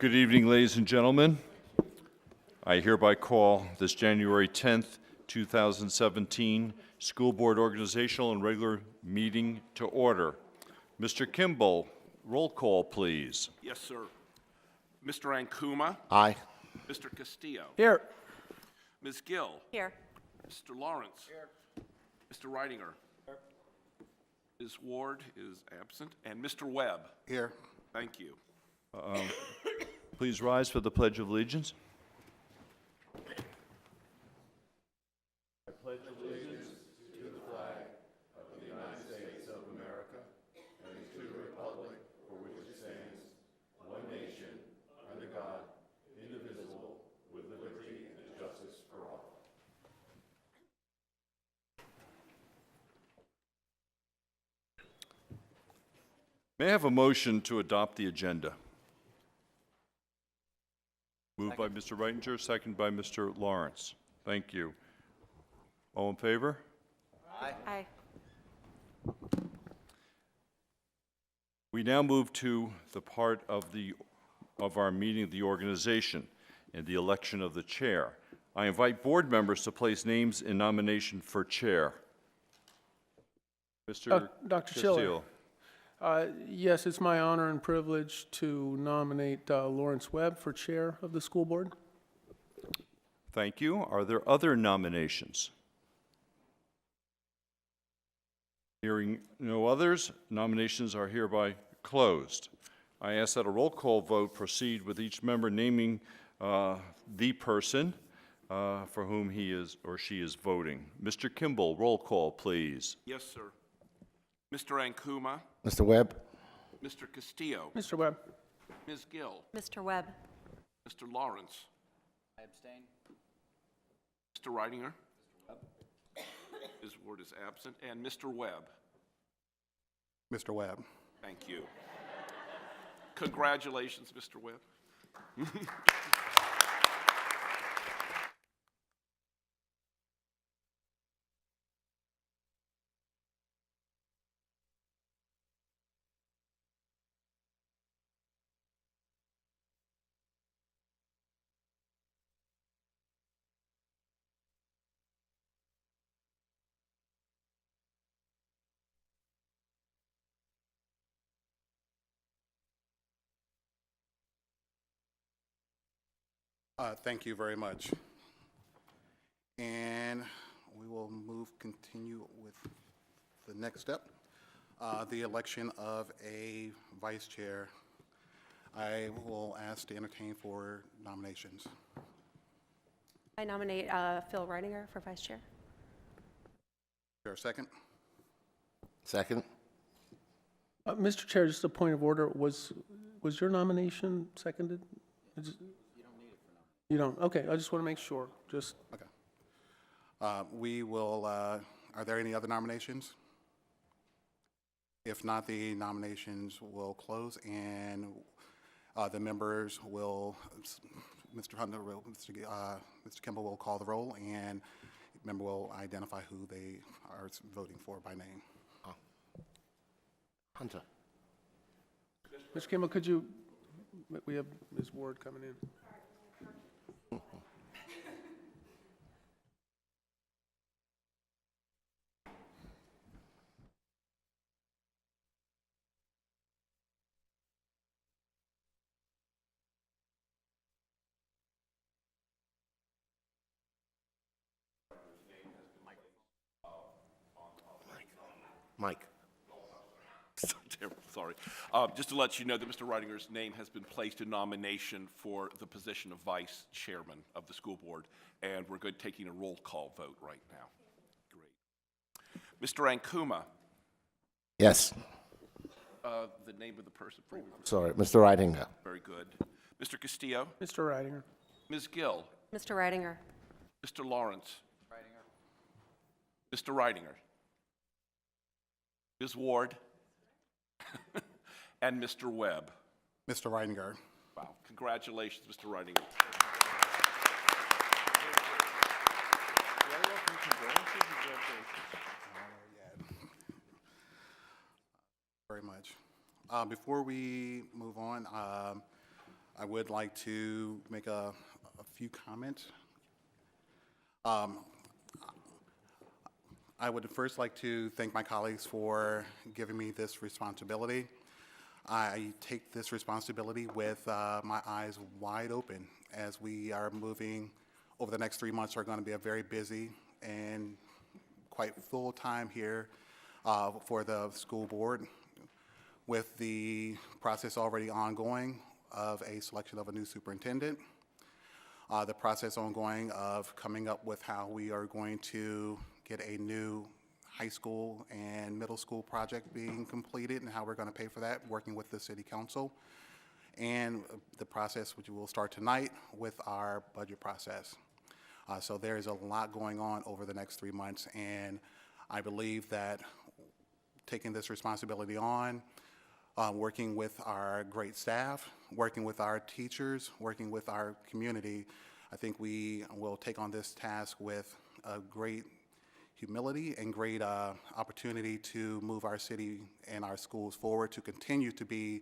Good evening, ladies and gentlemen. I hereby call this January 10th, 2017 School Board Organizational and Regular Meeting to order. Mr. Kimball, roll call, please. Yes, sir. Mr. Ankuma? Aye. Mr. Castillo? Here. Ms. Gill? Here. Mr. Lawrence? Here. Mr. Reidinger? Here. Ms. Ward is absent. And Mr. Webb? Here. Thank you. Please rise for the Pledge of Allegiance. May I have a motion to adopt the agenda? Moved by Mr. Reitinger, second by Mr. Lawrence. Thank you. All in favor? Aye. We now move to the part of our meeting of the organization and the election of the chair. I invite board members to place names in nomination for chair. Mr. Dr. Castillo. Schiller. Yes, it's my honor and privilege to nominate Lawrence Webb for chair of the school board. Thank you. Are there other nominations? Hearing no others, nominations are hereby closed. I ask that a roll call vote proceed with each member naming the person for whom he is or she is voting. Mr. Kimball, roll call, please. Yes, sir. Mr. Ankuma? Mr. Webb? Mr. Castillo? Mr. Webb. Ms. Gill? Mr. Webb. Mr. Lawrence? I abstain. Mr. Reidinger? Ms. Ward is absent. And Mr. Webb? Mr. Webb. Thank you. Congratulations, Mr. Webb. Thank you very much. And we will continue with the next step, the election of a vice chair. I will ask to entertain for nominations. I nominate Phil Reidinger for vice chair. Is there a second? Second. Mr. Chair, just a point of order. Was your nomination seconded? You don't? Okay, I just want to make sure. Just Okay. We will, are there any other nominations? If not, the nominations will close and the members will, Mr. Hunter will, Mr. Kimball will call the roll and the member will identify who they are voting for by name. Hunter. Mr. Kimball, could you, we have Ms. Ward coming in. Mike. Sorry. Just to let you know that Mr. Reidinger's name has been placed in nomination for the position of vice chairman of the school board, and we're good taking a roll call vote right now. Great. Mr. Ankuma. Yes. The name of the person. Sorry, Mr. Reidinger. Very good. Mr. Castillo. Mr. Reidinger. Ms. Gill. Mr. Reidinger. Mr. Lawrence. Mr. Reidinger. Ms. Ward. And Mr. Webb. Mr. Reidinger. Wow. Congratulations, Mr. Reidinger. Very much. Before we move on, I would like to make a few comments. I would first like to thank my colleagues for giving me this responsibility. I take this responsibility with my eyes wide open as we are moving over the next 3 months are going to be a very busy and quite full time here for the school board with the process already ongoing of a selection of a new superintendent, the process ongoing of coming up with how we are going to get a new high school and middle school project being completed and how we're going to pay for that, working with the city council, and the process which will start tonight with our budget process. So there's a lot going on over the next 3 months, and I believe that taking this responsibility on, working with our great staff, working with our teachers, working with our community, I think we will take on this task with a great humility and great opportunity to move our city and our schools forward to continue to be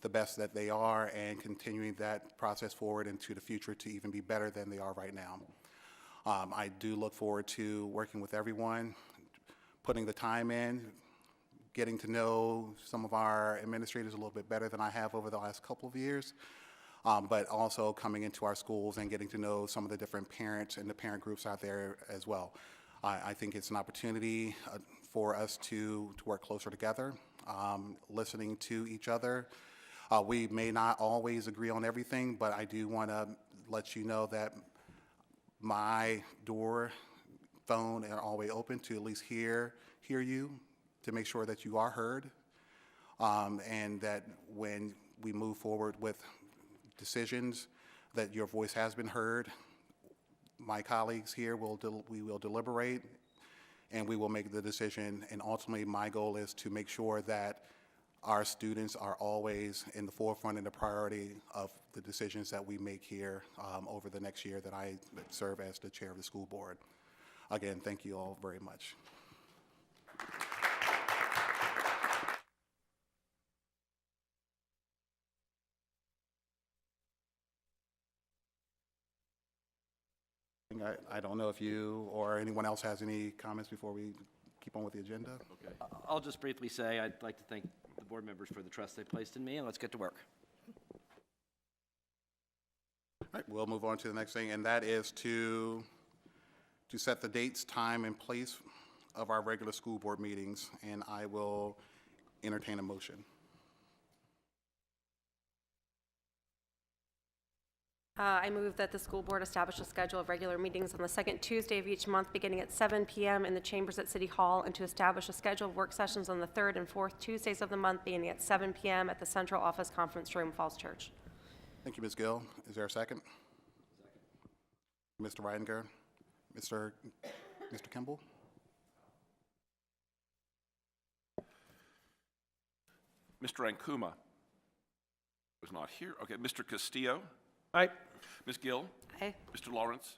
the best that they are and continuing that process forward into the future to even be better than they are right now. I do look forward to working with everyone, putting the time in, getting to know some of our administrators a little bit better than I have over the last couple of years, but also coming into our schools and getting to know some of the different parents and the parent groups out there as well. I think it's an opportunity for us to work closer together, listening to each other. We may not always agree on everything, but I do want to let you know that my door, phone are always open to at least hear you, to make sure that you are heard, and that when we move forward with decisions, that your voice has been heard. My colleagues here we will deliberate, and we will make the decision. And ultimately, my goal is to make sure that our students are always in the forefront and the priority of the decisions that we make here over the next year that I serve as the chair of the school board. Again, thank you all very much. I don't know if you or anyone else has any comments before we keep on with the agenda. I'll just briefly say I'd like to thank the board members for the trust they placed in me, and let's get to work. All right, we'll move on to the next thing, and that is to set the dates, time, and place of our regular school board meetings, and I will entertain a motion. I move that the school board establish a schedule of regular meetings on the second Tuesday of each month, beginning at 7 p.m. in the chambers at City Hall, and to establish a schedule of work sessions on the third and fourth Tuesdays of the month, beginning at 7 p.m. at the Central Office Conference Room, Falls Church. Thank you, Ms. Gill. Is there a second? Mr. Reidinger, Mr. Kimball? Mr. Ankuma was not here. Okay, Mr. Castillo, Aye. Ms. Gill, Aye. Mr. Lawrence.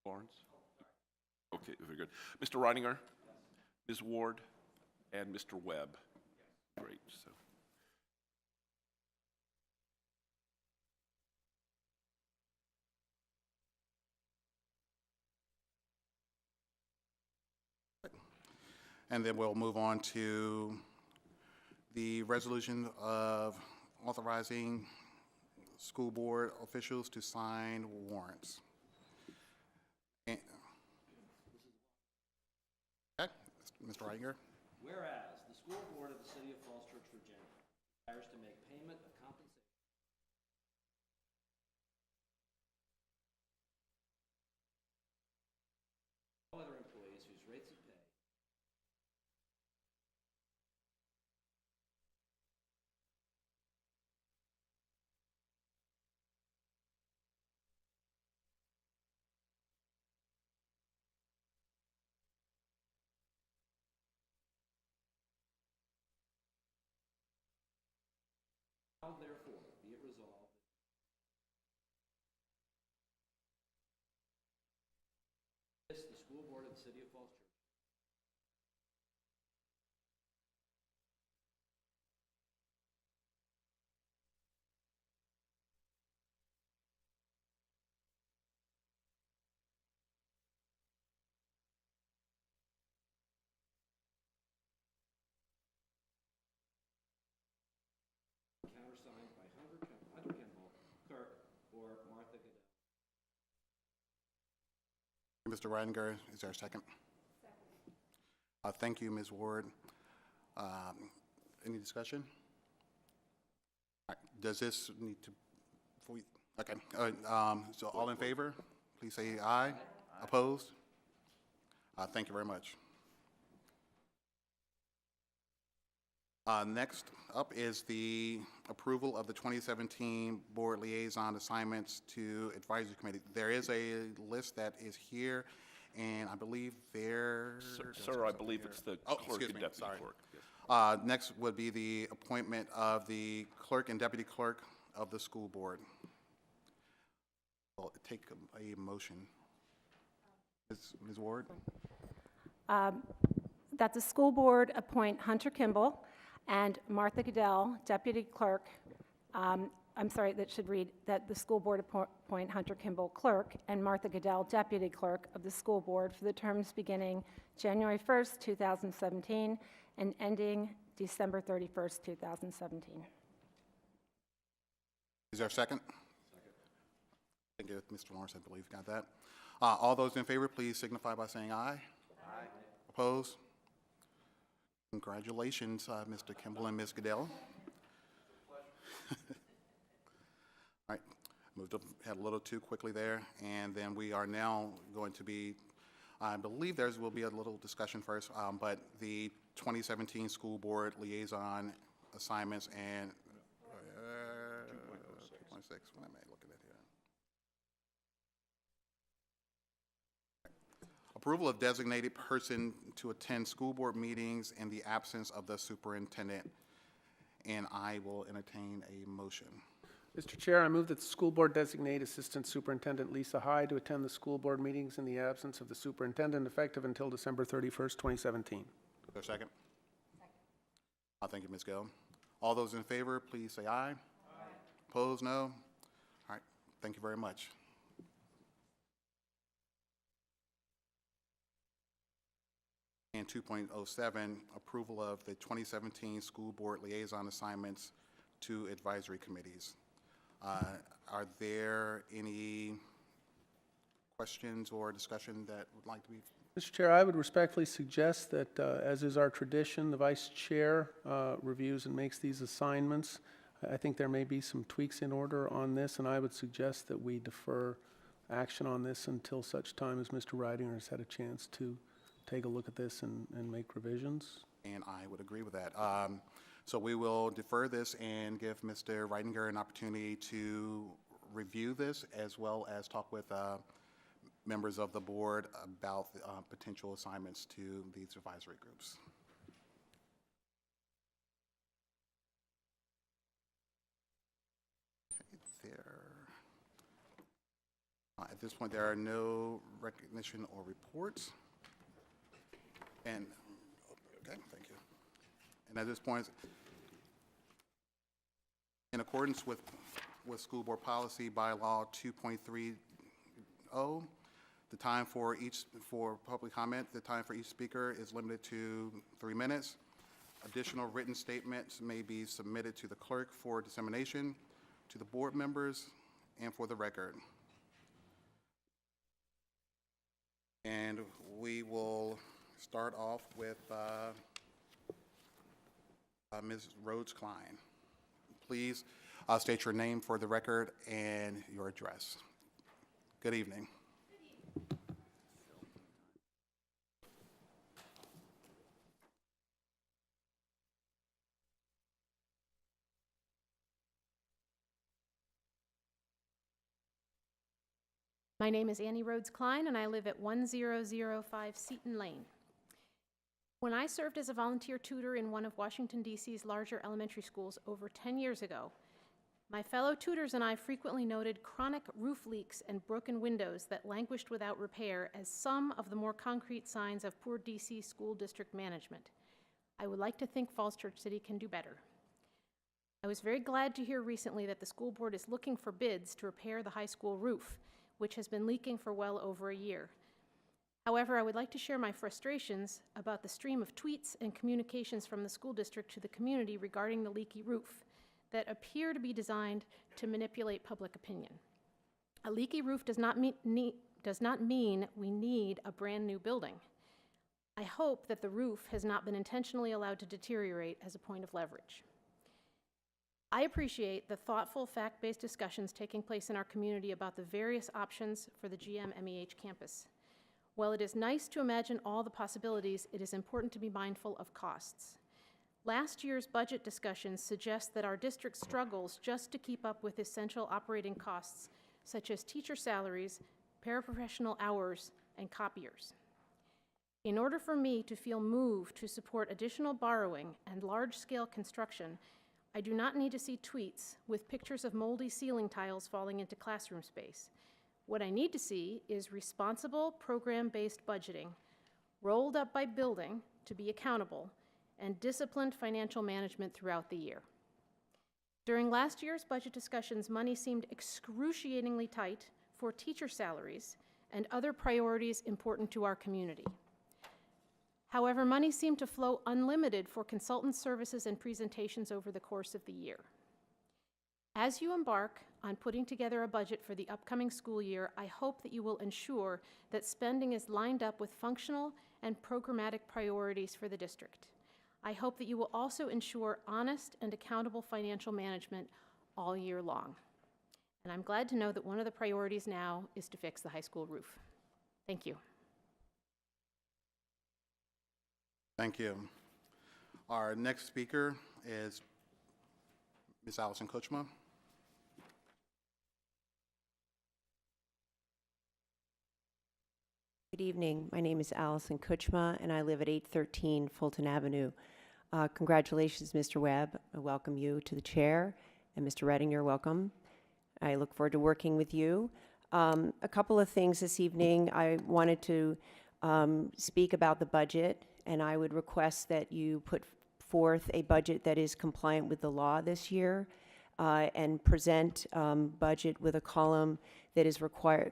Lawrence? Okay, very good. Mr. Reidinger, Ms. Ward, and Mr. Webb. Great, so. And then we'll move on to the resolution of authorizing school board officials to sign warrants. And- Okay, Mr. Reidinger. Whereas the school board of the city of Falls Church, Virginia desires to make payment of compensation to all other employees whose rates of pay now therefore be it resolved that the school board of the city of Falls Church Mr. Reidinger, is there a second? Thank you, Ms. Ward. Any discussion? All right, does this need to, okay, so all in favor, please say aye. Opposed? Thank you very much. Next up is the approval of the 2017 Board Liaison Assignments to Advisory Committee. There is a list that is here, and I believe there... Sir, I believe it's the clerk excuse and me, deputy sorry. clerk. Yes. Next would be the appointment of the clerk and deputy clerk of the school board. Well, take a motion. Ms. Ward? That the school board appoint Hunter Kimball and Martha Goodell, deputy clerk. I'm sorry, that should read that the school board appoint Hunter Kimball, clerk, and Martha Goodell, deputy clerk of the school board for the terms beginning January 1st, 2017, and ending December 31st, 2017. Is there a second? Thank you, Mr. Lawrence, I believe got that. All those in favor, please signify by saying aye. Aye. Opposed? Congratulations, Mr. Kimball and Ms. Goodell. All right, moved up, had a little too quickly there, and then we are now going to be, I believe there will be a little discussion first, but the 2017 School Board Liaison Assignments and 2.6, what am I looking at here? Approval of designated person to attend school board meetings in the absence of the superintendent. And I will entertain a motion. Mr. Chair, I move that the school board designate Assistant Superintendent Lisa Hyde to attend the school board meetings in the absence of the superintendent, effective until December 31st, 2017. Is there a second? Second. Thank you, Ms. Gill. All those in favor, please say aye. Aye. Opposed, no? All right, thank you very much. And 2.07, approval of the 2017 School Board Liaison Assignments to Advisory Committees. Are there any questions or discussion that would like to be? Mr. Chair, I would respectfully suggest that, as is our tradition, the vice chair reviews and makes these assignments. I think there may be some tweaks in order on this, and I would suggest that we defer action on this until such time as Mr. Reidinger has had a chance to take a look at this and make revisions. And I would agree with that. So we will defer this and give Mr. Reidinger an opportunity to review this, as well as talk with members of the board about potential assignments to these advisory groups. Okay, at this point, there are no recognition or reports. And, okay, thank you. And at this point, in accordance with School Board Policy Bylaw 2.30, the time for public comment, the time for each speaker is limited to 3 minutes. Additional written statements may be submitted to the clerk for dissemination, to the board members, and for the record. And we will start off with Ms. Rhodes-Klein. Please state your name for the record and your address. Good evening. My name is Annie Rhodes-Klein, and I live at 1005 Seton Lane. When I served as a volunteer tutor in one of Washington, D.C.'s larger elementary schools over 10 years ago, my fellow tutors and I frequently noted chronic roof leaks and broken windows that languished without repair as some of the more concrete signs of poor D.C. school district management. I would like to think Falls Church City can do better. I was very glad to hear recently that the school board is looking for bids to repair the high school roof, which has been leaking for well over a year. However, I would like to share my frustrations about the stream of tweets and communications from the school district to the community regarding the leaky roof that appear to be designed to manipulate public opinion. A leaky roof does not need does not mean we need a brand-new building. I hope that the roof has not been intentionally allowed to deteriorate as a point of leverage. I appreciate the thoughtful, fact-based discussions taking place in our community about the various options for the GM-MEH campus. While it is nice to imagine all the possibilities, it is important to be mindful of costs. Last year's budget discussions suggest that our district struggles just to keep up with essential operating costs, such as teacher salaries, paraprofessional hours, and copiers. In order for me to feel moved to support additional borrowing and large-scale construction, I do not need to see tweets with pictures of moldy ceiling tiles falling into classroom space. What I need to see is responsible program-based budgeting, rolled up by building to be accountable, and disciplined financial management throughout the year. During last year's budget discussions, money seemed excruciatingly tight for teacher salaries and other priorities important to our community. However, money seemed to flow unlimited for consultant services and presentations over the course of the year. As you embark on putting together a budget for the upcoming school year, I hope that you will ensure that spending is lined up with functional and programmatic priorities for the district. I hope that you will also ensure honest and accountable financial management all year long. And I'm glad to know that one of the priorities now is to fix the high school roof. Thank you. Thank you. Our next speaker is Ms. Allison Kutchma. Good evening. My name is Allison Kutchma, and I live at 813 Fulton Avenue. Congratulations, Mr. Webb. I welcome you to the chair, and Mr. Rettinger, welcome. I look forward to working with you. A couple of things this evening. I wanted to speak about the budget, and I would request that you put forth a budget that is compliant with the law this year, and present budget with a column that is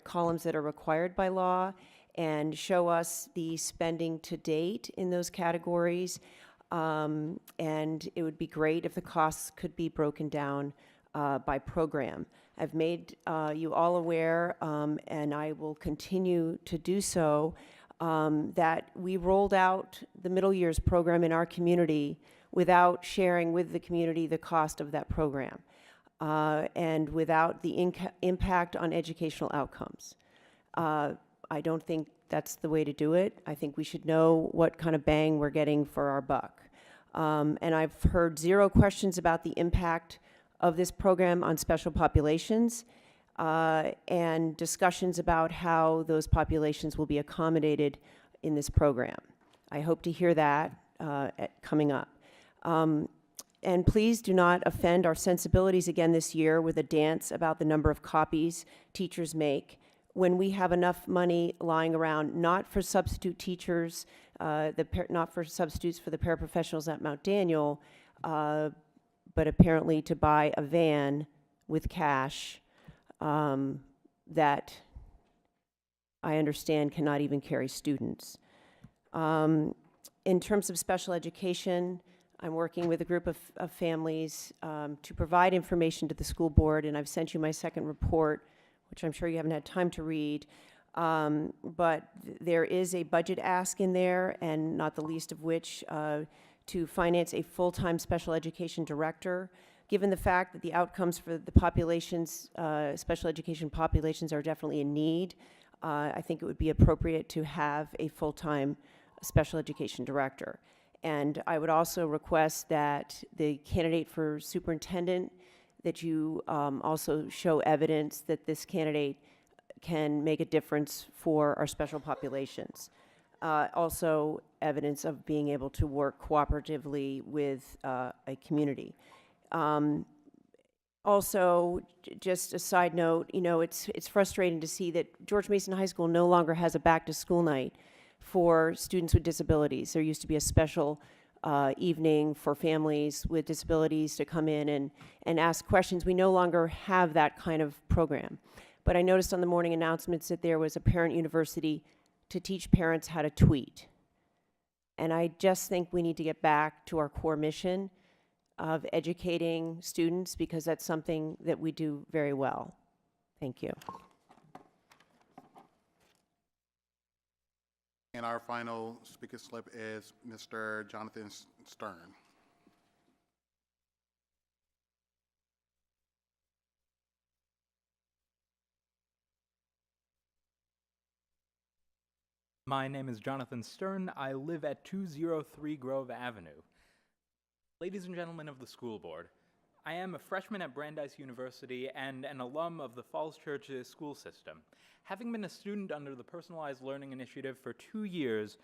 columns that are required by law, and show us the spending to date in those categories. And it would be great if the costs could be broken down by program. I've made you all aware, and I will continue to do so, that we rolled out the middle years program in our community without sharing with the community the cost of that program, and without the impact on educational outcomes. I don't think that's the way to do it. I think we should know what kind of bang we're getting for our buck. And I've heard zero questions about the impact of this program on special populations, and discussions about how those populations will be accommodated in this program. I hope to hear that coming up. And please do not offend our sensibilities again this year with a dance about the number of copies teachers make, when we have enough money lying around, not for substitute teachers, not for substitutes for the paraprofessionals at Mount Daniel, but apparently to buy a van with cash that I understand cannot even carry students. In terms of special education, I'm working with a group of families to provide information to the school board, and I've sent you my second report, which I'm sure you haven't had time to read. But there is a budget ask in there, and not the least of which to finance a full-time special education director. Given the fact that the outcomes for the populations, special education populations, are definitely in need, I think it would be appropriate to have a full-time special education director. And I would also request that the candidate for superintendent, that you also show evidence that this candidate can make a difference for our special populations. Also evidence of being able to work cooperatively with a community. Also, just a side note, you know, it's frustrating to see that George Mason High School no longer has a back-to-school night for students with disabilities. There used to be a special evening for families with disabilities to come in and ask questions. We no longer have that kind of program. But I noticed on the morning announcements that there was a parent university to teach parents how to tweet. And I just think we need to get back to our core mission of educating students, because that's something that we do very well. Thank you. And our final speaker slip is Mr. Jonathan Stern. My name is Jonathan Stern. I live at 203 Grove Avenue. Ladies and gentlemen of the school board, I am a freshman at Brandeis University and an alum of the Falls Church school system. Having been a student under the Personalized Learning Initiative for 2 years,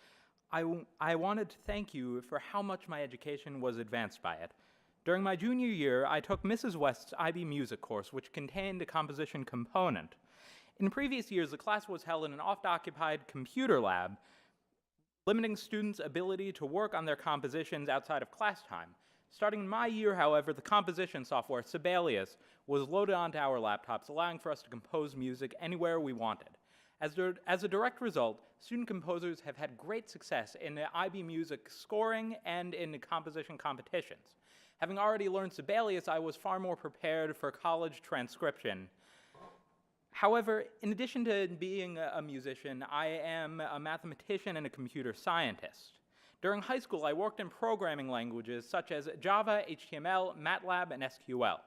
I wanted to thank you for how much my education was advanced by it. During my junior year, I took Mrs. West's IB music course, which contained a composition component. In previous years, the class was held in an oft-occupied computer lab, limiting students' ability to work on their compositions outside of class time. Starting in my year, however, the composition software, Sibelius, was loaded onto our laptops, allowing for us to compose music anywhere we wanted. As a direct result, student composers have had great success in the IB music scoring and in composition competitions. Having already learned Sibelius, I was far more prepared for college transcription. However, in addition to being a musician, I am a mathematician and a computer scientist. During high school, I worked in programming languages such as Java, HTML, MATLAB, and SQL.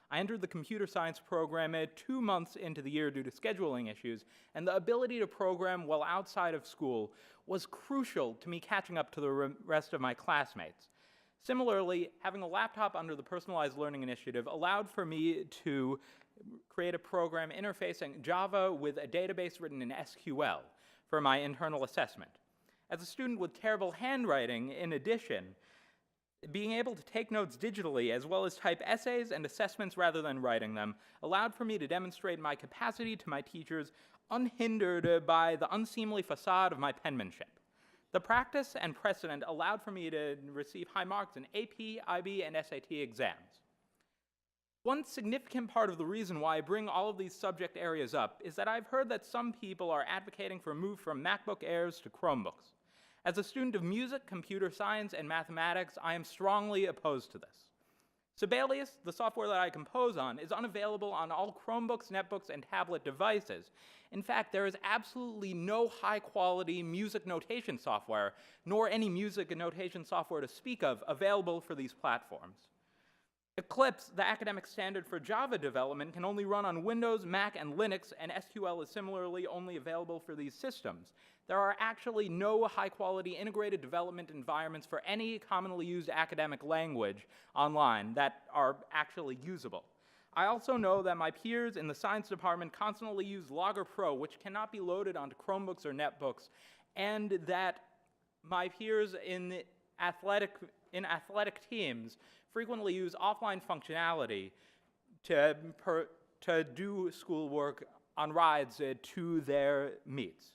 I entered the computer science program 2 months into the year due to scheduling issues, and the ability to program while outside of school was crucial to me catching up to the rest of my classmates. Similarly, having a laptop under the Personalized Learning Initiative allowed for me to create a program interfacing Java with a database written in SQL for my internal assessment. As a student with terrible handwriting, in addition, being able to take notes digitally as well as type essays and assessments rather than writing them allowed for me to demonstrate my capacity to my teachers unhindered by the unseemly facade of my penmanship. The practice and precedent allowed for me to receive high marks in AP, IB, and SAT exams. One significant part of the reason why I bring all of these subject areas up is that I've heard that some people are advocating for a move from MacBook Airs to Chromebooks. As a student of music, computer science, and mathematics, I am strongly opposed to this. Sibelius, the software that I compose on, is unavailable on all Chromebooks, netbooks, and tablet devices. In fact, there is absolutely no high-quality music notation software, nor any music notation software to speak of, available for these platforms. Eclipse, the academic standard for Java development, can only run on Windows, Mac, and Linux, and SQL is similarly only available for these systems. There are actually no high-quality integrated development environments for any commonly used academic language online that are actually usable. I also know that my peers in the science department constantly use Logger Pro, which cannot be loaded onto Chromebooks or netbooks, and that my peers in athletic teams frequently use offline functionality to do schoolwork on rides to their meets.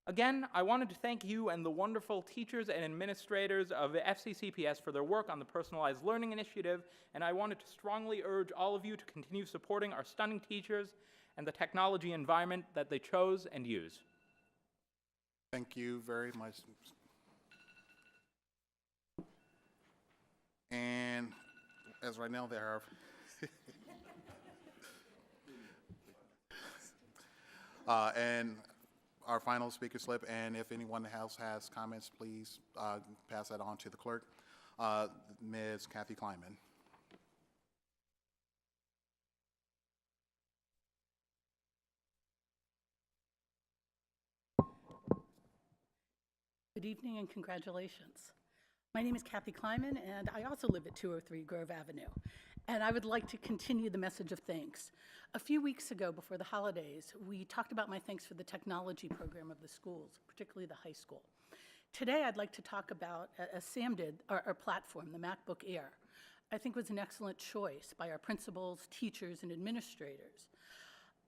Again, I wanted to thank you and the wonderful teachers and administrators of FCCPS for their work on the Personalized Learning Initiative, and I wanted to strongly urge all of you to continue supporting our stunning teachers and the technology environment that they chose and use. Thank you very much. And as right now, there are and our final speaker slip, and if anyone else has comments, please pass that on to the clerk. Ms. Kathy Kleinman. Good evening and congratulations. My name is Kathy Kleiman, and I also live at 203 Grove Avenue. And I would like to continue the message of thanks. A few weeks ago, before the holidays, we talked about my thanks for the technology program of the schools, particularly the high school. Today, I'd like to talk about, as Sam did, our platform, the MacBook Air. I think was an excellent choice by our principals, teachers, and administrators.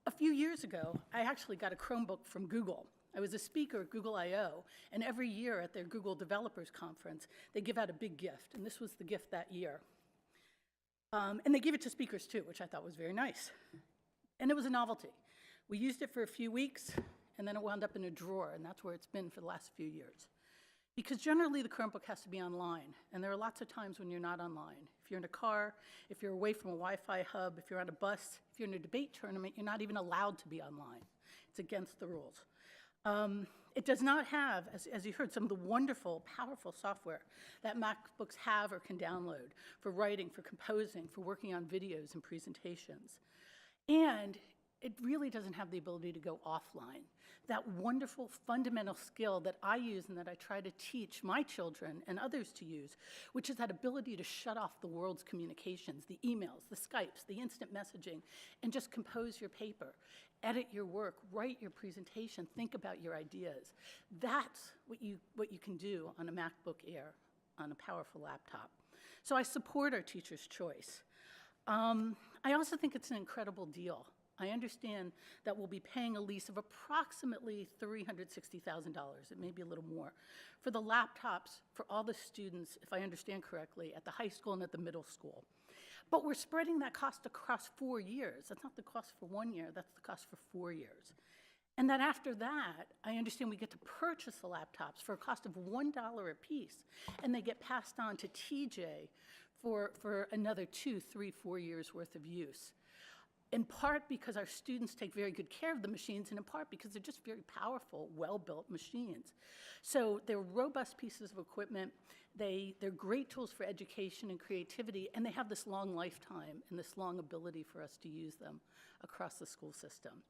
A few years ago, I actually got a Chromebook from Google. I was a speaker at Google I/O, and every year at their Google Developers Conference, they give out a big gift, and this was the gift that year. And they gave it to speakers too, which I thought was very nice. And it was a novelty. We used it for a few weeks, and then it wound up in a drawer, and that's where it's been for the last few years. Because generally the Chromebook has to be online, and there are lots of times when you're not online. If you're in a car, if you're away from a Wi-Fi hub, if you're on a bus, if you're in a debate tournament, you're not even allowed to be online. It's against the rules. It does not have, as you heard, some of the wonderful, powerful software that MacBooks have or can download for writing, for composing, for working on videos and presentations. And it really doesn't have the ability to go offline. That wonderful fundamental skill that I use and that I try to teach my children and others to use, which is that ability to shut off the world's communications, the emails, the Skypes, the instant messaging, and just compose your paper, edit your work, write your presentation, think about your ideas. That's what you can do on a MacBook Air, on a powerful laptop. So I support our teacher's choice. I also think it's an incredible deal. I understand that we'll be paying a lease of approximately $360,000, it may be a little more, for the laptops for all the students, if I understand correctly, at the high school and at the middle school. But we're spreading that cost across 4 years. That's not the cost for 1 year, that's the cost for 4 years. And then after that, I understand we get to purchase the laptops for a cost of $1 a piece, and they get passed on to TJ for another 2, 3, 4 years worth of use. In part because our students take very good care of the machines, and in part because they're just very powerful, well-built machines. So they're robust pieces of equipment, they're great tools for education and creativity, and they have this long lifetime and this long ability for us to use them across the school system.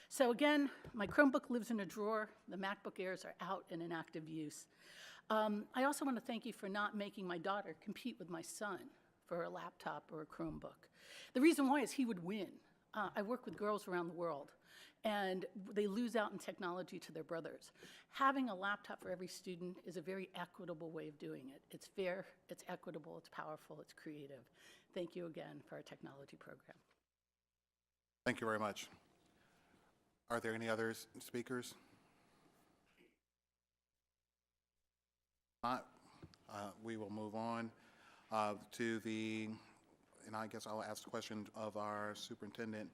So again, my Chromebook lives in a drawer, the MacBook Airs are out and in active use. I also want to thank you for not making my daughter compete with my son for a laptop or a Chromebook. The reason why is he would win. I work with girls around the world, and they lose out in technology to their brothers. Having a laptop for every student is a very equitable way of doing it. It's fair, it's equitable, it's powerful, it's creative. Thank you again for our technology program. Thank you very much. Are there any other speakers? Not. We will move on to the, and I guess I'll ask the question of our superintendent.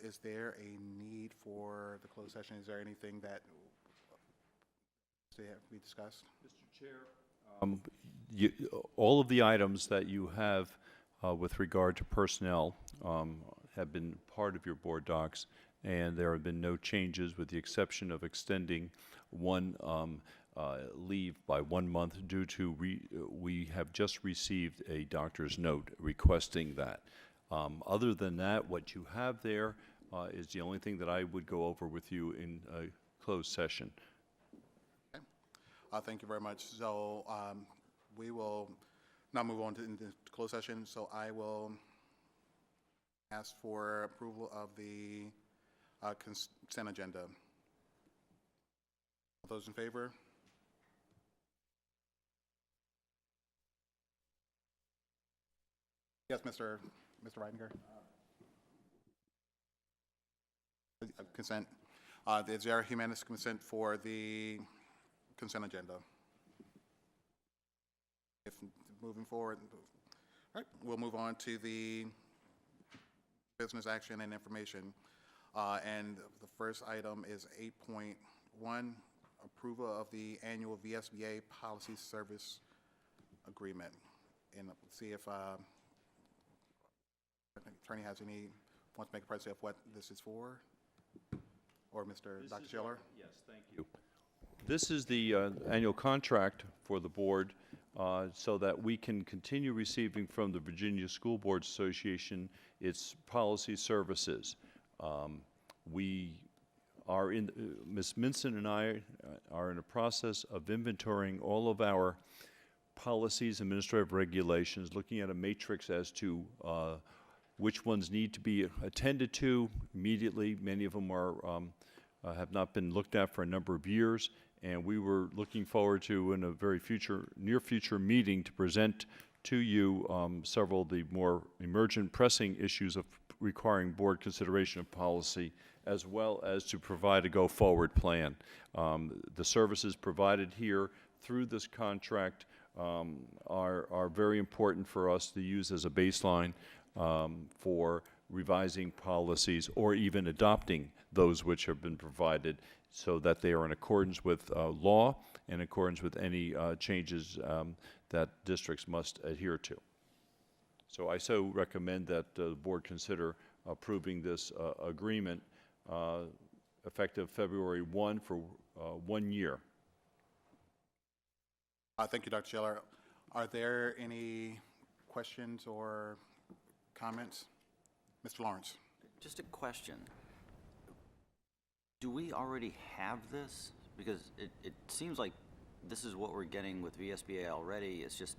Is there a need for the closed session? Is there anything that needs to be discussed? Mr. Chair, all of the items that you have with regard to personnel have been part of your board docs, and there have been no changes with the exception of extending one leave by 1 month due to we have just received a doctor's note requesting that. Other than that, what you have there is the only thing that I would go over with you in a closed session. Okay. Thank you very much. So we will now move on to the closed session. So I will ask for approval of the consent agenda. All those in favor? Yes, Mr. Reitinger. Consent. Is there unanimous consent for the consent agenda? If moving forward, all right, we'll move on to the business action and information. And the first item is 8.1, approval of the annual VSBA policy service agreement. And see if attorney has wants to make a presentation of what this is for, or Dr. Schiller? Yes, thank you. This is the annual contract for the board so that we can continue receiving from the Virginia School Boards Association its policy services. We are Ms. Minson and I are in a process of inventorying all of our policies, administrative regulations, looking at a matrix as to which ones need to be attended to immediately. Many of them are have not been looked at for a number of years, and we were looking forward to, in a very near future meeting, to present to you several of the more emergent, pressing issues of requiring board consideration of policy, as well as to provide a go-forward plan. The services provided here through this contract are very important for us to use as a baseline for revising policies or even adopting those which have been provided, so that they are in accordance with law and in accordance with any changes that districts must adhere to. So I recommend that the board consider approving this agreement effective February 1 for 1 year. Thank you, Dr. Scheller. Are there any questions or comments? Mr. Lawrence. Just a question. Do we already have this? Because it seems like this is what we're getting with VSBA already. It's just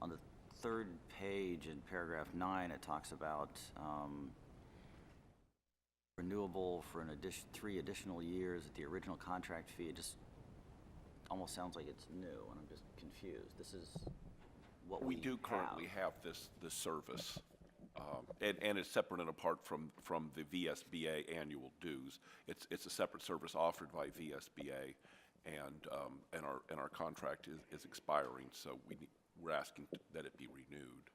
on the third page in paragraph 9, it talks about renewable for 3 additional years at the original contract fee. It just almost sounds like it's new, and I'm just confused. This is what we do currently have this service, and it's separate and apart from the VSBA annual dues. It's a separate service offered by VSBA, and our contract is expiring, so we're asking that it be renewed.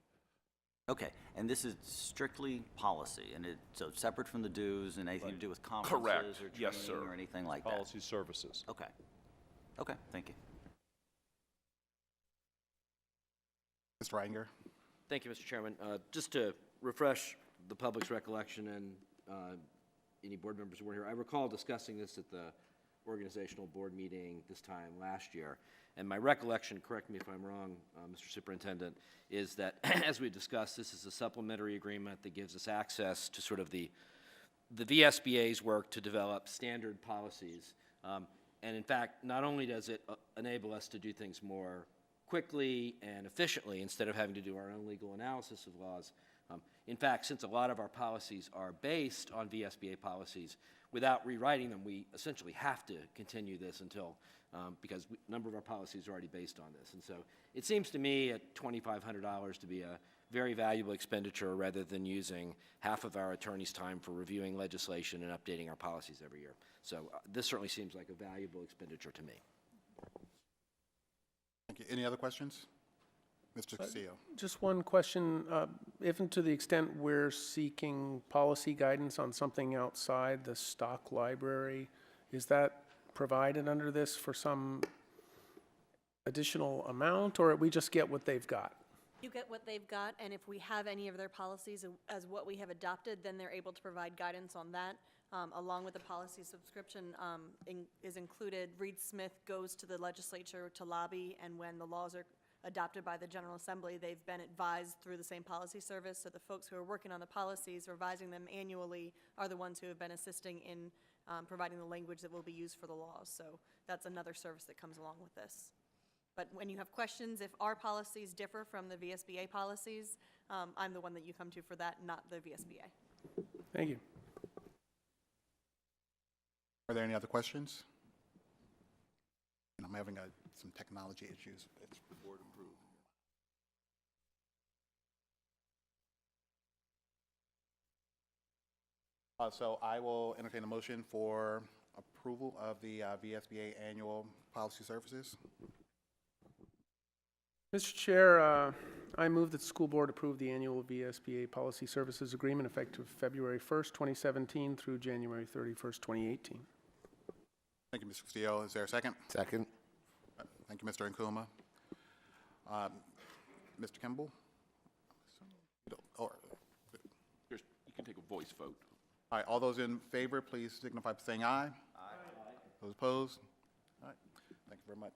Okay, and this is strictly policy, and so it's separate from the dues and anything to do with conferences Correct. or Yes, training sir. or anything like that? Policy services. Okay. Okay, thank you. Mr. Reitinger. Thank you, Mr. Chairman. Just to refresh the public's recollection and any board members who weren't here, I recall discussing this at the organizational board meeting this time last year. And my recollection, correct me if I'm wrong, Mr. Superintendent, is that as we discussed, this is a supplementary agreement that gives us access to sort of the VSBA's work to develop standard policies. And in fact, not only does it enable us to do things more quickly and efficiently instead of having to do our own legal analysis of laws, in fact, since a lot of our policies are based on VSBA policies, without rewriting them, we essentially have to continue this until, because a number of our policies are already based on this. And so it seems to me at $2,500 to be a very valuable expenditure rather than using half of our attorney's time for reviewing legislation and updating our policies every year. So this certainly seems like a valuable expenditure to me. Thank you. Any other questions? Mr. Castillo. Just one question. If and to the extent we're seeking policy guidance on something outside the stock library, is that provided under this for some additional amount, or we just get what they've got? You get what they've got, and if we have any of their policies as what we have adopted, then they're able to provide guidance on that. Along with the policy subscription is included. Reed Smith goes to the legislature to lobby, and when the laws are adopted by the General Assembly, they've been advised through the same policy service. So the folks who are working on the policies, revising them annually, are the ones who have been assisting in providing the language that will be used for the laws. So that's another service that comes along with this. But when you have questions, if our policies differ from the VSBA policies, I'm the one that you come to for that, not the VSBA. Thank you. Are there any other questions? And I'm having some technology issues. It's board approved. So I will entertain a motion for approval of the VSBA annual policy services. Mr. Chair, I move that the school board approve the annual VSBA policy services agreement effective February 1st, 2017 through January 31st, 2018. Thank you, Mr. Castillo. Is there a second? Second. Thank you, Mr. Nkuma. Mr. Kimball? You can take a voice vote. All right, all those in favor, please signify by saying aye. Aye. Those opposed? All right, thank you very much.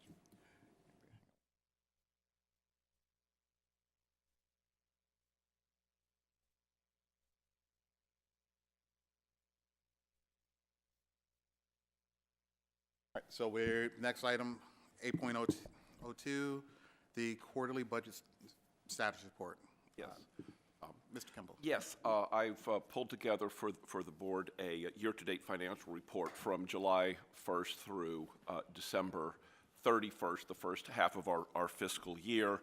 All right, so next item, 8.02, the quarterly budget status report. Yes. Mr. Kimball. Yes, I've pulled together for the board a year-to-date financial report from July 1st through December 31st, the first half of our fiscal year,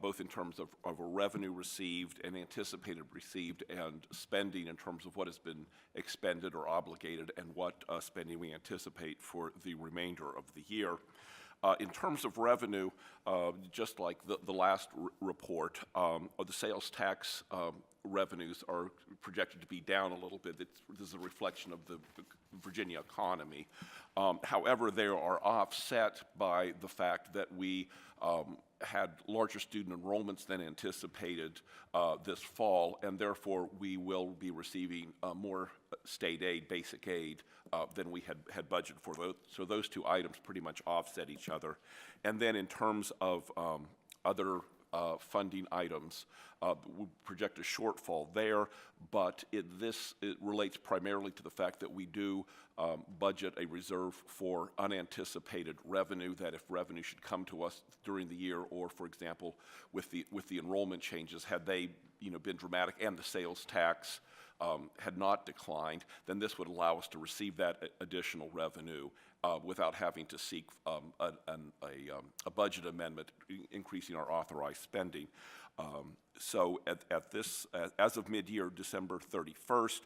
both in terms of a revenue received and anticipated received, and spending in terms of what has been expended or obligated and what spending we anticipate for the remainder of the year. In terms of revenue, just like the last report, the sales tax revenues are projected to be down a little bit. This is a reflection of the Virginia economy. However, they are offset by the fact that we had larger student enrollments than anticipated this fall, and therefore we will be receiving more state aid, basic aid, than we had budgeted for. So those two items pretty much offset each other. And then in terms of other funding items, we project a shortfall there, but it relates primarily to the fact that we do budget a reserve for unanticipated revenue, that if revenue should come to us during the year, or for example, with the enrollment changes, had they been dramatic and the sales tax had not declined, then this would allow us to receive that additional revenue without having to seek a budget amendment increasing our authorized spending. So as of mid-year, December 31st,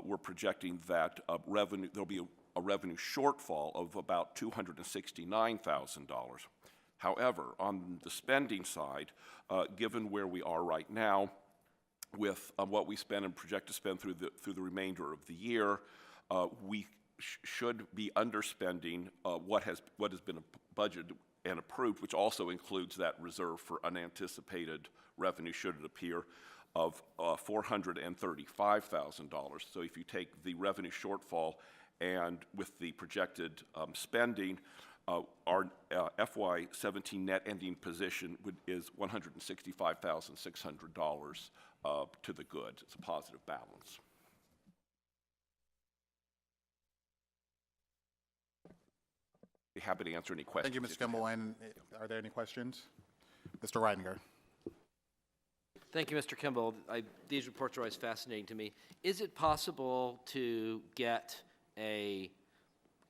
we're projecting that there'll be a revenue shortfall of about $269,000. However, on the spending side, given where we are right now, with what we spend and project to spend through the remainder of the year, we should be underspending what has been budgeted and approved, which also includes that reserve for unanticipated revenue should it appear, of $435,000. So if you take the revenue shortfall and with the projected spending, our FY17 net ending position is $165,600 to the good. It's a positive balance. Be happy to answer any questions. Thank you, Mr. Kimball. And are there any questions? Mr. Reidinger. Thank you, Mr. Kimball. These reports are always fascinating to me. Is it possible to get a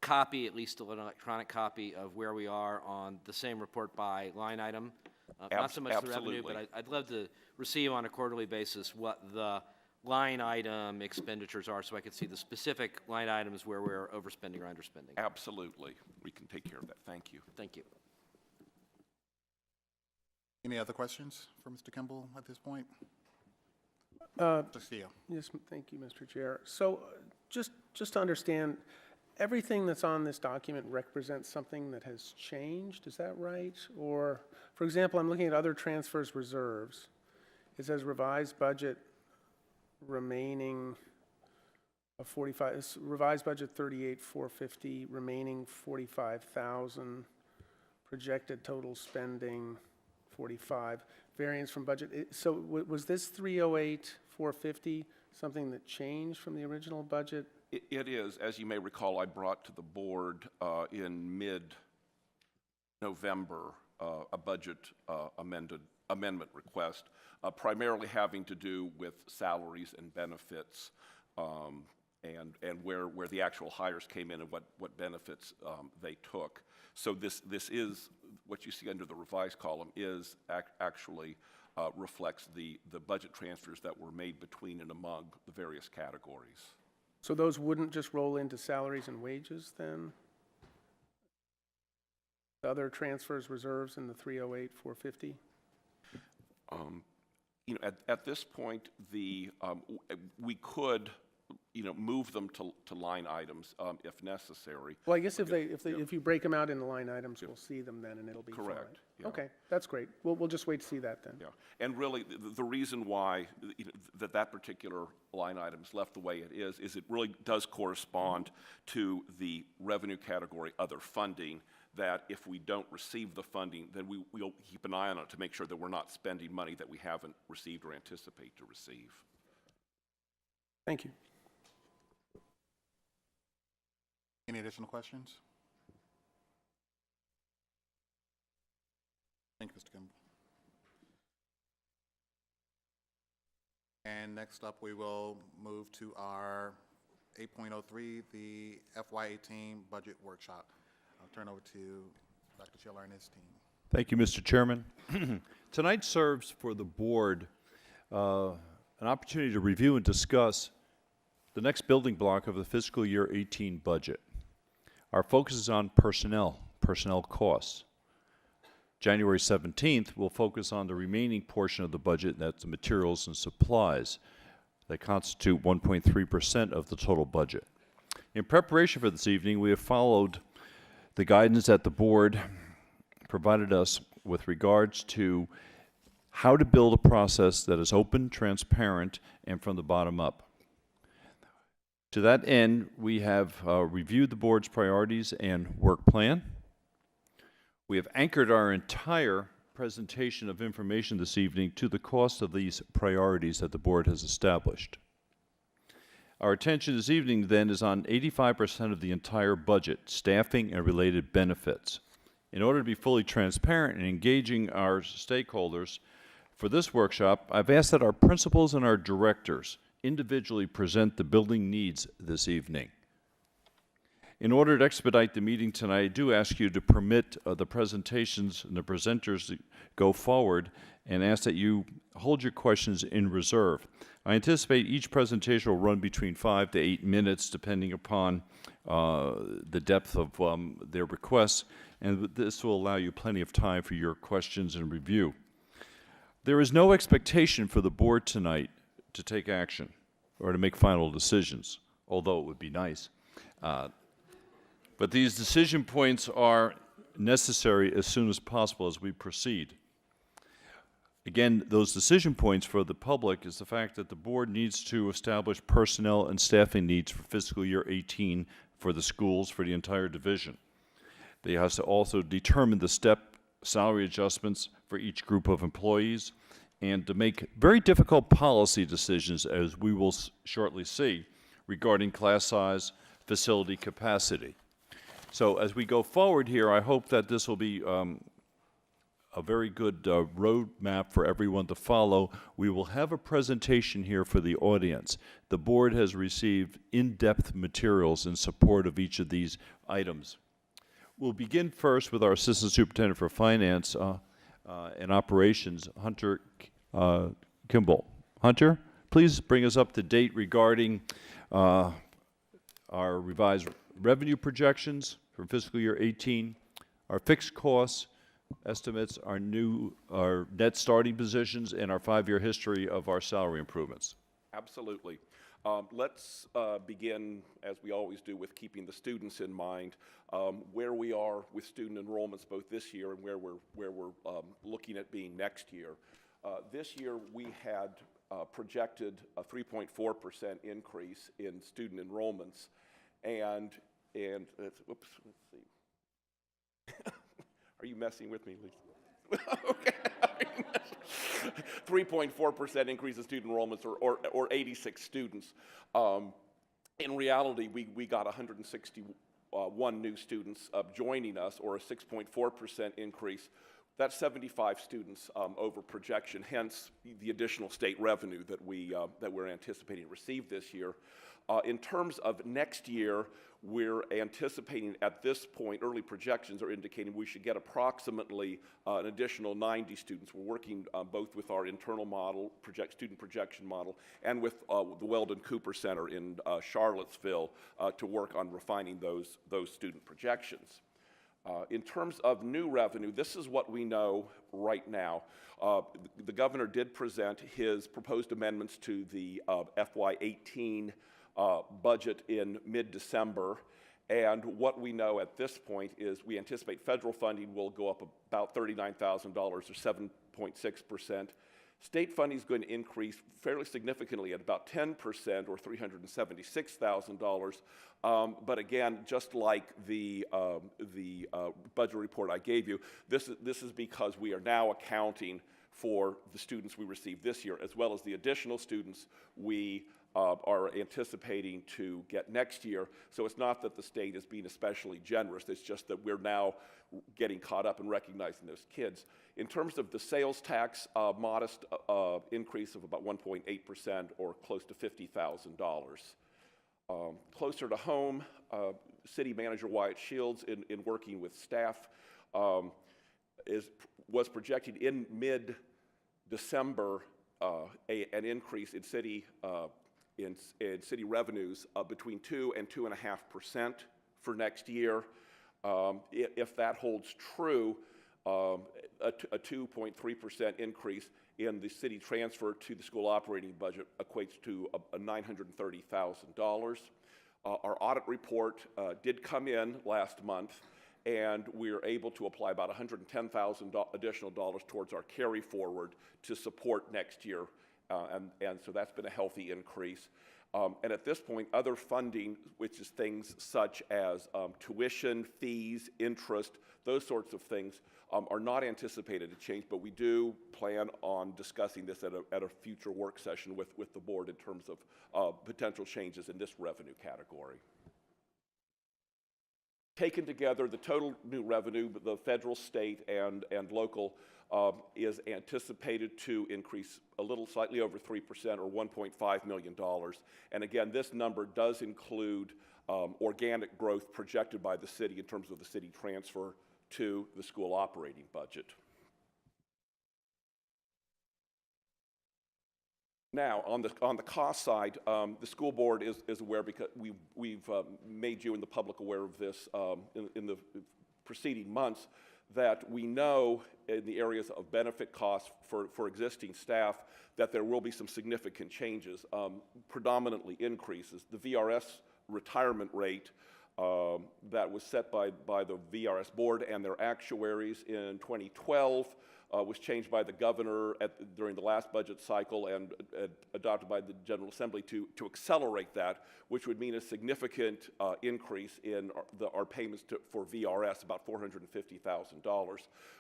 copy, at least an electronic copy, of where we are on the same report by line item? Not so much the revenue, but I'd love to receive on a quarterly basis what the line item expenditures are, so I could see the specific line items where we're overspending or underspending. Absolutely. We can take care of that. Thank you. Thank you. Any other questions for Mr. Kimball at this point? Yes, thank you, Mr. Chair. So just to understand, everything that's on this document represents something that has changed, is that right? Or, for example, I'm looking at other transfers reserves. It says revised budget remaining of 45, revised budget 38,450, remaining 45,000, projected total spending 45, variance from budget. So was this 308,450 something that changed from the original budget? It is. As you may recall, I brought to the board in mid-November a budget amendment request, primarily having to do with salaries and benefits, and where the actual hires came in and what benefits they took. So this is, what you see under the revised column is actually reflects the budget transfers that were made between and among the various categories. So those wouldn't just roll into salaries and wages then? The other transfers, reserves in the 308,450? At this point, we could, move them to line items if necessary. Well, I guess if you break them out into line items, we'll see them then, and it'll be fine. Correct. Yeah. Okay, that's great. We'll just wait to see that then. Yeah, and really, the reason why that particular line item is left the way it is it really does correspond to the revenue category other funding, that if we don't receive the funding, then we'll keep an eye on it to make sure that we're not spending money that we haven't received or anticipate to receive. Thank you. Any additional questions? Thank you, Mr. Kimball. And next up, we will move to our 8.03, the FY18 budget workshop. I'll turn over to Dr. Chiller and his team. Thank you, Mr. Chairman. Tonight serves for the board an opportunity to review and discuss the next building block of the fiscal year 18 budget. Our focus is on personnel costs. January 17th, we'll focus on the remaining portion of the budget, that's the materials and supplies that constitute 1.3% of the total budget. In preparation for this evening, we have followed the guidance that the board provided us with regards to how to build a process that is open, transparent, and from the bottom up. To that end, we have reviewed the board's priorities and work plan. We have anchored our entire presentation of information this evening to the cost of these priorities that the board has established. Our attention this evening then is on 85% of the entire budget, staffing and related benefits. In order to be fully transparent and engaging our stakeholders for this workshop, I've asked that our principals and our directors individually present the building needs this evening. In order to expedite the meeting tonight, I do ask you to permit the presentations and the presenters to go forward and ask that you hold your questions in reserve. I anticipate each presentation will run between 5 to 8 minutes, depending upon the depth of their requests, and this will allow you plenty of time for your questions and review. There is no expectation for the board tonight to take action or to make final decisions, although it would be nice. But these decision points are necessary as soon as possible as we proceed. Again, those decision points for the public is the fact that the board needs to establish personnel and staffing needs for fiscal year 18 for the schools for the entire division. They have to also determine the step salary adjustments for each group of employees and to make very difficult policy decisions, as we will shortly see, regarding class size, facility capacity. So as we go forward here, I hope that this will be a very good roadmap for everyone to follow. We will have a presentation here for the audience. The board has received in-depth materials in support of each of these items. We'll begin first with our Assistant Superintendent for Finance and Operations, Hunter Kimball. Hunter, please bring us up to date regarding our revised revenue projections for fiscal year 18, our fixed costs estimates, our net starting positions, and our 5-year history of our salary improvements. Absolutely. Let's begin, as we always do, with keeping the students in mind, where we are with student enrollments both this year and where we're looking at being next year. This year we had projected a 3.4% increase in student enrollments, and whoops, let's see. Are you messing with me, Lisa? Okay. 3.4% increase in student enrollments, or 86 students. In reality, we got 161 new students joining us, or a 6.4% increase. That's 75 students over projection, hence the additional state revenue that we're anticipating to receive this year. In terms of next year, we're anticipating at this point, early projections are indicating we should get approximately an additional 90 students. We're working both with our internal model, student projection model, and with the Weldon Cooper Center in Charlottesville to work on refining those student projections. In terms of new revenue, this is what we know right now. The governor did present his proposed amendments to the FY18 budget in mid-December, and what we know at this point is we anticipate federal funding will go up about $39,000 or 7.6%. State funding is going to increase fairly significantly at about 10% or $376,000. But again, just like the budget report I gave you, this is because we are now accounting for the students we received this year, as well as the additional students we are anticipating to get next year. So it's not that the state is being especially generous, it's just that we're now getting caught up and recognizing those kids. In terms of the sales tax, modest increase of about 1.8% or close to $50,000. Closer to home, City Manager Wyatt Shields, in working with staff, was projecting in mid-December an increase in city city revenues between 2 and 2.5% for next year. If that holds true, a 2.3% increase in the city transfer to the school operating budget equates to $930,000. Our audit report did come in last month, and we're able to apply about $110,000 additional dollars towards our carry forward to support next year, and so that's been a healthy increase. And at this point, other funding, which is things such as tuition, fees, interest, those sorts of things, are not anticipated to change, but we do plan on discussing this at a future work session with the board in terms of potential changes in this revenue category. Taken together, the total new revenue, the federal, state, and local, is anticipated to increase a little, slightly over 3%, or $1.5 million. And again, this number does include organic growth projected by the city in terms of the city transfer to the school operating budget. Now, on the cost side, the school board is aware, because we've made you and the public aware of this in the preceding months, that we know in the areas of benefit costs for existing staff that there will be some significant changes, predominantly increases. The VRS retirement rate that was set by the VRS board and their actuaries in 2012 was changed by the governor during the last budget cycle and adopted by the General Assembly to accelerate that, which would mean a significant increase in our payments for VRS, about $450,000.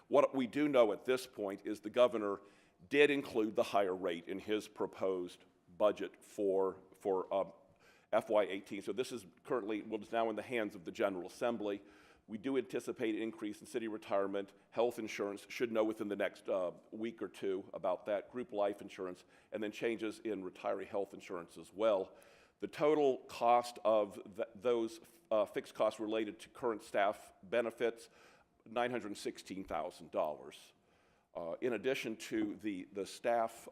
What we do know at this point is the governor did include the higher rate in his proposed budget for FY18. So this is currently, well, it's now in the hands of the General Assembly. We do anticipate an increase in city retirement, health insurance, should know within the next week or two about that, group life insurance, and then changes in retiree health insurance as well. The total cost of those fixed costs related to current staff benefits, $916,000. In addition to the staff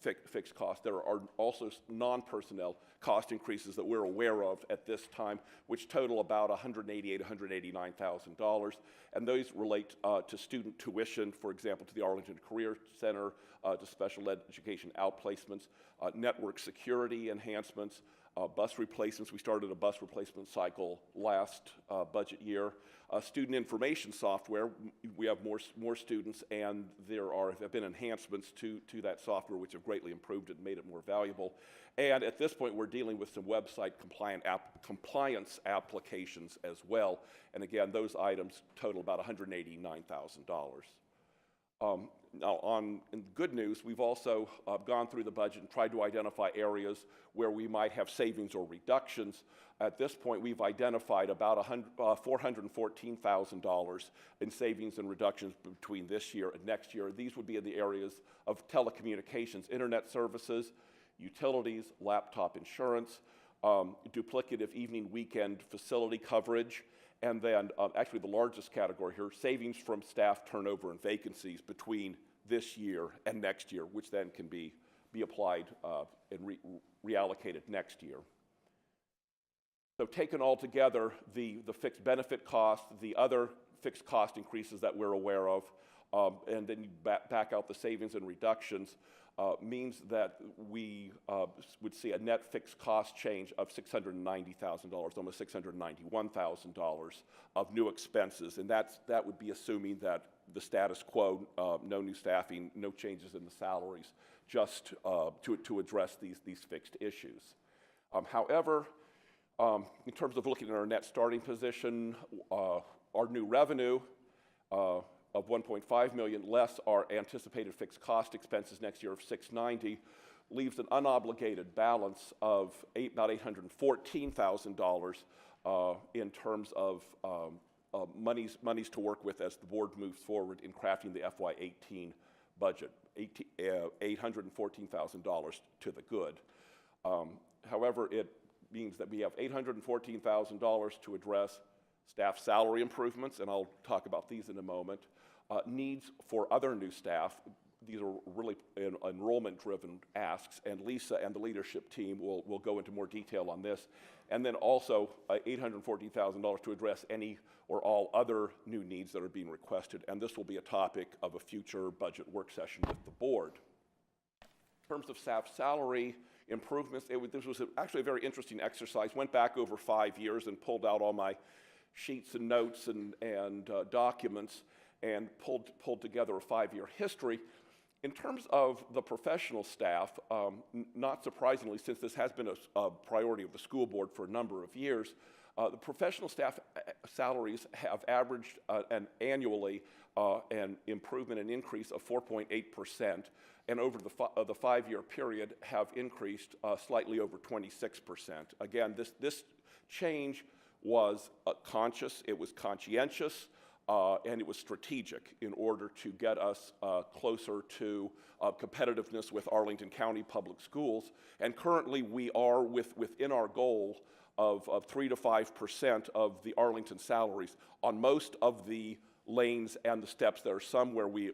fixed costs, there are also non-personnel cost increases that we're aware of at this time, which total about $188,000, $189,000. And those relate to student tuition, for example, to the Arlington Career Center, to special education outplacements, network security enhancements, bus replacements. We started a bus replacement cycle last budget year. Student information software, we have more students, and there have been enhancements to that software which have greatly improved it and made it more valuable. And at this point, we're dealing with some website compliance applications as well. And again, those items total about $189,000. Now, in good news, we've also gone through the budget and tried to identify areas where we might have savings or reductions. At this point, we've identified about $414,000 in savings and reductions between this year and next year. These would be in the areas of telecommunications, internet services, utilities, laptop insurance, duplicative evening weekend facility coverage, and then actually the largest category here, savings from staff turnover and vacancies between this year and next year, which then can be applied and reallocated next year. So taken all together, the fixed benefit cost, the other fixed cost increases that we're aware of, and then you back out the savings and reductions, means that we would see a net fixed cost change of $690,000, almost $691,000 of new expenses. And that would be assuming that the status quo, no new staffing, no changes in the salaries, just to address these fixed issues. However, in terms of looking at our net starting position, our new revenue of $1.5 million less our anticipated fixed cost expenses next year of $690 leaves an unobligated balance of about $814,000 in terms of monies to work with as the board moves forward in crafting the FY18 budget, $814,000 to the good. However, it means that we have $814,000 to address staff salary improvements, and I'll talk about these in a moment. Needs for other new staff. These are really enrollment-driven asks, and Lisa and the leadership team will go into more detail on this. And then also $814,000 to address any or all other new needs that are being requested, and this will be a topic of a future budget work session with the board. In terms of staff salary improvements, this was actually a very interesting exercise. Went back over 5 years and pulled out all my sheets and notes and documents and pulled together a 5-year history. In terms of the professional staff, not surprisingly, since this has been a priority of the school board for a number of years, the professional staff salaries have averaged annually an improvement, an increase of 4.8%, and over the 5-year period have increased slightly over 26%. Again, this change was conscious, it was conscientious, and it was strategic in order to get us closer to competitiveness with Arlington County Public Schools. And currently we are within our goal of 3 to 5% of the Arlington salaries on most of the lanes and the steps. There are some where we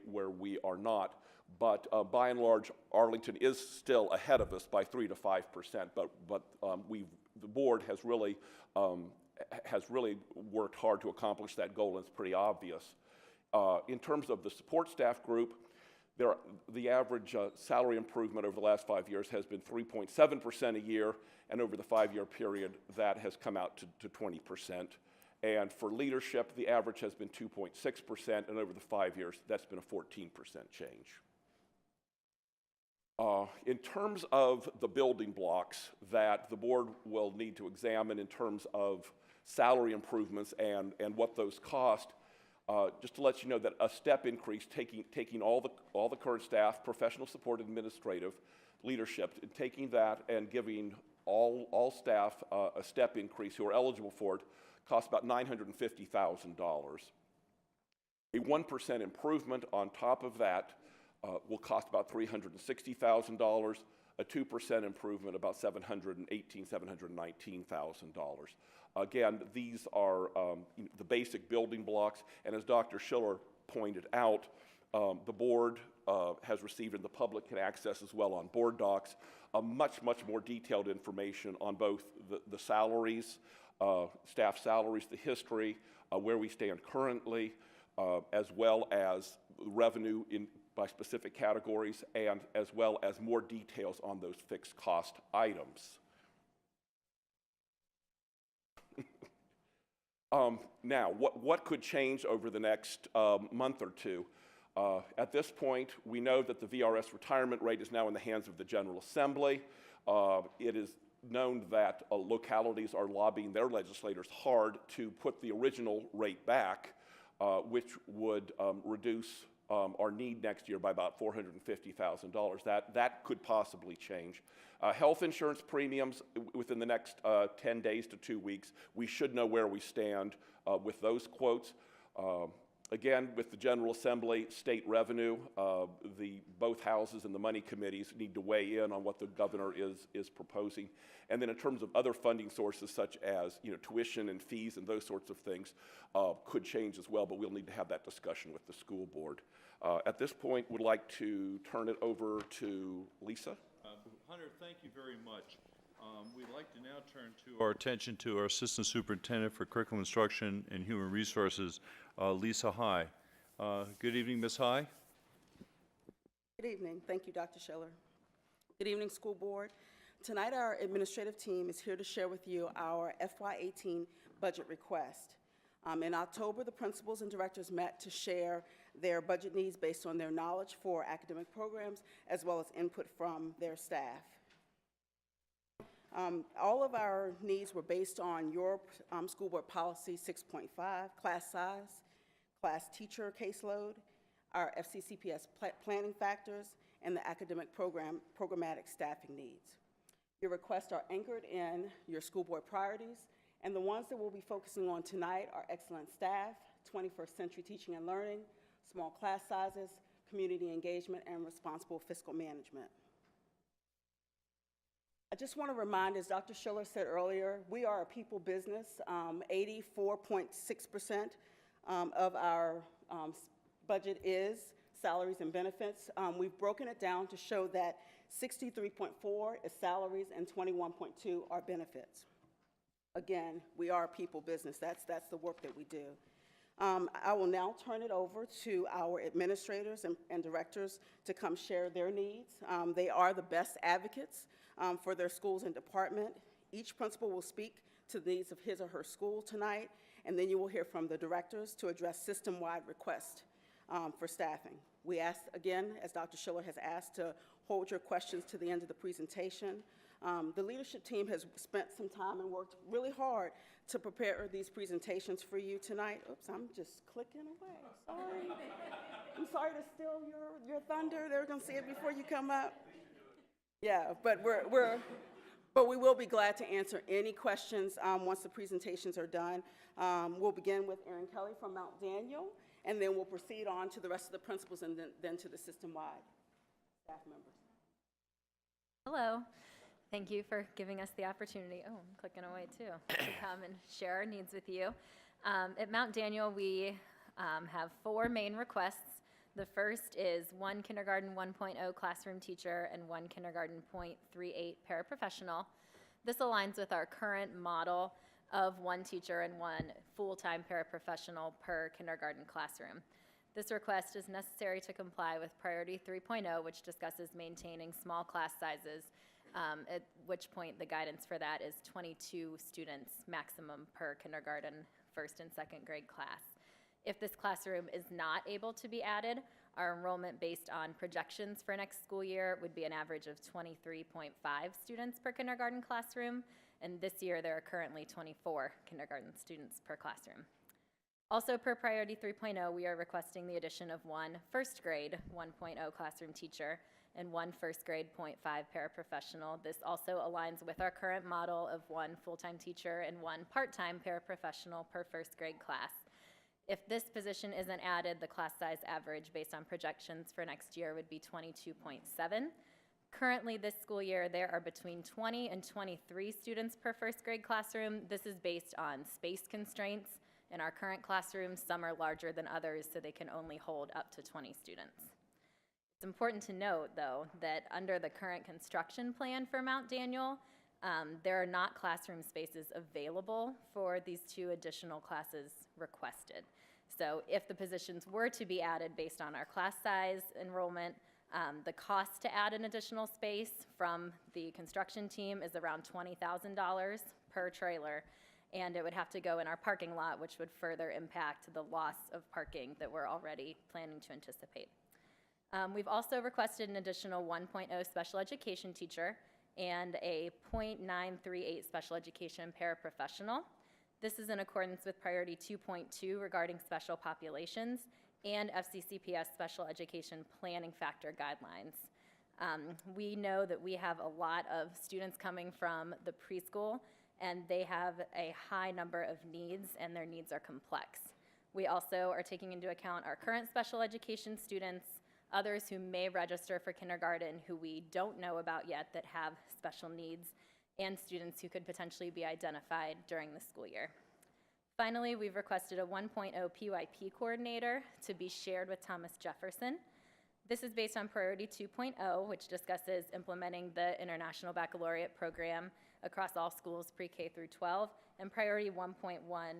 are not, but by and large, Arlington is still ahead of us by 3 to 5%. But the board has really worked hard to accomplish that goal, and it's pretty obvious. In terms of the support staff group, the average salary improvement over the last 5 years has been 3.7% a year, and over the 5-year period, that has come out to 20%. And for leadership, the average has been 2.6%, and over the 5 years, that's been a 14% change. In terms of the building blocks that the board will need to examine in terms of salary improvements and what those cost, just to let you know that a step increase, taking all the current staff, professional support, administrative, leadership, and taking that and giving all staff a step increase who are eligible for it, costs about $950,000. A 1% improvement on top of that will cost about $360,000. A 2% improvement, about $719,000. Again, these are the basic building blocks, and as Dr. Schiller pointed out, the board has received, and the public can access as well on board docs, much more detailed information on both the salaries, staff salaries, the history, where we stand currently, as well as revenue by specific categories, and as well as more details on those fixed cost items. Now, what could change over the next month or two? At this point, we know that the VRS retirement rate is now in the hands of the General Assembly. It is known that localities are lobbying their legislators hard to put the original rate back, which would reduce our need next year by about $450,000. That could possibly change. Health insurance premiums within the next 10 days to 2 weeks, we should know where we stand with those quotes. Again, with the General Assembly, state revenue, both houses and the money committees need to weigh in on what the governor is proposing. And then in terms of other funding sources such as tuition and fees and those sorts of things could change as well, but we'll need to have that discussion with the school board. At this point, would like to turn it over to Lisa. Hunter, thank you very much. We'd like to now turn our attention to our Assistant Superintendent for Curriculum Instruction and Human Resources, Lisa High. Good evening, Ms. High. Good evening. Thank you, Dr. Schiller. Good evening, School Board. Tonight, our administrative team is here to share with you our FY18 budget request. In October, the principals and directors met to share their budget needs based on their knowledge for academic programs, as well as input from their staff. All of our needs were based on your school board policy 6.5, class size, class teacher caseload, our FCCPS planning factors, and the academic programmatic staffing needs. Your requests are anchored in your school board priorities, and the ones that we'll be focusing on tonight are excellent staff, 21st century teaching and learning, small class sizes, community engagement, and responsible fiscal management. I just want to remind, as Dr. Schiller said earlier, we are a people business. 84.6% of our budget is salaries and benefits. We've broken it down to show that 63.4 is salaries and 21.2 are benefits. Again, we are a people business. That's the work that we do. I will now turn it over to our administrators and directors to come share their needs. They are the best advocates for their schools and department. Each principal will speak to the needs of his or her school tonight, and then you will hear from the directors to address system-wide requests for staffing. We ask, again, as Dr. Schiller has asked, to hold your questions to the end of the presentation. The leadership team has spent some time and worked really hard to prepare these presentations for you tonight. Oops, I'm just clicking away, sorry. I'm sorry to steal your thunder. They're gonna see it before you come up. Yeah, but we will be glad to answer any questions once the presentations are done. We'll begin with Erin Kelly from Mount Daniel, and then we'll proceed on to the rest of the principals and then to the system-wide staff members. Hello. Thank you for giving us the opportunity, oh, I'm clicking away too, to come and share our needs with you. At Mount Daniel, we have 4 main requests. The first is 1 kindergarten 1.0 classroom teacher and 1 kindergarten .38 paraprofessional. This aligns with our current model of 1 teacher and 1 full-time paraprofessional per kindergarten classroom. This request is necessary to comply with Priority 3.0, which discusses maintaining small class sizes, at which point the guidance for that is 22 students maximum per kindergarten, first and second grade class. If this classroom is not able to be added, our enrollment based on projections for next school year would be an average of 23.5 students per kindergarten classroom, and this year there are currently 24 kindergarten students per classroom. Also per Priority 3.0, we are requesting the addition of 1 first grade 1.0 classroom teacher and 1 first grade .5 paraprofessional. This also aligns with our current model of 1 full-time teacher and 1 part-time paraprofessional per first grade class. If this position isn't added, the class size average based on projections for next year would be 22.7. Currently this school year, there are between 20 and 23 students per first grade classroom. This is based on space constraints. In our current classrooms, some are larger than others, so they can only hold up to 20 students. It's important to note, though, that under the current construction plan for Mount Daniel, there are not classroom spaces available for these 2 additional classes requested. So if the positions were to be added based on our class size enrollment, the cost to add an additional space from the construction team is around $20,000 per trailer, and it would have to go in our parking lot, which would further impact the loss of parking that we're already planning to anticipate. We've also requested an additional 1.0 special education teacher and a .938 special education paraprofessional. This is in accordance with Priority 2.2 regarding special populations and FCCPS special education planning factor guidelines. We know that we have a lot of students coming from the preschool, and they have a high number of needs, and their needs are complex. We also are taking into account our current special education students, others who may register for kindergarten who we don't know about yet that have special needs, and students who could potentially be identified during the school year. Finally, we've requested a 1.0 PYP coordinator to be shared with Thomas Jefferson. This is based on Priority 2.0, which discusses implementing the International Baccalaureate program across all schools pre-K through 12, and Priority 1.1,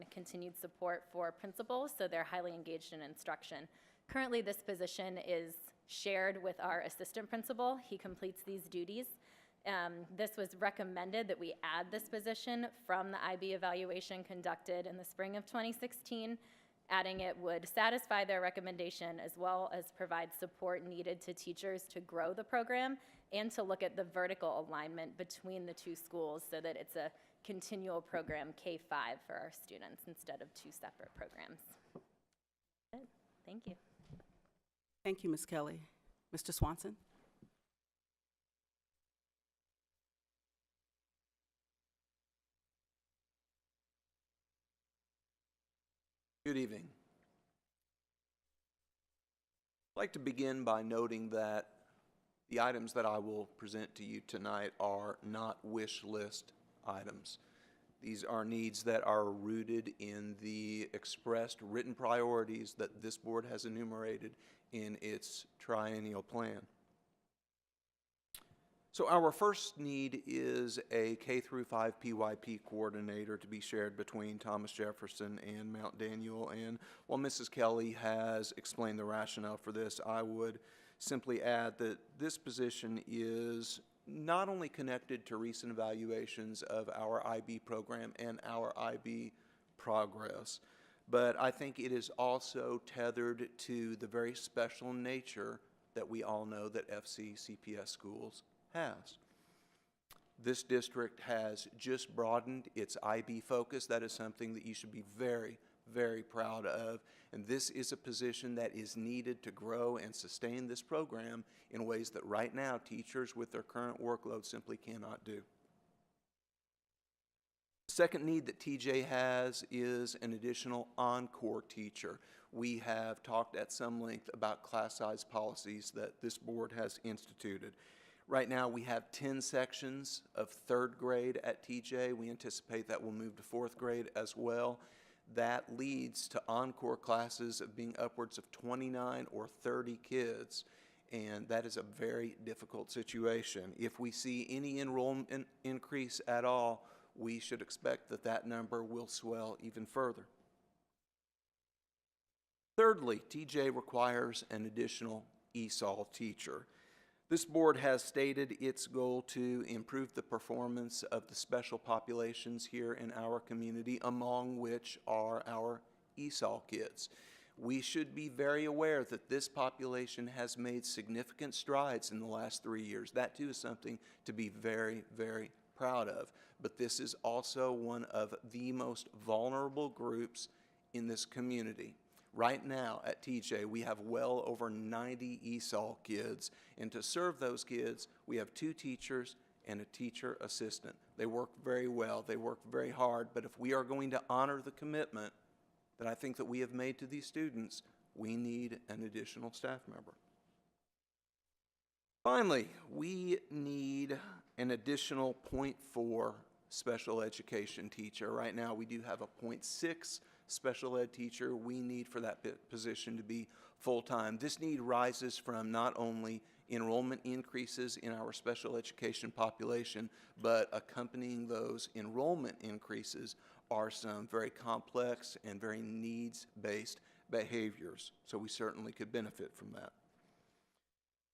continued support for principals so they're highly engaged in instruction. Currently, this position is shared with our assistant principal. He completes these duties. This was recommended that we add this position from the IB evaluation conducted in the spring of 2016. Adding it would satisfy their recommendation as well as provide support needed to teachers to grow the program and to look at the vertical alignment between the 2 schools so that it's a continual program K-5 for our students instead of 2 separate programs. Thank you. Thank you, Ms. Kelly. Mr. Swanson? Good evening. I'd like to begin by noting that the items that I will present to you tonight are not wish list items. These are needs that are rooted in the expressed written priorities that this board has enumerated in its triennial plan. So our first need is a K-5 PYP coordinator to be shared between Thomas Jefferson and Mount Daniel. And while Mrs. Kelly has explained the rationale for this, I would simply add that this position is not only connected to recent evaluations of our IB program and our IB progress. But I think it is also tethered to the very special nature that we all know that FCCPS Schools has. This district has just broadened its IB focus. That is something that you should be very, very proud of. And this is a position that is needed to grow and sustain this program in ways that right now teachers with their current workload simply cannot do. The second need that TJ has is an additional encore teacher. We have talked at some length about class size policies that this board has instituted. Right now we have 10 sections of 3rd grade at TJ. We anticipate that will move to 4th grade as well. That leads to encore classes of being upwards of 29 or 30 kids, and that is a very difficult situation. If we see any enrollment increase at all, we should expect that that number will swell even further. Thirdly, TJ requires an additional ESOL teacher. This board has stated its goal to improve the performance of the special populations here in our community, among which are our ESOL kids. We should be very aware that this population has made significant strides in the last 3 years. That too is something to be very, very proud of. But this is also one of the most vulnerable groups in this community. Right now at TJ, we have well over 90 ESOL kids, and to serve those kids, we have 2 teachers and a teacher assistant. They work very well, they work very hard, but if we are going to honor the commitment that I think that we have made to these students, we need an additional staff member. Finally, we need an additional 0.4 special education teacher. Right now, we do have a 0.6 special ed teacher. We need for that position to be full-time. This need rises from not only enrollment increases in our special education population, but accompanying those enrollment increases are some very complex and very needs-based behaviors. So we certainly could benefit from that.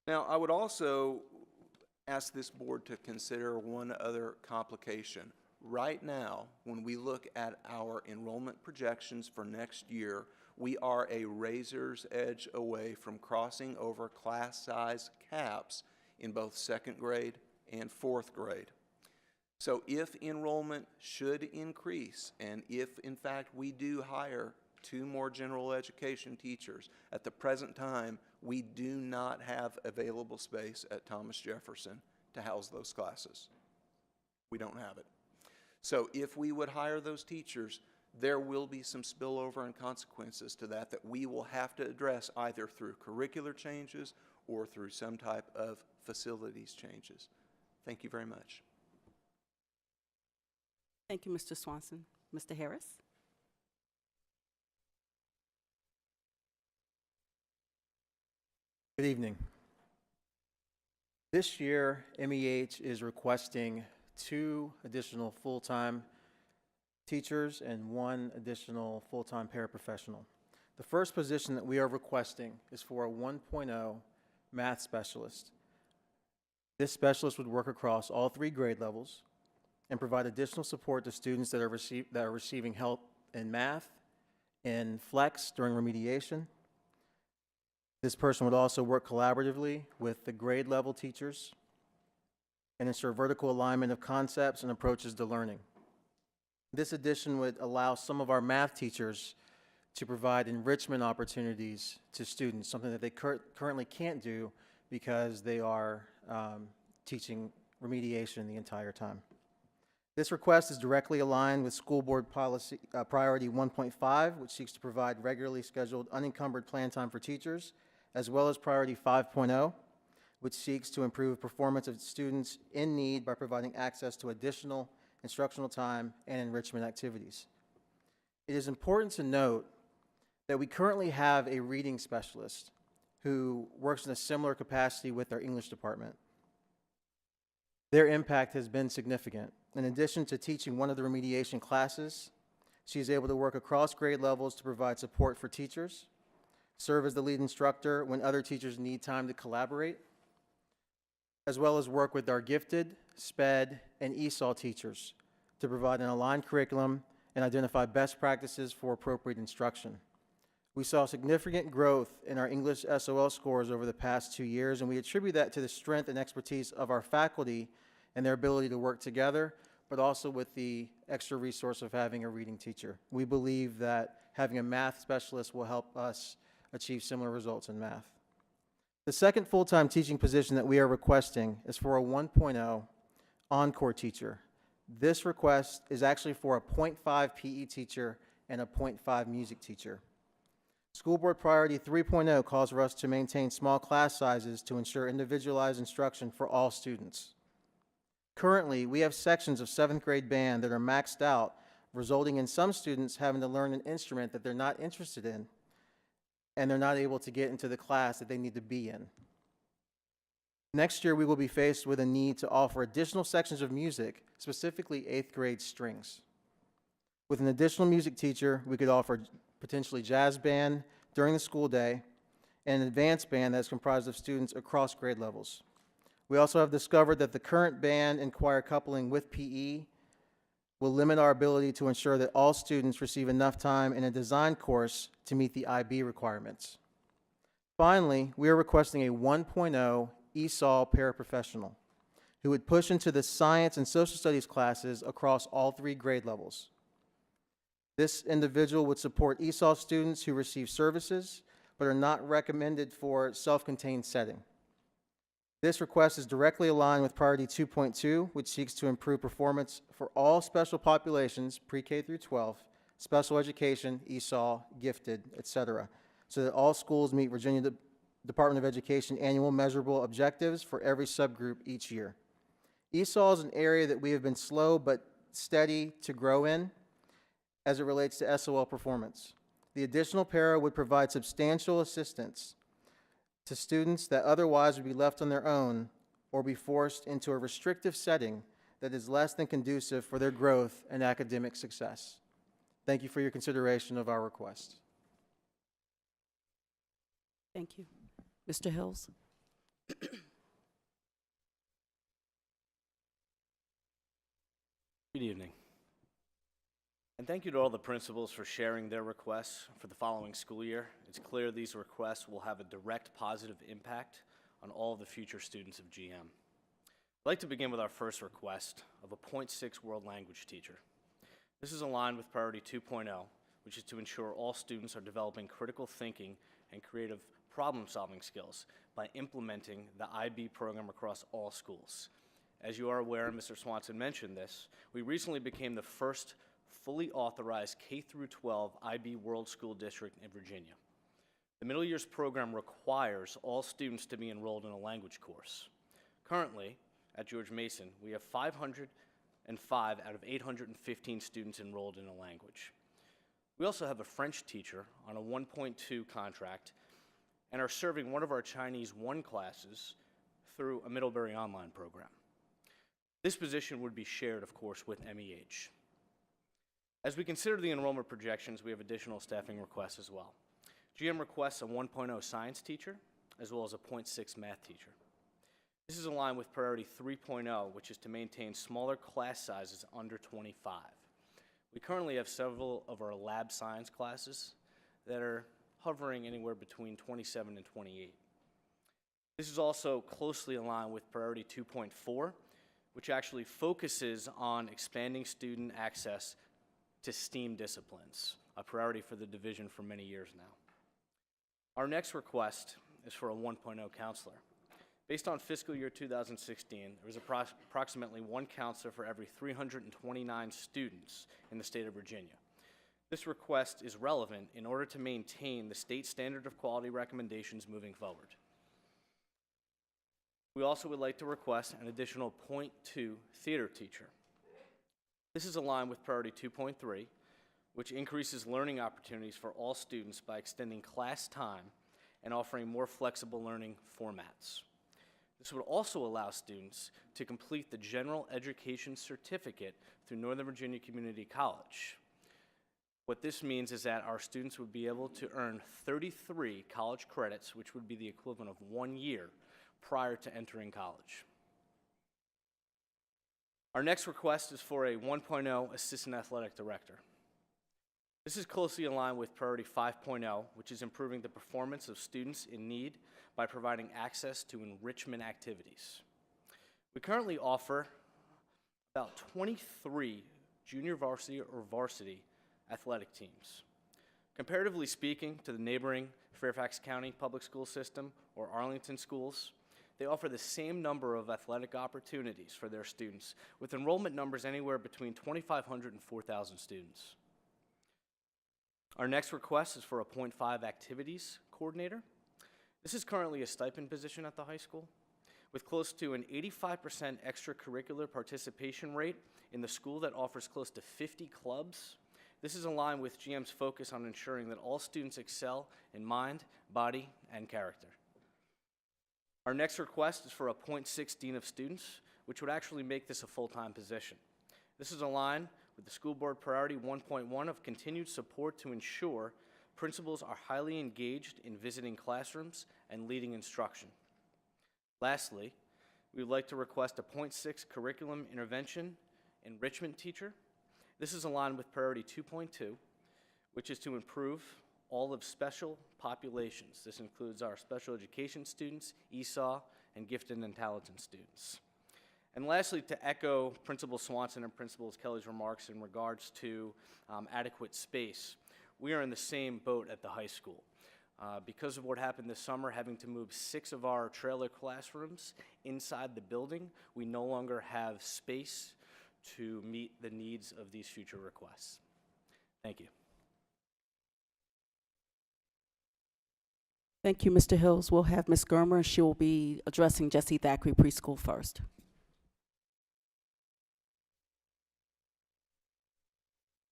Now, I would also ask this board to consider one other complication. Right now, when we look at our enrollment projections for next year, we are a razor's edge away from crossing over class size caps in both 2nd grade and 4th grade. So if enrollment should increase, and if in fact we do hire 2 more general education teachers, at the present time we do not have available space at Thomas Jefferson to house those classes. We don't have it. So if we would hire those teachers, there will be some spillover and consequences to that we will have to address either through curricular changes or through some type of facilities changes. Thank you very much. Thank you, Mr. Swanson. Mr. Harris? Good evening. This year, MEH is requesting 2 additional full-time teachers and 1 additional full-time paraprofessional. The first position that we are requesting is for a 1.0 math specialist. This specialist would work across all 3 grade levels and provide additional support to students that are receiving help in math, in flex during remediation. This person would also work collaboratively with the grade level teachers and ensure vertical alignment of concepts and approaches to learning. This addition would allow some of our math teachers to provide enrichment opportunities to students, something that they currently can't do because they are teaching remediation the entire time. This request is directly aligned with School Board Policy Priority 1.5, which seeks to provide regularly scheduled unencumbered plan time for teachers, as well as Priority 5.0, which seeks to improve performance of students in need by providing access to additional instructional time and enrichment activities. It is important to note that we currently have a reading specialist who works in a similar capacity with our English department. Their impact has been significant. In addition to teaching one of the remediation classes, she is able to work across grade levels to provide support for teachers, serve as the lead instructor when other teachers need time to collaborate, as well as work with our gifted, SPED, and ESOL teachers to provide an aligned curriculum and identify best practices for appropriate instruction. We saw significant growth in our English SOL scores over the past 2 years, and we attribute that to the strength and expertise of our faculty and their ability to work together, but also with the extra resource of having a reading teacher. We believe that having a math specialist will help us achieve similar results in math. The second full-time teaching position that we are requesting is for a 1.0 encore teacher. This request is actually for a 0.5 PE teacher and a 0.5 music teacher. School Board Priority 3.0 calls for us to maintain small class sizes to ensure individualized instruction for all students. Currently, we have sections of 7th grade band that are maxed out, resulting in some students having to learn an instrument that they're not interested in, and they're not able to get into the class that they need to be in. Next year, we will be faced with a need to offer additional sections of music, specifically 8th grade strings. With an additional music teacher, we could offer potentially jazz band during the school day and an advanced band that is comprised of students across grade levels. We also have discovered that the current band and choir coupling with PE will limit our ability to ensure that all students receive enough time in a design course to meet the IB requirements. Finally, we are requesting a 1.0 ESOL paraprofessional who would push into the science and social studies classes across all 3 grade levels. This individual would support ESOL students who receive services but are not recommended for self-contained setting. This request is directly aligned with Priority 2.2, which seeks to improve performance for all special populations, pre-K through 12, special education, ESOL, gifted, etc., so that all schools meet Virginia Department of Education annual measurable objectives for every subgroup each year. ESOL is an area that we have been slow but steady to grow in as it relates to SOL performance. The additional para would provide substantial assistance to students that otherwise would be left on their own or be forced into a restrictive setting that is less than conducive for their growth and academic success. Thank you for your consideration of our request. Thank you. Mr. Hills? Good evening. And thank you to all the principals for sharing their requests for the following school year. It's clear these requests will have a direct positive impact on all of the future students of GM. I'd like to begin with our first request of a 0.6 world language teacher. This is aligned with Priority 2.0, which is to ensure all students are developing critical thinking and creative problem-solving skills by implementing the IB program across all schools. As you are aware, and Mr. Swanson mentioned this, we recently became the first fully authorized K-12 IB World School District in Virginia. The middle years program requires all students to be enrolled in a language course. Currently, at George Mason, we have 505 out of 815 students enrolled in a language. We also have a French teacher on a 1.2 contract and are serving one of our Chinese 1 classes through a Middlebury Online program. This position would be shared, of course, with MEH. As we consider the enrollment projections, we have additional staffing requests as well. GM requests a 1.0 science teacher, as well as a 0.6 math teacher. This is aligned with Priority 3.0, which is to maintain smaller class sizes under 25. We currently have several of our lab science classes that are hovering anywhere between 27 and 28. This is also closely aligned with Priority 2.4, which actually focuses on expanding student access to STEAM disciplines, a priority for the division for many years now. Our next request is for a 1.0 counselor. Based on fiscal year 2016, there was approximately 1 counselor for every 329 students in the state of Virginia. This request is relevant in order to maintain the state standard of quality recommendations moving forward. We also would like to request an additional 0.2 theater teacher. This is aligned with Priority 2.3, which increases learning opportunities for all students by extending class time and offering more flexible learning formats. This would also allow students to complete the General Education Certificate through Northern Virginia Community College. What this means is that our students would be able to earn 33 college credits, which would be the equivalent of 1 year prior to entering college. Our next request is for a 1.0 assistant athletic director. This is closely in line with Priority 5.0, which is improving the performance of students in need by providing access to enrichment activities. We currently offer about 23 junior varsity or varsity athletic teams. Comparatively speaking to the neighboring Fairfax County public school system or Arlington schools, they offer the same number of athletic opportunities for their students, with enrollment numbers anywhere between 2,500 and 4,000 students. Our next request is for a .5 activities coordinator. This is currently a stipend position at the high school, with close to an 85% extracurricular participation rate in the school that offers close to 50 clubs. This is in line with GM's focus on ensuring that all students excel in mind, body, and character. Our next request is for a .6 Dean of Students, which would actually make this a full-time position. This is in line with the school board priority 1.1 of continued support to ensure principals are highly engaged in visiting classrooms and leading instruction. Lastly, we would like to request a .6 curriculum intervention enrichment teacher. This is aligned with priority 2.2, which is to improve all of special populations. This includes our special education students, ESOL, and gifted and talented students. And lastly, to echo Principal Swanson and Principal Kelly's remarks in regards to adequate space, we are in the same boat at the high school. Because of what happened this summer, having to move 6 of our trailer classrooms inside the building, we no longer have space to meet the needs of these future requests. Thank you. Thank you, Mr. Hills. We'll have Ms. Germer. She will be addressing Jesse Thackeray Preschool first.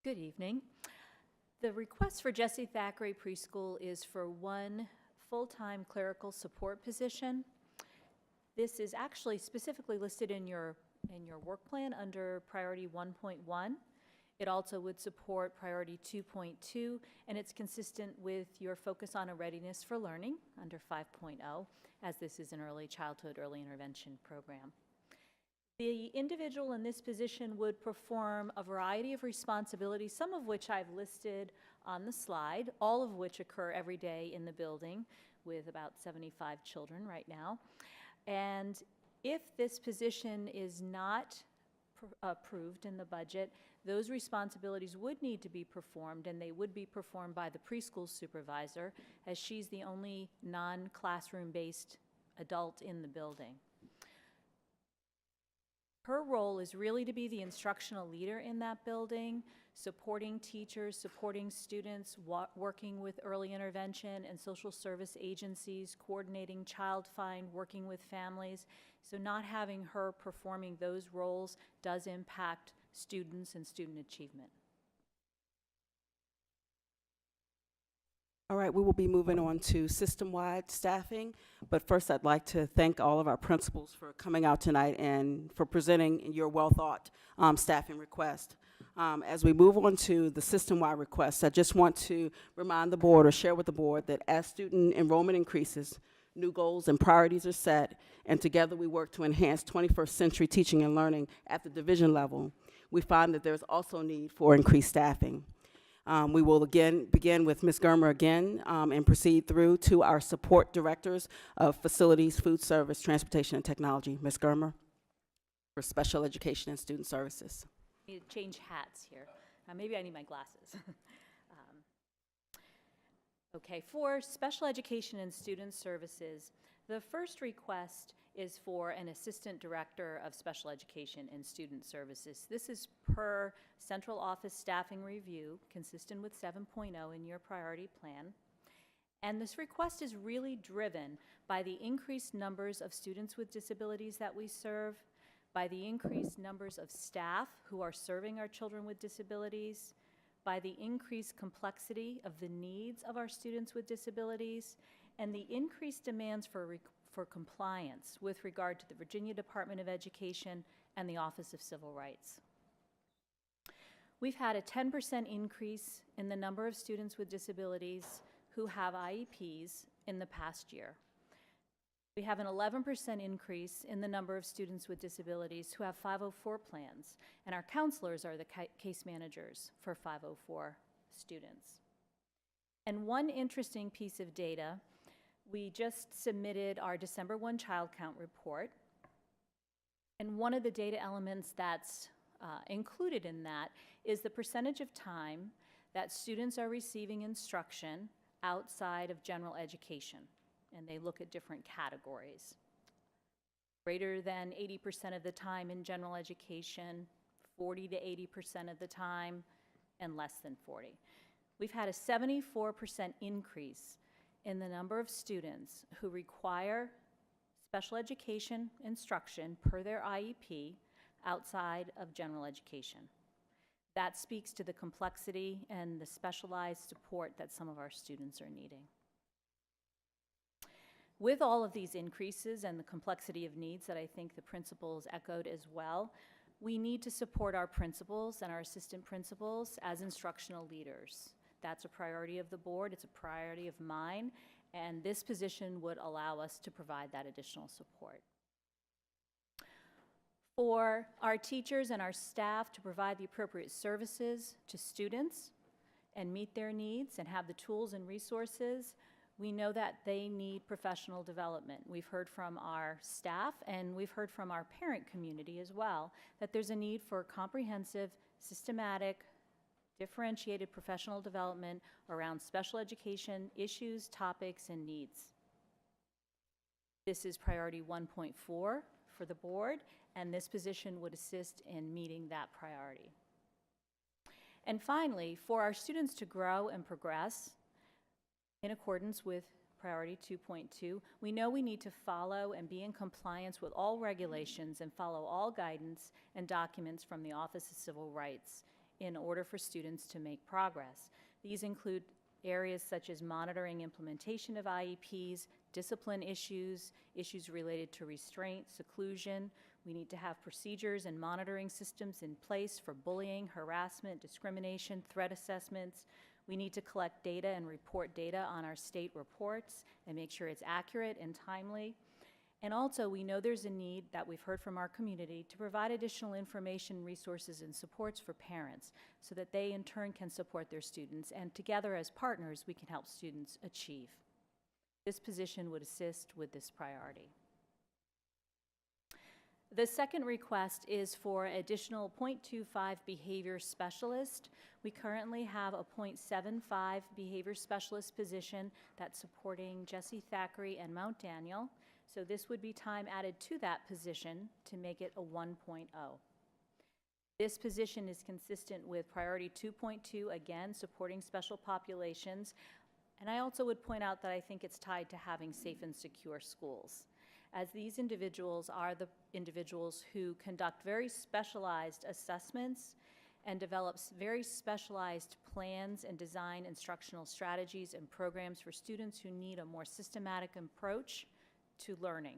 Good evening. The request for Jesse Thackeray Preschool is for 1 full-time clerical support position. This is actually specifically listed in your work plan under priority 1.1. It also would support priority 2.2, and it's consistent with your focus on a readiness for learning under 5.0, as this is an early childhood, early intervention program. The individual in this position would perform a variety of responsibilities, some of which I've listed on the slide, all of which occur every day in the building with about 75 children right now. And if this position is not approved in the budget, those responsibilities would need to be performed, and they would be performed by the preschool supervisor, as she's the only non-classroom-based adult in the building. Her role is really to be the instructional leader in that building, supporting teachers, supporting students, working with early intervention and social service agencies, coordinating child find, working with families. So not having her performing those roles does impact students and student achievement. All right, we will be moving on to system-wide staffing, but first I'd like to thank all of our principals for coming out tonight and for presenting your well-thought staffing request. As we move on to the system-wide requests, I just want to remind the board or share with the board that as student enrollment increases, new goals and priorities are set, and together we work to enhance 21st century teaching and learning at the division level. We find that there's also need for increased staffing. We will again begin with Ms. Germer again and proceed through to our support directors of facilities, food service, transportation, and technology. Ms. Germer for special education and student services. I need to change hats here. Maybe I need my glasses. Okay, for special education and student services, the first request is for an assistant director of special education and student services. This is per central office staffing review, consistent with 7.0 in your priority plan. And this request is really driven by the increased numbers of students with disabilities that we serve, by the increased numbers of staff who are serving our children with disabilities, by the increased complexity of the needs of our students with disabilities, and the increased demands for compliance with regard to the Virginia Department of Education and the Office of Civil Rights. We've had a 10% increase in the number of students with disabilities who have IEPs in the past year. We have an 11% increase in the number of students with disabilities who have 504 plans, and our counselors are the case managers for 504 students. And one interesting piece of data, we just submitted our December 1 child count report. And one of the data elements that's included in that is the percentage of time that students are receiving instruction outside of general education. And they look at different categories. Greater than 80% of the time in general education, 40 to 80% of the time, and less than 40. We've had a 74% increase in the number of students who require special education instruction per their IEP outside of general education. That speaks to the complexity and the specialized support that some of our students are needing. With all of these increases and the complexity of needs that I think the principals echoed as well, we need to support our principals and our assistant principals as instructional leaders. That's a priority of the board, it's a priority of mine, and this position would allow us to provide that additional support. For our teachers and our staff to provide the appropriate services to students and meet their needs and have the tools and resources, we know that they need professional development. We've heard from our staff and we've heard from our parent community as well that there's a need for comprehensive, systematic, differentiated professional development around special education issues, topics, and needs. This is priority 1.4 for the board, and this position would assist in meeting that priority. And finally, for our students to grow and progress in accordance with priority 2.2, we know we need to follow and be in compliance with all regulations and follow all guidance and documents from the Office of Civil Rights in order for students to make progress. These include areas such as monitoring implementation of IEPs, discipline issues, issues related to restraint, seclusion. We need to have procedures and monitoring systems in place for bullying, harassment, discrimination, threat assessments. We need to collect data and report data on our state reports and make sure it's accurate and timely. And also, we know there's a need that we've heard from our community to provide additional information, resources, and supports for parents so that they in turn can support their students, and together as partners, we can help students achieve. This position would assist with this priority. The second request is for additional 0.25 behavior specialist. We currently have a 0.75 behavior specialist position that's supporting Jessie Thackeray and Mount Daniel. So this would be time added to that position to make it a 1.0. This position is consistent with priority 2.2, again, supporting special populations. And I also would point out that I think it's tied to having safe and secure schools, as these individuals are the individuals who conduct very specialized assessments and develops very specialized plans and design instructional strategies and programs for students who need a more systematic approach to learning.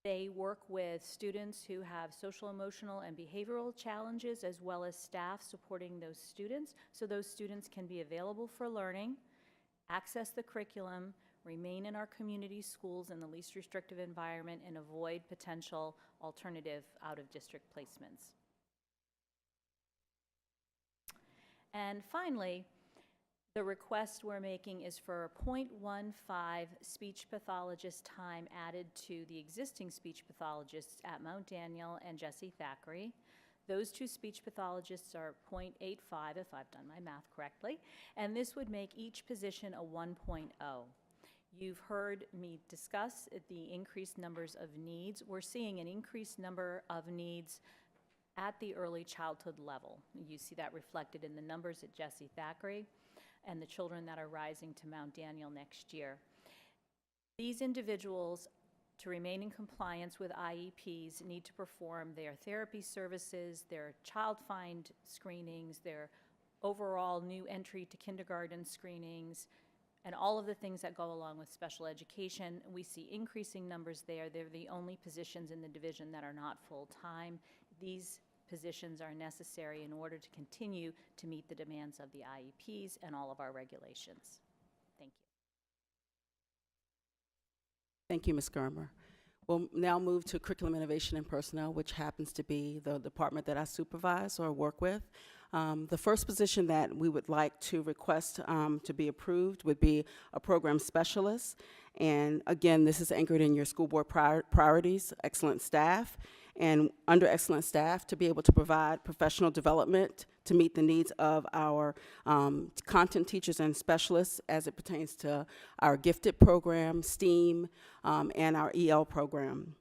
They work with students who have social, emotional, and behavioral challenges, as well as staff supporting those students, so those students can be available for learning, access the curriculum, remain in our community schools in the least restrictive environment, and avoid potential alternative out-of-district placements. And finally, the request we're making is for a 0.15 speech pathologist time added to the existing speech pathologists at Mount Daniel and Jessie Thackeray. Those two speech pathologists are 0.85, if I've done my math correctly, and this would make each position a 1.0. You've heard me discuss the increased numbers of needs. We're seeing an increased number of needs at the early childhood level. You see that reflected in the numbers at Jessie Thackeray and the children that are rising to Mount Daniel next year. These individuals, to remain in compliance with IEPs, need to perform their therapy services, their child find screenings, their overall new entry to kindergarten screenings, and all of the things that go along with special education. We see increasing numbers there. They're the only positions in the division that are not full-time. These positions are necessary in order to continue to meet the demands of the IEPs and all of our regulations. Thank you. Thank you, Ms. Germer. We'll now move to Curriculum Innovation and Personnel, which happens to be the department that I supervise or work with. The first position that we would like to request to be approved would be a program specialist. And again, this is anchored in your school board priorities, excellent staff, and under excellent staff to be able to provide professional development to meet the needs of our content teachers and specialists as it pertains to our gifted program, STEAM, and our EL program,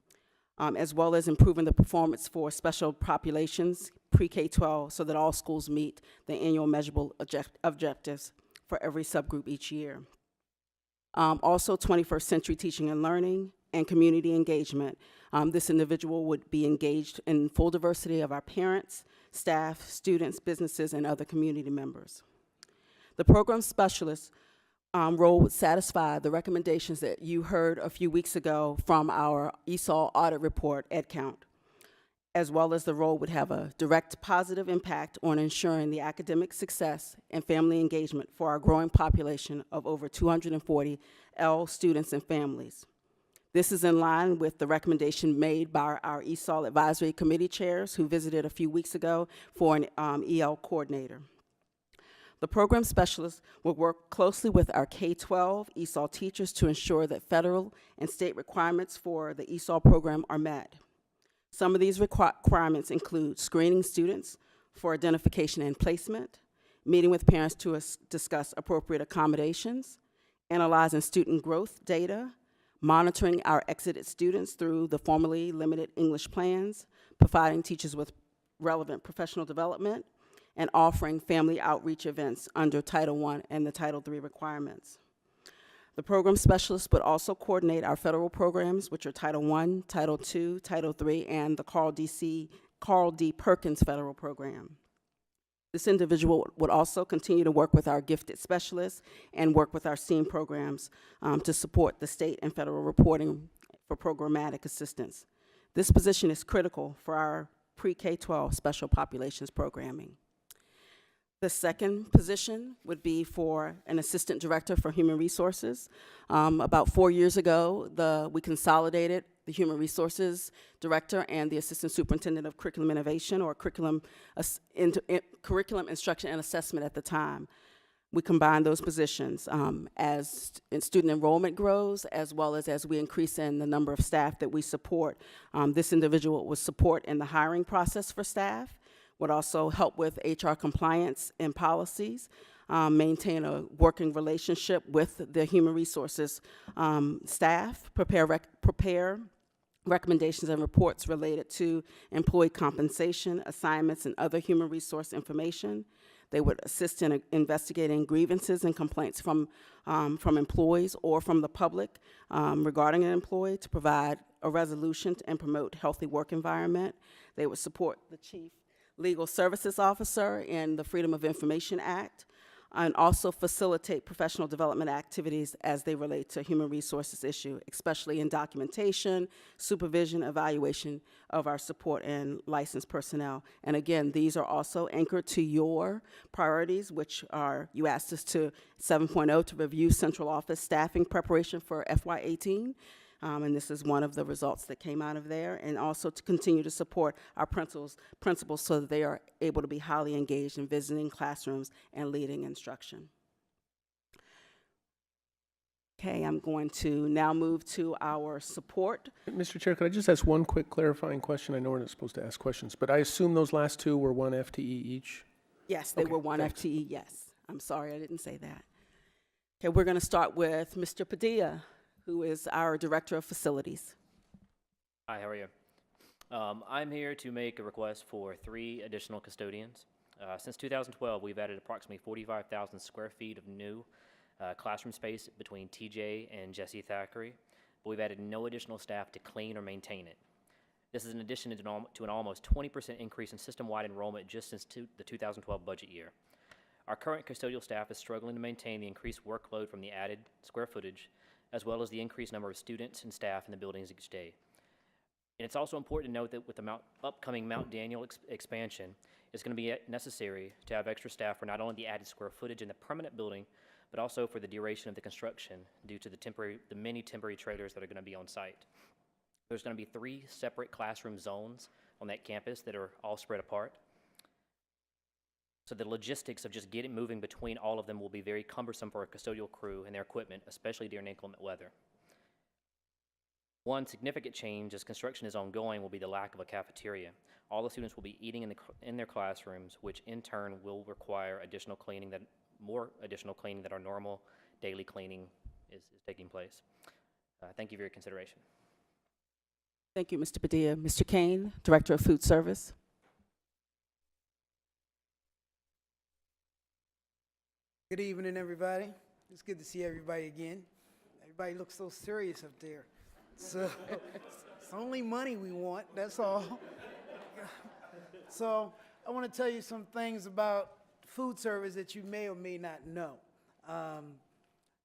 as well as improving the performance for special populations, pre-K-12, so that all schools meet the annual measurable objectives for every subgroup each year. Also, 21st century teaching and learning and community engagement. This individual would be engaged in full diversity of our parents, staff, students, businesses, and other community members. The program specialist role would satisfy the recommendations that you heard a few weeks ago from our ESOL audit report, EdCount, as well as the role would have a direct positive impact on ensuring the academic success and family engagement for our growing population of over 240 L students and families. This is in line with the recommendation made by our ESOL advisory committee chairs who visited a few weeks ago for an EL coordinator. The program specialist will work closely with our K-12 ESOL teachers to ensure that federal and state requirements for the ESOL program are met. Some of these requirements include screening students for identification and placement, meeting with parents to discuss appropriate accommodations, analyzing student growth data, monitoring our exited students through the formally limited English plans, providing teachers with relevant professional development, and offering family outreach events under Title I and the Title III requirements. The program specialist would also coordinate our federal programs, which are Title I, Title II, Title III, and the Carl D. Perkins federal program. This individual would also continue to work with our gifted specialists and work with our STEAM programs to support the state and federal reporting for programmatic assistance. This position is critical for our pre-K-12 special populations programming. The second position would be for an assistant director for human resources. About 4 years ago, we consolidated the human resources director and the assistant superintendent of curriculum innovation, or curriculum instruction and assessment at the time. We combined those positions as student enrollment grows, as well as we increase in the number of staff that we support. This individual will support in the hiring process for staff, would also help with HR compliance and policies, maintain a working relationship with the human resources staff, prepare recommendations and reports related to employee compensation, assignments, and other human resource information. They would assist in investigating grievances and complaints from employees or from the public regarding an employee to provide a resolution and promote healthy work environment. They would support the chief legal services officer in the Freedom of Information Act, and also facilitate professional development activities as they relate to human resources issue, especially in documentation, supervision, evaluation of our support and licensed personnel. And again, these are also anchored to your priorities, which are, you asked us to 7.0 to review central office staffing preparation for FY18. And this is one of the results that came out of there, and also to continue to support our principals so that they are able to be highly engaged in visiting classrooms and leading instruction. Okay, I'm going to now move to our support. Mr. Chair, could I just ask one quick clarifying question? I know we're not supposed to ask questions, but I assume those last two were 1 FTE each? Yes, they were 1 thanks. FTE, yes. I'm sorry, I didn't say that. Okay, we're going to start with Mr. Padilla, who is our Director of Facilities. Hi, how are you? I'm here to make a request for 3 additional custodians. Since 2012, we've added approximately 45,000 square feet of new classroom space between TJ and Jesse Thackeray, but we've added no additional staff to clean or maintain it. This is in addition to an almost 20% increase in system-wide enrollment just since the 2012 budget year. Our current custodial staff is struggling to maintain the increased workload from the added square footage, as well as the increased number of students and staff in the buildings each day. And it's also important to note that with the upcoming Mount Daniel expansion, it's going to be necessary to have extra staff for not only the added square footage in the permanent building, but also for the duration of the construction due to the many temporary trailers that are going to be on site. There's going to be 3 separate classroom zones on that campus that are all spread apart. So the logistics of just getting moving between all of them will be very cumbersome for a custodial crew and their equipment, especially during inclement weather. One significant change as construction is ongoing will be the lack of a cafeteria. All the students will be eating in their classrooms, which in turn will require more additional cleaning than our normal daily cleaning is taking place. Thank you for your consideration. Thank you, Mr. Padilla. Mr. Kane, Director of Food Service. Good evening, everybody. It's good to see everybody again. Everybody looks so serious up there. So it's only money we want, that's all. So I want to tell you some things about food service that you may or may not know.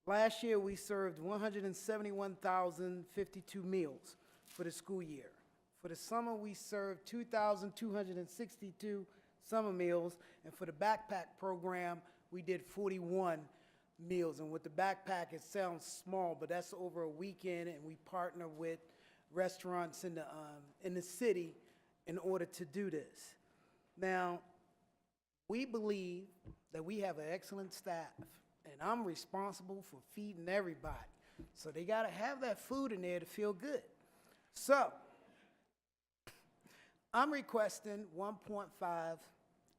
Last year, we served 171,052 meals for the school year. For the summer, we served 2,262 summer meals, and for the backpack program, we did 41 meals. And with the backpack, it sounds small, but that's over a weekend, and we partner with restaurants in the city in order to do this. Now, we believe that we have an excellent staff, and I'm responsible for feeding everybody. So they got to have that food in there to feel good. So I'm requesting 1.5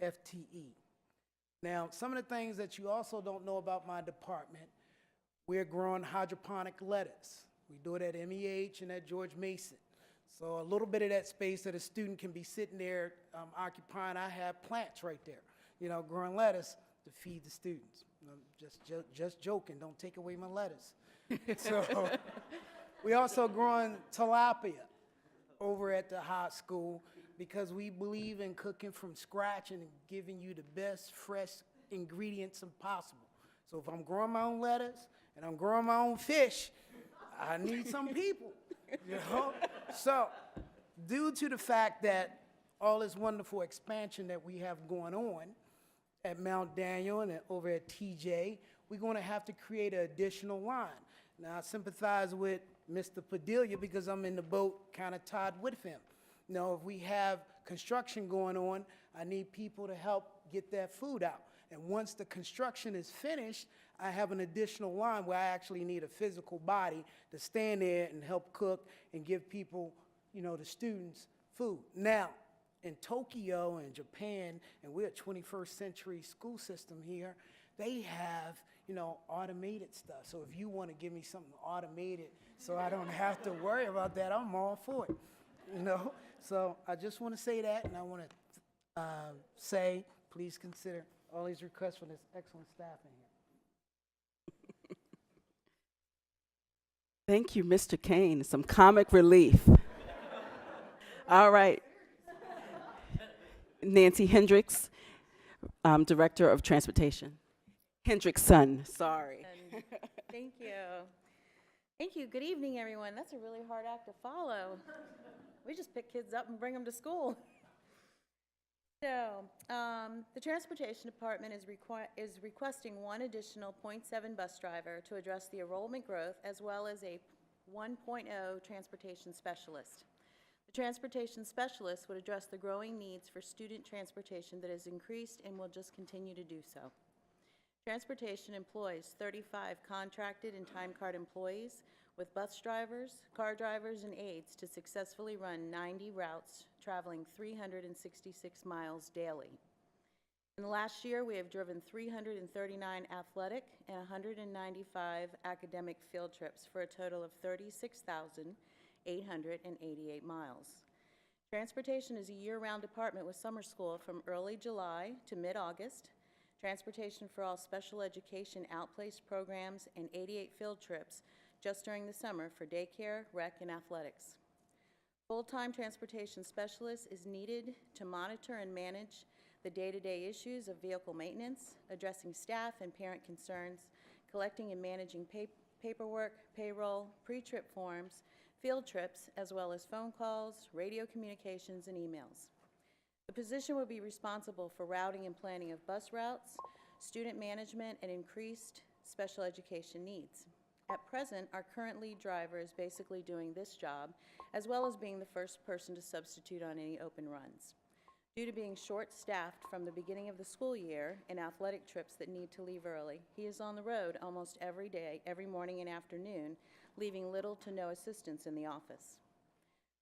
FTE. Now, some of the things that you also don't know about my department, we're growing hydroponic lettuce. We do it at MEH and at George Mason. So a little bit of that space that a student can be sitting there occupying, I have plants right there, growing lettuce to feed the students. Just joking, don't take away my lettuce. So we also growing tilapia over at the high school because we believe in cooking from scratch and giving you the best fresh ingredients possible. So if I'm growing my own lettuce and I'm growing my own fish, I need some people, So due to the fact that all this wonderful expansion that we have going on at Mount Daniel and over at TJ, we're going to have to create an additional line. Now, I sympathize with Mr. Padilla because I'm in the boat kind of tied with him. If we have construction going on, I need people to help get that food out. And once the construction is finished, I have an additional line where I actually need a physical body to stand there and help cook and give people, the students, food. Now, in Tokyo and Japan, and we're a 21st century school system here, they have, automated stuff. So if you want to give me something automated so I don't have to worry about that, I'm all for it, So I just want to say that, and I want to say, please consider all these requests for this excellent staff in here. Thank you, Mr. Kane. Some comic relief. All right. Nancy Hendricks, Director of Transportation. Hendrickson, sorry. Thank you. Thank you. Good evening, everyone. That's a really hard act to follow. We just pick kids up and bring them to school. So, the Transportation Department is requesting one additional .7 bus driver to address the enrollment growth, as well as a 1.0 transportation specialist. The transportation specialist would address the growing needs for student transportation that has increased and will just continue to do so. Transportation employs 35 contracted and time card employees with bus drivers, car drivers, and aides to successfully run 90 routes traveling 366 miles daily. In the last year, we have driven 339 athletic and 195 academic field trips for a total of 36,888 miles. Transportation is a year-round department with summer school from early July to mid-August, transportation for all special education outplaced programs, and 88 field trips just during the summer for daycare, rec, and athletics. Full-time transportation specialist is needed to monitor and manage the day-to-day issues of vehicle maintenance, addressing staff and parent concerns, collecting and managing paperwork, payroll, pre-trip forms, field trips, as well as phone calls, radio communications, and emails. The position will be responsible for routing and planning of bus routes, student management, and increased special education needs. At present, our current lead driver is basically doing this job, as well as being the first person to substitute on any open runs. Due to being short-staffed from the beginning of the school year and athletic trips that need to leave early, he is on the road almost every day, every morning and afternoon, leaving little to no assistance in the office.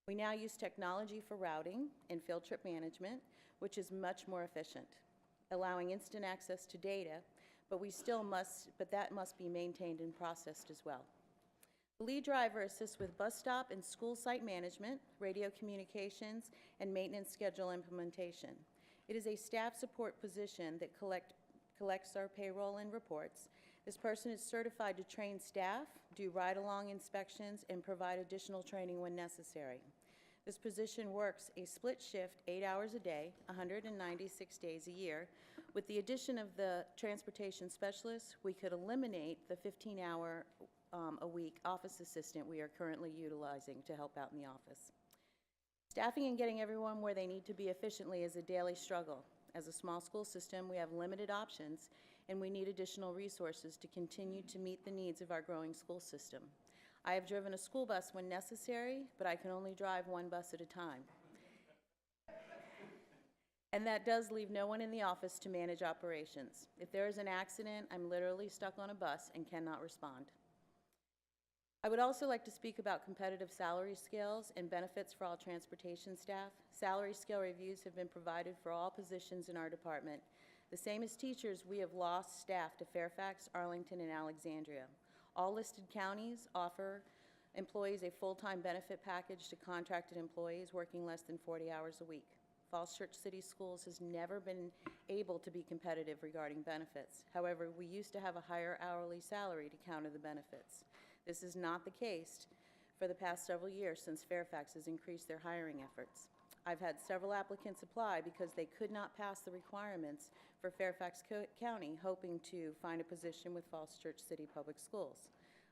We now use technology for routing and field trip management, which is much more efficient, allowing instant access to data, but that must be maintained and processed as well. The lead driver assists with bus stop and school site management, radio communications, and maintenance schedule implementation. It is a staff support position that collects our payroll and reports. This person is certified to train staff, do ride-along inspections, and provide additional training when necessary. This position works a split shift, 8 hours a day, 196 days a year. With the addition of the transportation specialist, we could eliminate the 15-hour a week office assistant we are currently utilizing to help out in the office. Staffing and getting everyone where they need to be efficiently is a daily struggle. As a small school system, we have limited options, and we need additional resources to continue to meet the needs of our growing school system. I have driven a school bus when necessary, but I can only drive one bus at a time. And that does leave no one in the office to manage operations. If there is an accident, I'm literally stuck on a bus and cannot respond. I would also like to speak about competitive salary scales and benefits for all transportation staff. Salary scale reviews have been provided for all positions in our department. The same as teachers, we have lost staff to Fairfax, Arlington, and Alexandria. All listed counties offer employees a full-time benefit package to contracted employees working less than 40 hours a week. Falls Church City Schools has never been able to be competitive regarding benefits. However, we used to have a higher hourly salary to counter the benefits. This is not the case for the past several years since Fairfax has increased their hiring efforts. I've had several applicants apply because they could not pass the requirements for Fairfax County, hoping to find a position with Falls Church City Public Schools.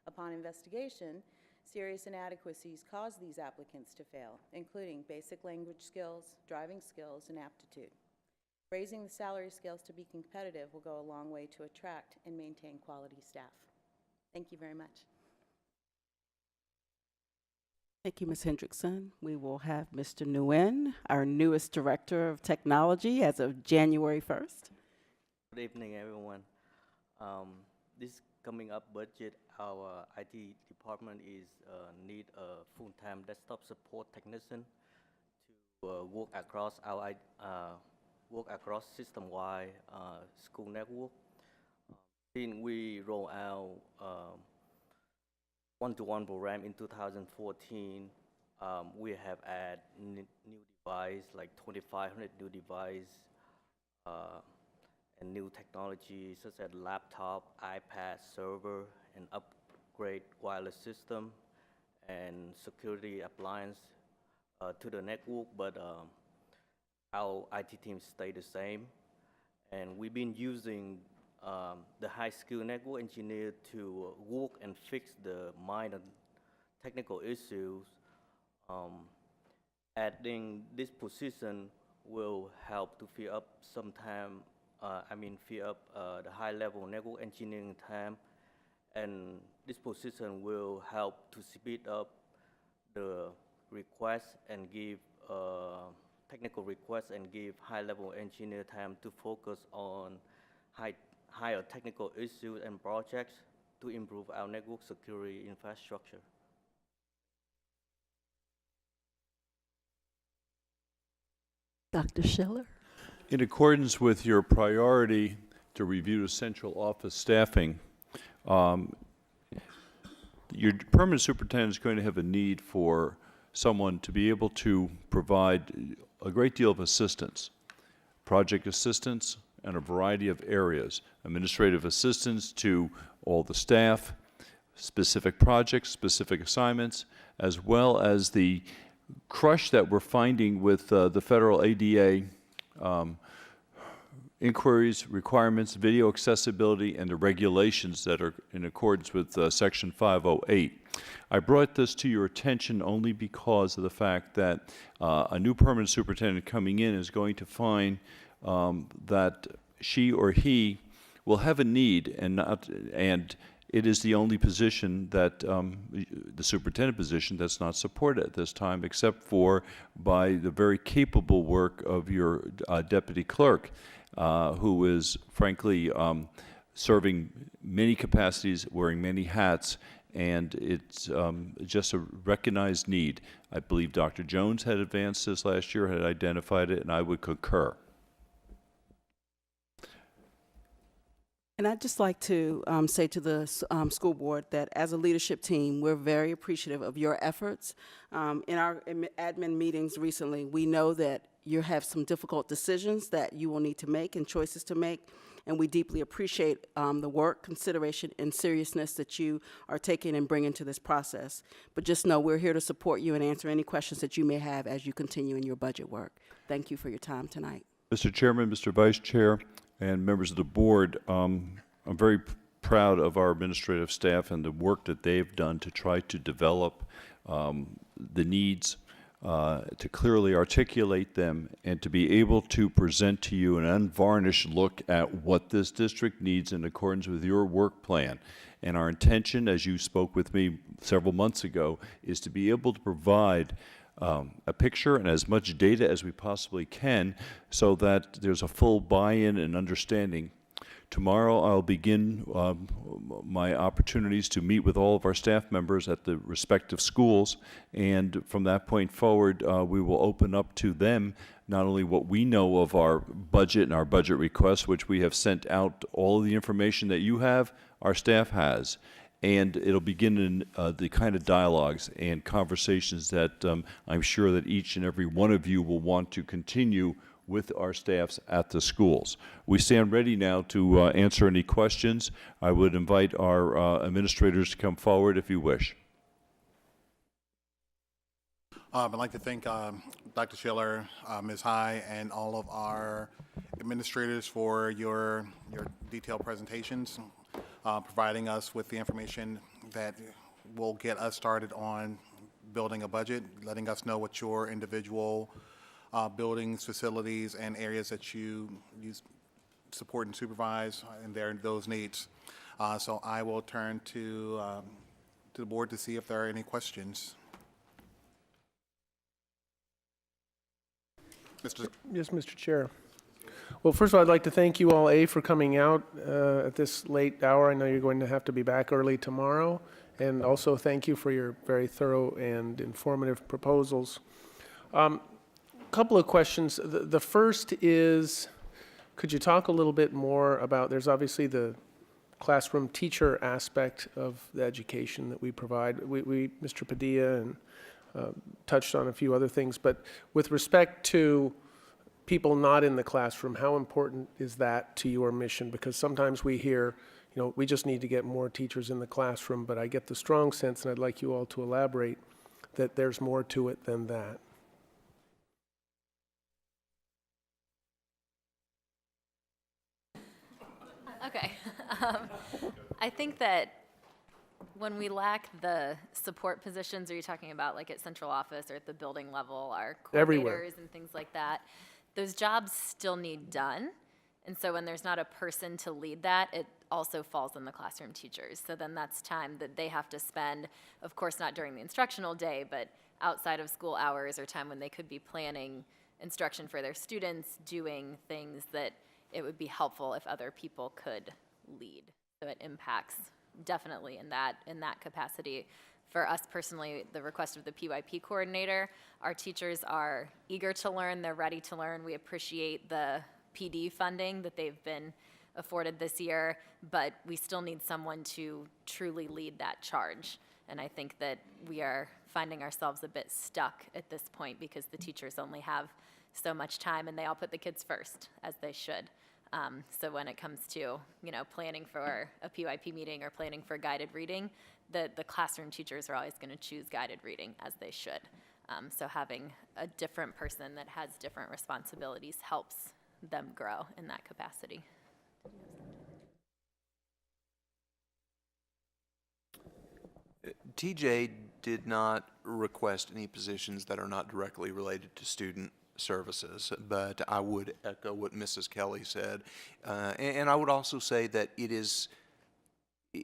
Upon investigation, serious inadequacies caused these applicants to fail, including basic language skills, driving skills, and aptitude. Raising the salary scales to be competitive will go a long way to attract and maintain quality staff. Thank you very much. Thank you, Ms. Hendrickson. We will have Mr. Nguyen, our newest Director of Technology as of January 1st. Good evening, everyone. This coming up budget, our IT department is need a full-time desktop support technician to work across our system-wide school network. Since we roll out one-to-one program in 2014, we have added new device, like 2,500 new device, and new technology such as laptop, iPad, server, and upgrade wireless system and security appliance to the network, but our IT team stay the same. And we've been using the high-skill network engineer to work and fix the minor technical issues. Adding this position will help to free up some time, free up the high-level network engineering time, and this position will help to speed up the request and give technical requests and give high-level engineer time to focus on higher technical issues and projects to improve our network security infrastructure. Dr. Schiller. In accordance with your priority to review the central office staffing, your permanent superintendent is going to have a need for someone to be able to provide a great deal of assistance, project assistance, and a variety of areas, administrative assistance to all the staff, specific projects, specific assignments, as well as the crush that we're finding with the federal ADA inquiries, requirements, video accessibility, and the regulations that are in accordance with Section 508. I brought this to your attention only because of the fact that a new permanent superintendent coming in is going to find that she or he will have a need and it is the only position that, the superintendent position, that's not supported at this time, except for by the very capable work of your deputy clerk, who is frankly serving many capacities, wearing many hats, and it's just a recognized need. I believe Dr. Jones had advanced this last year, had identified it, and I would concur. And I'd just like to say to the school board that as a leadership team, we're very appreciative of your efforts. In our admin meetings recently, we know that you have some difficult decisions that you will need to make and choices to make, and we deeply appreciate the work, consideration, and seriousness that you are taking and bringing to this process. But just know we're here to support you and answer any questions that you may have as you continue in your budget work. Thank you for your time tonight. Mr. Chairman, Mr. Vice Chair, and members of the board, I'm very proud of our administrative staff and the work that they've done to try to develop the needs, to clearly articulate them, and to be able to present to you an unvarnished look at what this district needs in accordance with your work plan. And our intention, as you spoke with me several months ago, is to be able to provide a picture and as much data as we possibly can so that there's a full buy-in and understanding. Tomorrow I'll begin my opportunities to meet with all of our staff members at the respective schools, and from that point forward we will open up to them not only what we know of our budget and our budget requests, which we have sent out all of the information that you have, our staff has, and it'll begin in the kind of dialogues and conversations that I'm sure that each and every one of you will want to continue with our staffs at the schools. We stand ready now to answer any questions. I would invite our administrators to come forward if you wish. I'd like to thank Dr. Schiller, Ms. High, and all of our administrators for your detailed presentations, providing us with the information that will get us started on building a budget, letting us know what your individual buildings, facilities, and areas that you support and supervise and those needs. So I will turn to the board to see if there are any questions. Yes, Mr. Chair. Well, first of all, I'd like to thank you all, for coming out at this late hour. I know you're going to have to be back early tomorrow. And also thank you for your very thorough and informative proposals. Couple of questions. The first is, could you talk a little bit more about, there's obviously the classroom teacher aspect of the education that we provide. Mr. Padilla and touched on a few other things, but with respect to people not in the classroom, how important is that to your mission? Because sometimes we hear, we just need to get more teachers in the classroom, but I get the strong sense, and I'd like you all to elaborate, that there's more to it than that. Okay. I think that when we lack the support positions, are you talking about like at central office or at the building level, our coordinators Everywhere. And things like that, those jobs still need done. And so when there's not a person to lead that, it also falls on the classroom teachers. So then that's time that they have to spend, of course not during the instructional day, but outside of school hours or time when they could be planning instruction for their students, doing things that it would be helpful if other people could lead. So it impacts definitely in that capacity. For us personally, the request of the PYP coordinator, our teachers are eager to learn, they're ready to learn. We appreciate the PD funding that they've been afforded this year, but we still need someone to truly lead that charge. And I think that we are finding ourselves a bit stuck at this point because the teachers only have so much time and they all put the kids first, as they should. So when it comes to, planning for a PYP meeting or planning for guided reading, the classroom teachers are always going to choose guided reading, as they should. So having a different person that has different responsibilities helps them grow in that capacity. TJ did not request any positions that are not directly related to student services, but I would echo what Mrs. Kelly said. And I would also say that it is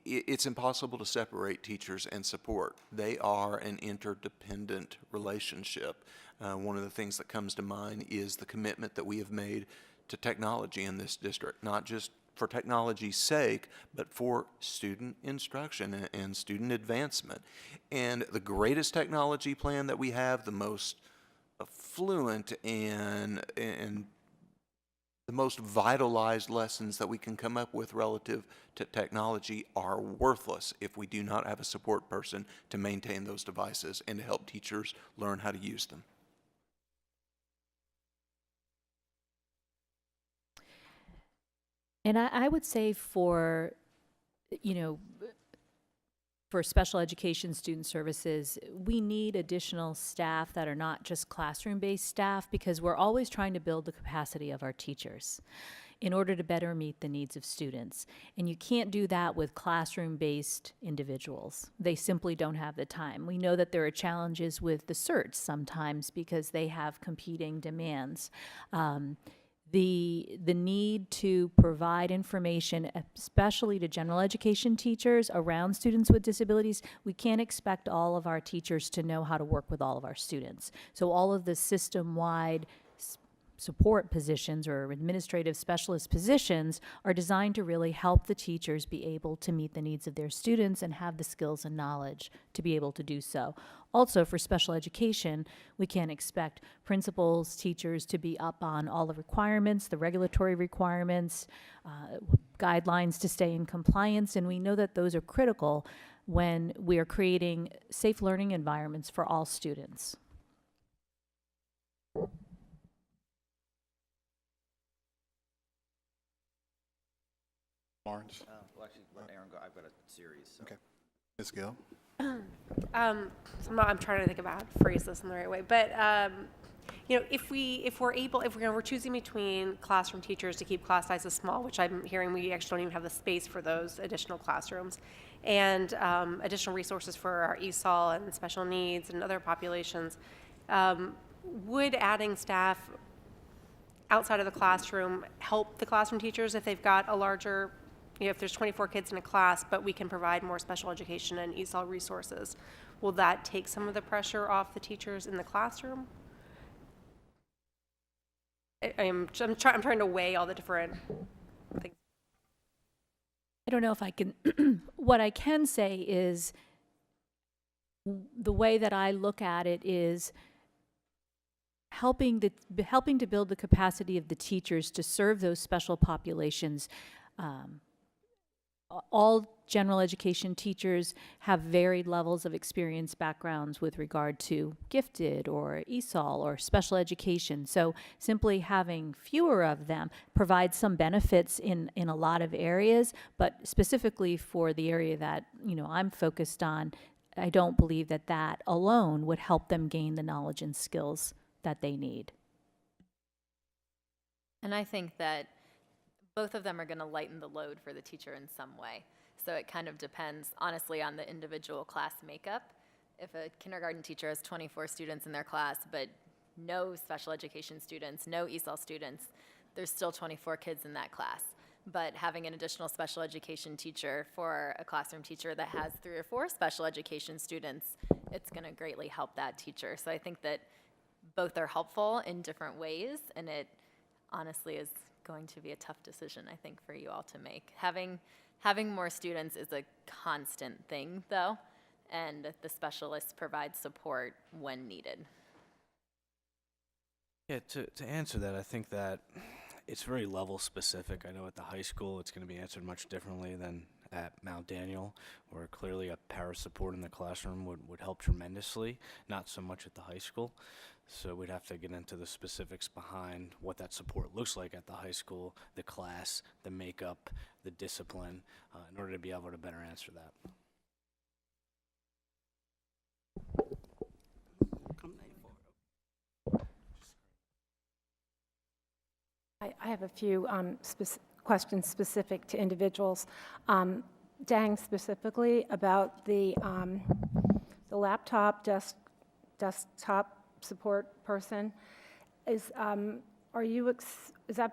it's impossible to separate teachers and support. They are an interdependent relationship. One of the things that comes to mind is the commitment that we have made to technology in this district, not just for technology's sake, but for student instruction and student advancement. And the greatest technology plan that we have, the most fluent and the most vitalized lessons that we can come up with relative to technology are worthless if we do not have a support person to maintain those devices and to help teachers learn how to use them. And I would say for, for special education student services, we need additional staff that are not just classroom-based staff, because we're always trying to build the capacity of our teachers in order to better meet the needs of students. And you can't do that with classroom-based individuals. They simply don't have the time. We know that there are challenges with the certs sometimes because they have competing demands. The need to provide information, especially to general education teachers around students with disabilities, we can't expect all of our teachers to know how to work with all of our students. So all of the system-wide support positions or administrative specialist positions are designed to really help the teachers be able to meet the needs of their students and have the skills and knowledge to be able to do so. Also, for special education, we can't expect principals, teachers to be up on all the requirements, the regulatory requirements, guidelines to stay in compliance, and we know that those are critical when we are creating safe learning environments for all students. Lawrence? Well, actually, let Aaron go. I've got a series. So. Okay. Ms. Gill? I'm trying to think about how to phrase this in the right way, but if we're choosing between classroom teachers to keep class sizes small, which I'm hearing we actually don't even have the space for those additional classrooms, and additional resources for our ESOL and special needs and other populations, would adding staff outside of the classroom help the classroom teachers if they've got a larger, if there's 24 kids in a class, but we can provide more special education and ESOL resources? Will that take some of the pressure off the teachers in the classroom? I'm trying to weigh all the different things. I don't know if I can, what I can say is the way that I look at it is helping to build the capacity of the teachers to serve those special populations. All general education teachers have varied levels of experience backgrounds with regard to gifted or ESOL or special education. So simply having fewer of them provides some benefits in a lot of areas, but specifically for the area that I'm focused on, I don't believe that that alone would help them gain the knowledge and skills that they need. And I think that both of them are going to lighten the load for the teacher in some way. So it kind of depends, honestly, on the individual class makeup. If a kindergarten teacher has 24 students in their class, but no special education students, no ESOL students, there's still 24 kids in that class. But having an additional special education teacher for a classroom teacher that has 3 or 4 special education students, it's going to greatly help that teacher. So I think that both are helpful in different ways, and it honestly is going to be a tough decision, I think, for you all to make. Having more students is a constant thing, though, and the specialists provide support when needed. Yeah, to answer that, I think that it's very level specific. I know at the high school it's going to be answered much differently than at Mount Daniel, where clearly a para support in the classroom would help tremendously, not so much at the high school. So we'd have to get into the specifics behind what that support looks like at the high school, the class, the makeup, the discipline, in order to be able to better answer that. I have a few questions specific to individuals. Dang, specifically about the laptop, desktop support person. Is that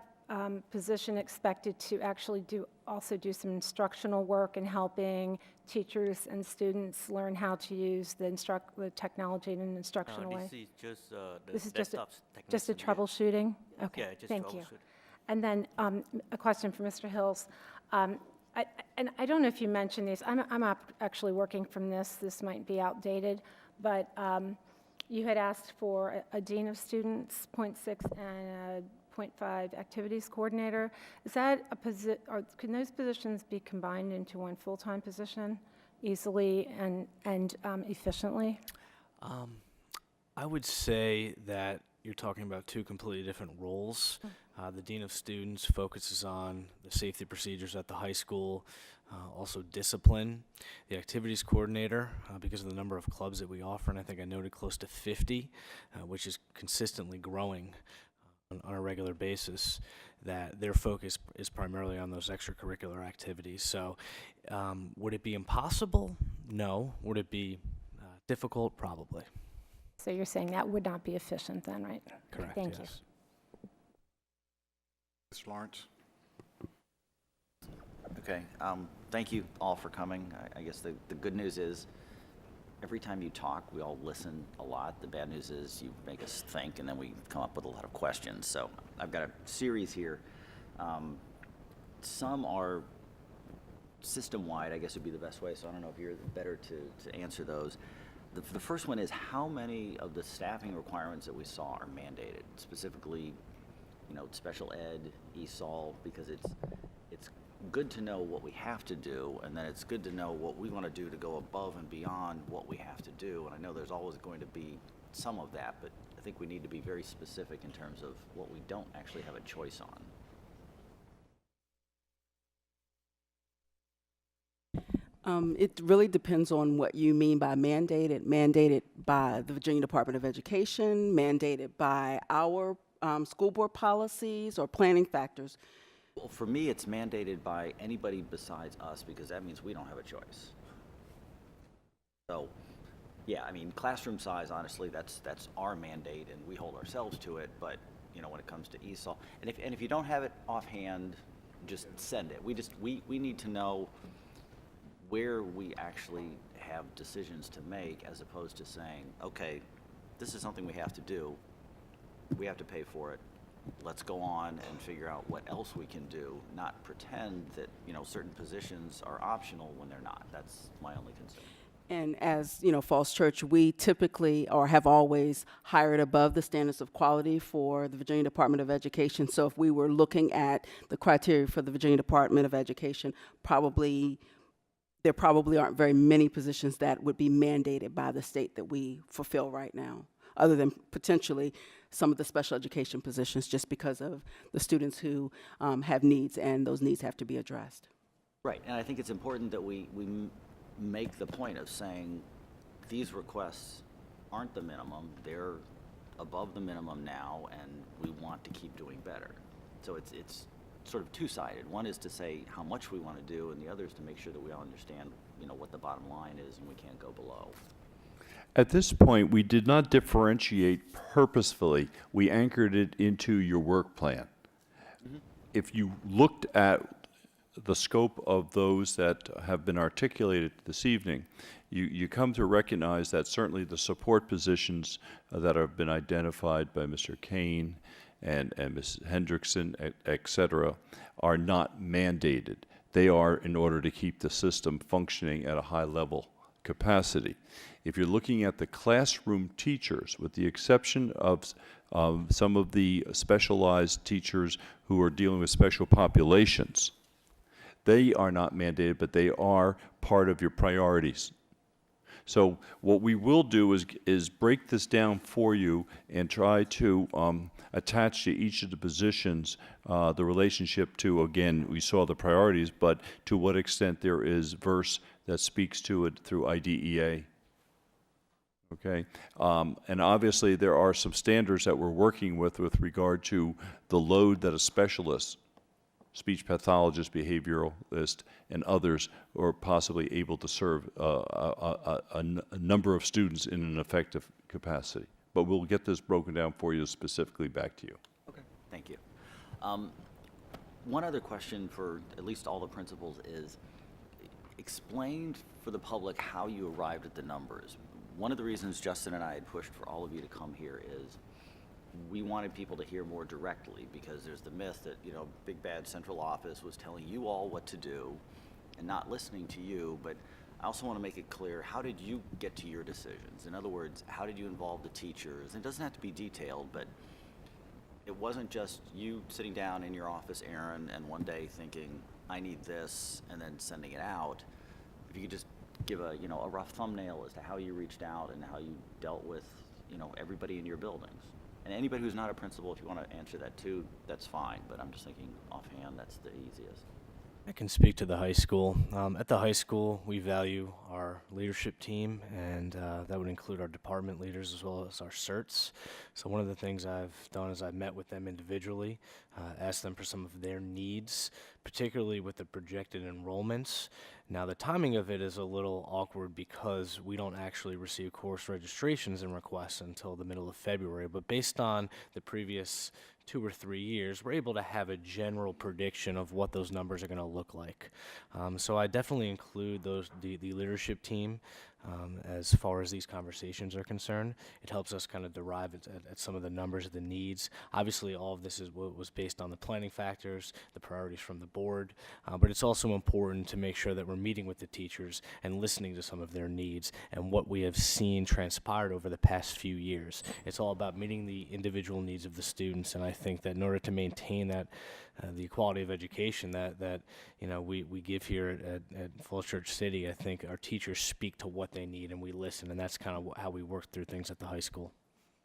position expected to actually also do some instructional work in helping teachers and students learn how to use the technology in an instructional way? This is just the This is desktop just a technician, yeah. troubleshooting? Okay, Yeah, just thank you. troubleshooting. And then a question for Mr. Hills. And I don't know if you mentioned these. I'm actually working from this. This might be outdated, but you had asked for a dean of students, 0.6, and a 0.5 activities coordinator. Is that a position, or can those positions be combined into one full-time position easily and efficiently? I would say that you're talking about two completely different roles. The Dean of Students focuses on the safety procedures at the high school, also discipline. The Activities Coordinator, because of the number of clubs that we offer, and I think I noted close to 50, which is consistently growing on a regular basis, that their focus is primarily on those extracurricular activities. So would it be impossible? No. Would it be difficult? Probably. So you're saying that would not be efficient then, right? Correct, Thank you. yes. Mr. Lawrence? Okay, thank you all for coming. I guess the good news is, every time you talk, we all listen a lot. The bad news is you make us think, and then we come up with a lot of questions. So I've got a series here. Some are system-wide, I guess would be the best way, so I don't know if you're better to answer those. The first one is, how many of the staffing requirements that we saw are mandated? Specifically, special ed, ESOL, because it's good to know what we have to do, and then it's good to know what we want to do to go above and beyond what we have to do. And I know there's always going to be some of that, but I think we need to be very specific in terms of what we don't actually have a choice on. It really depends on what you mean by mandated. Mandated by the Virginia Department of Education, mandated by our school board policies or planning factors. Well, for me, it's mandated by anybody besides us, because that means we don't have a choice. So, yeah, I mean, classroom size, honestly, that's our mandate, and we hold ourselves to it. But when it comes to ESOL, and if you don't have it offhand, just send it. We need to know where we actually have decisions to make, as opposed to saying, okay, this is something we have to do. We have to pay for it. Let's go on and figure out what else we can do, not pretend that, certain positions are optional when they're not. That's my only concern. And as, Falls Church, we typically, or have always, hired above the standards of quality for the Virginia Department of Education. So if we were looking at the criteria for the Virginia Department of Education, there probably aren't very many positions that would be mandated by the state that we fulfill right now, other than potentially some of the special education positions, just because of the students who have needs, and those needs have to be addressed. Right, and I think it's important that we make the point of saying these requests aren't the minimum, they're above the minimum now, and we want to keep doing better. So it's sort of two-sided. One is to say how much we want to do, and the other is to make sure that we all understand, what the bottom line is, and we can't go below. At this point, we did not differentiate purposefully. We anchored it into your work plan. If you looked at the scope of those that have been articulated this evening, you come to recognize that certainly the support positions that have been identified by Mr. Kane and Ms. Hendrickson, et cetera, are not mandated. They are in order to keep the system functioning at a high level capacity. If you're looking at the classroom teachers, with the exception of some of the specialized teachers who are dealing with special populations, they are not mandated, but they are part of your priorities. So what we will do is break this down for you and try to attach to each of the positions the relationship to, again, we saw the priorities, but to what extent there is verse that speaks to it through IDEA. Okay, and obviously there are some standards that we're working with regard to the load that a specialist, speech pathologist, behavioralist, and others are possibly able to serve a number of students in an effective capacity. But we'll get this broken down for you specifically back to you. Okay, thank you. One other question for at least all the principals is, explain for the public how you arrived at the numbers. One of the reasons Justin and I had pushed for all of you to come here is we wanted people to hear more directly, because there's the myth that, you know, big bad central office was telling you all what to do and not listening to you. But I also want to make it clear, how did you get to your decisions? In other words, how did you involve the teachers? And it doesn't have to be detailed, but it wasn't just you sitting down in your office, Aaron, and one day thinking, I need this, and then sending it out. If you could just give a, you know, a rough thumbnail as to how you reached out and how you dealt with, you know, everybody in your buildings. And anybody who's not a principal, if you want to answer that too, that's fine, but I'm just thinking offhand, that's the easiest. I can speak to the high school. At the high school, we value our leadership team, and that would include our department leaders as well as our CERTs. So one of the things I've done is I've met with them individually, asked them for some of their needs, particularly with the projected enrollments. Now, the timing of it is a little awkward because we don't actually receive course registrations and requests until the middle of February, but based on the previous 2 or 3 years, we're able to have a general prediction of what those numbers are going to look like. So I definitely include the leadership team as far as these conversations are concerned. It helps us kind of derive at some of the numbers, the needs. Obviously, all of this was based on the planning factors, the priorities from the board, but it's also important to make sure that we're meeting with the teachers and listening to some of their needs and what we have seen transpired over the past few years. It's all about meeting the individual needs of the students, and I think that in order to maintain that, the quality of education that you know we give here at Falls Church City, I think our teachers speak to what they need and we listen, and that's kind of how we work through things at the high school.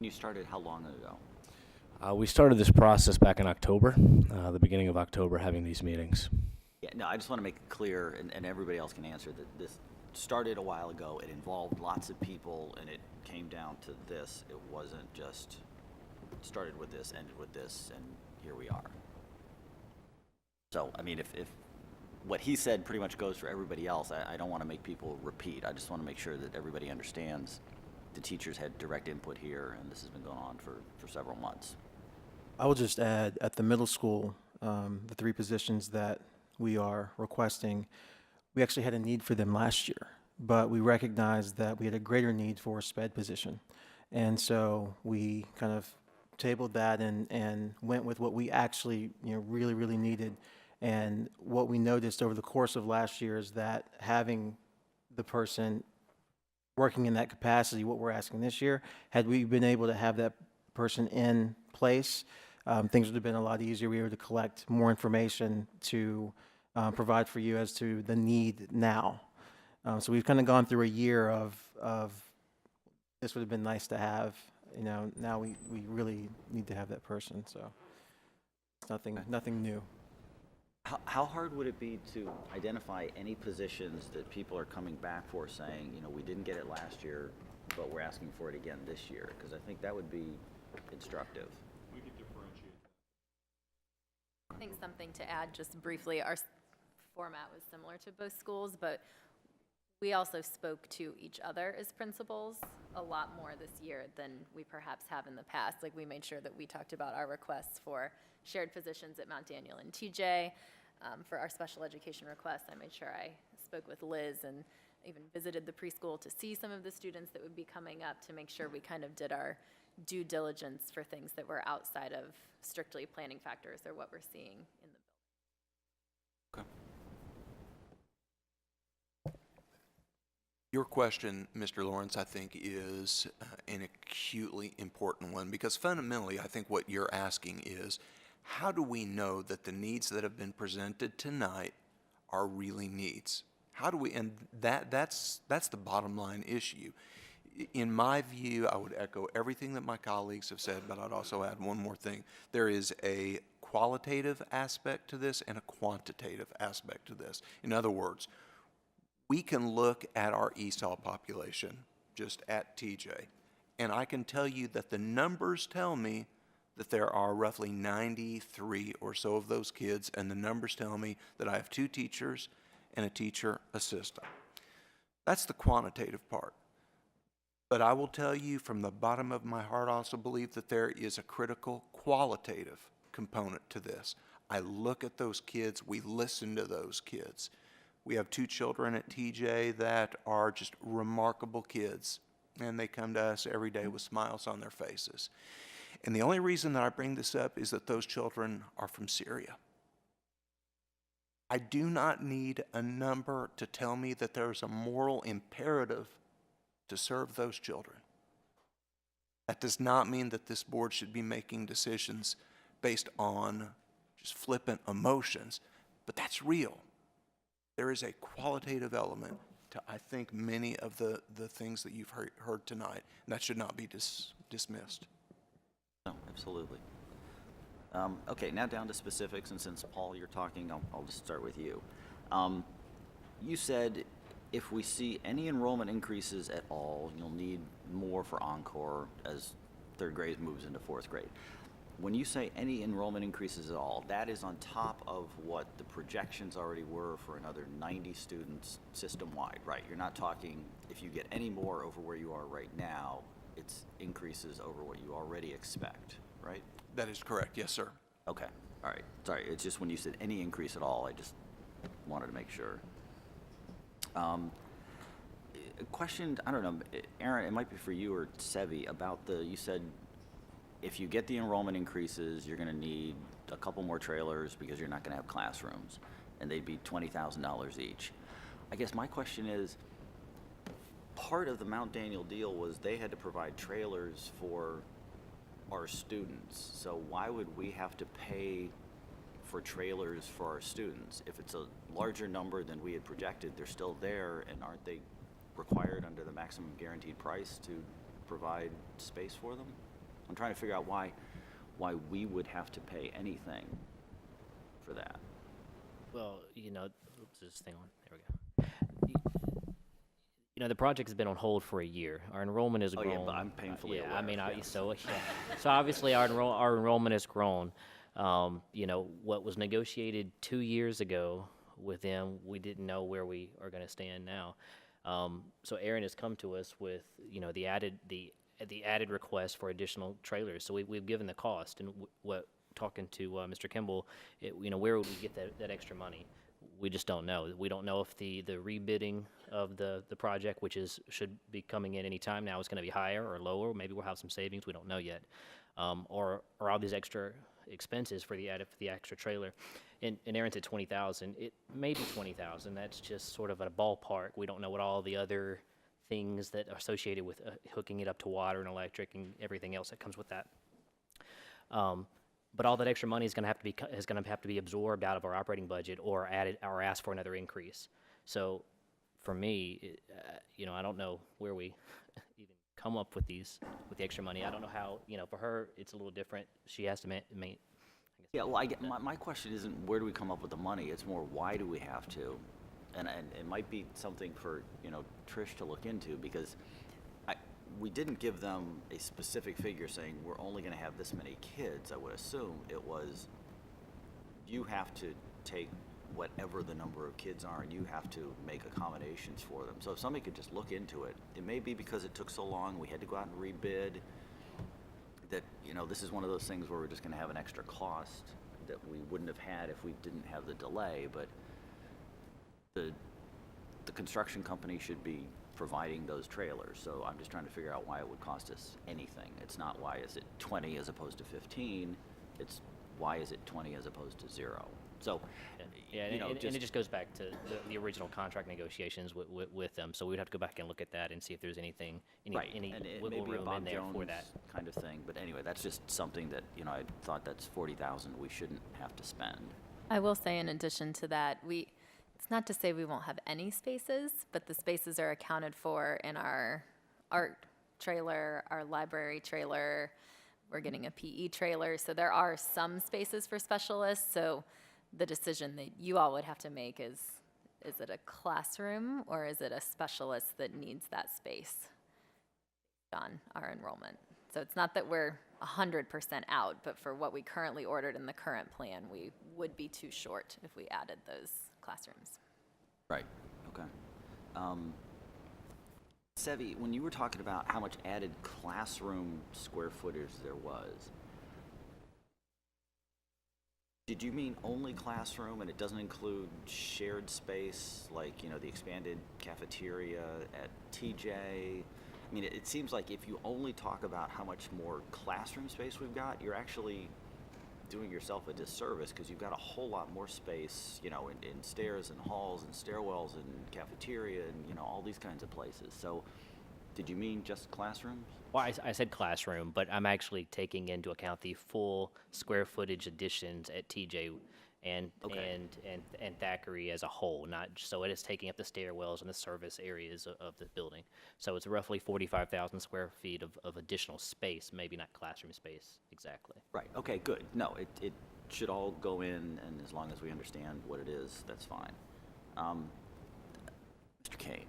You started how long ago? We started this process back in October, the beginning of October, having these meetings. Yeah, no, I just want to make it clear, and everybody else can answer, that this started a while ago. It involved lots of people, and it came down to this. It wasn't just started with this, ended with this, and here we are. So, I mean, if what he said pretty much goes for everybody else, I don't want to make people repeat. I just want to make sure that everybody understands the teachers had direct input here, and this has been going on for several months. I will just add, at the middle school, the 3 positions that we are requesting, we actually had a need for them last year, but we recognized that we had a greater need for a SPED position. And so we kind of tabled that and went with what we actually, you know, really, really needed. And what we noticed over the course of last year is that having the person working in that capacity, what we're asking this year, had we been able to have that person in place, things would have been a lot easier. We were able to collect more information to provide for you as to the need now. So we've kind of gone through a year of this would have been nice to have. You know, now we really need to have that person. So it's nothing new. How hard would it be to identify any positions that people are coming back for, saying, you know, we didn't get it last year, but we're asking for it again this year? Because I think that would be instructive. We could differentiate. I think something to add just briefly, our format was similar to both schools, but we also spoke to each other as principals a lot more this year than we perhaps have in the past. Like, we made sure that we talked about our requests for shared positions at Mount Daniel and TJ. For our special education requests, I made sure I spoke with Liz and even visited the preschool to see some of the students that would be coming up, to make sure we kind of did our due diligence for things that were outside of strictly planning factors or what we're seeing in the building. Okay. Your question, Mr. Lawrence, I think is an acutely important one, because fundamentally I think what you're asking is, how do we know that the needs that have been presented tonight are really needs? How do we, and that's the bottom line issue. In my view, I would echo everything that my colleagues have said, but I'd also add one more thing. There is a qualitative aspect to this and a quantitative aspect to this. In other words, we can look at our ESOL population, just at TJ, and I can tell you that the numbers tell me that there are roughly 93 or so of those kids, and the numbers tell me that I have 2 teachers and a teacher assistant. That's the quantitative part. But I will tell you from the bottom of my heart, I also believe that there is a critical qualitative component to this. I look at those kids, we listen to those kids. We have 2 children at TJ that are just remarkable kids, and they come to us every day with smiles on their faces. And the only reason that I bring this up is that those children are from Syria. I do not need a number to tell me that there is a moral imperative to serve those children. That does not mean that this board should be making decisions based on just flippant emotions, but that's real. There is a qualitative element to, I think, many of the things that you've heard tonight, and that should not be dismissed. No, absolutely. Okay, now down to specifics, and since, Paul, you're talking, I'll just start with you. You said if we see any enrollment increases at all, you'll need more for Encore as 3rd grade moves into 4th grade. When you say any enrollment increases at all, that is on top of what the projections already were for another 90 students system-wide, right? You're not talking if you get any more over where you are right now, it's increases over what you already expect, right? That is correct, yes, sir. Okay, all right. Sorry, it's just when you said any increase at all, I just wanted to make sure. A question, I don't know, Aaron, it might be for you or Sevi, about you said if you get the enrollment increases, you're going to need a couple more trailers because you're not going to have classrooms, and they'd be $20,000 each. I guess my question is, part of the Mount Daniel deal was they had to provide trailers for our students. So why would we have to pay for trailers for our students? If it's a larger number than we had projected, they're still there, and aren't they required under the maximum guaranteed price to provide space for them? I'm trying to figure out why we would have to pay anything for that. Well, oops, this thing on. There we go. The project has been on hold for a year. Our enrollment has grown. Yeah, but I'm painfully aware. I mean, so obviously our enrollment has grown. What was negotiated 2 years ago with them, we didn't know where we are going to stand now. So Aaron has come to us with, the added request for additional trailers. So we've given the cost, and talking to Mr. Kimball, where would we get that extra money? We just don't know. We don't know if the rebidding of the project, which should be coming in any time now, is going to be higher or lower. Maybe we'll have some savings. We don't know yet. Or all these extra expenses for the extra trailer. And Aaron said 20,000. It may be 20,000. That's just sort of a ballpark. We don't know what all the other things that are associated with hooking it up to water and electric and everything else that comes with that. But all that extra money is going to have to be absorbed out of our operating budget or added or asked for another increase. So, for me, I don't know where we even come up with the extra money. I don't know how. For her, it's a little different. She has to Yeah, well, my question isn't where do we come up with the money. It's more why do we have to, and it might be something for Trish to look into, because we didn't give them a specific figure saying we're only going to have this many kids. I would assume it was you have to take whatever the number of kids are and you have to make accommodations for them. So if somebody could just look into it, it may be because it took so long, we had to go out and rebid, that this is one of those things where we're just going to have an extra cost that we wouldn't have had if we didn't have the delay. But the construction company should be providing those trailers. So I'm just trying to figure out why it would cost us anything. It's not why is it 20 as opposed to 15. It's why is it 20 as opposed to 0. So, and it just goes back to the original contract negotiations with them. So we'd have to go back and look at that and see if there's any wiggle room in there for that kind of thing. But anyway, that's just something that I thought that's $40,000 we shouldn't have to spend. I will say, in addition to that, it's not to say we won't have any spaces, but the spaces are accounted for in our art trailer, our library trailer. We're getting a PE trailer, so there are some spaces for specialists. So the decision that you all would have to make is it a classroom or is it a specialist that needs that space on our enrollment? So it's not that we're 100% out, but for what we currently ordered in the current plan, we would be too short if we added those classrooms. Right, okay. Sevi, when you were talking about how much added classroom square footage there was, Did you mean only classroom and it doesn't include shared space, like, you know, the expanded cafeteria at TJ? I mean, it seems like if you only talk about how much more classroom space we've got, you're actually doing yourself a disservice because you've got a whole lot more space, you know, in stairs and halls and stairwells and cafeteria and, you know, all these kinds of places. So did you mean just classrooms? Well, I said classroom, but I'm actually taking into account the full square footage additions at TJ and and Thackeray as a whole. Not so it is taking up the stairwells and the service areas of the building. So it's roughly 45,000 square feet of additional space, maybe not classroom space exactly. Right, okay, good. No, it should all go in, and as long as we understand what it is, that's fine. Mr. Kane.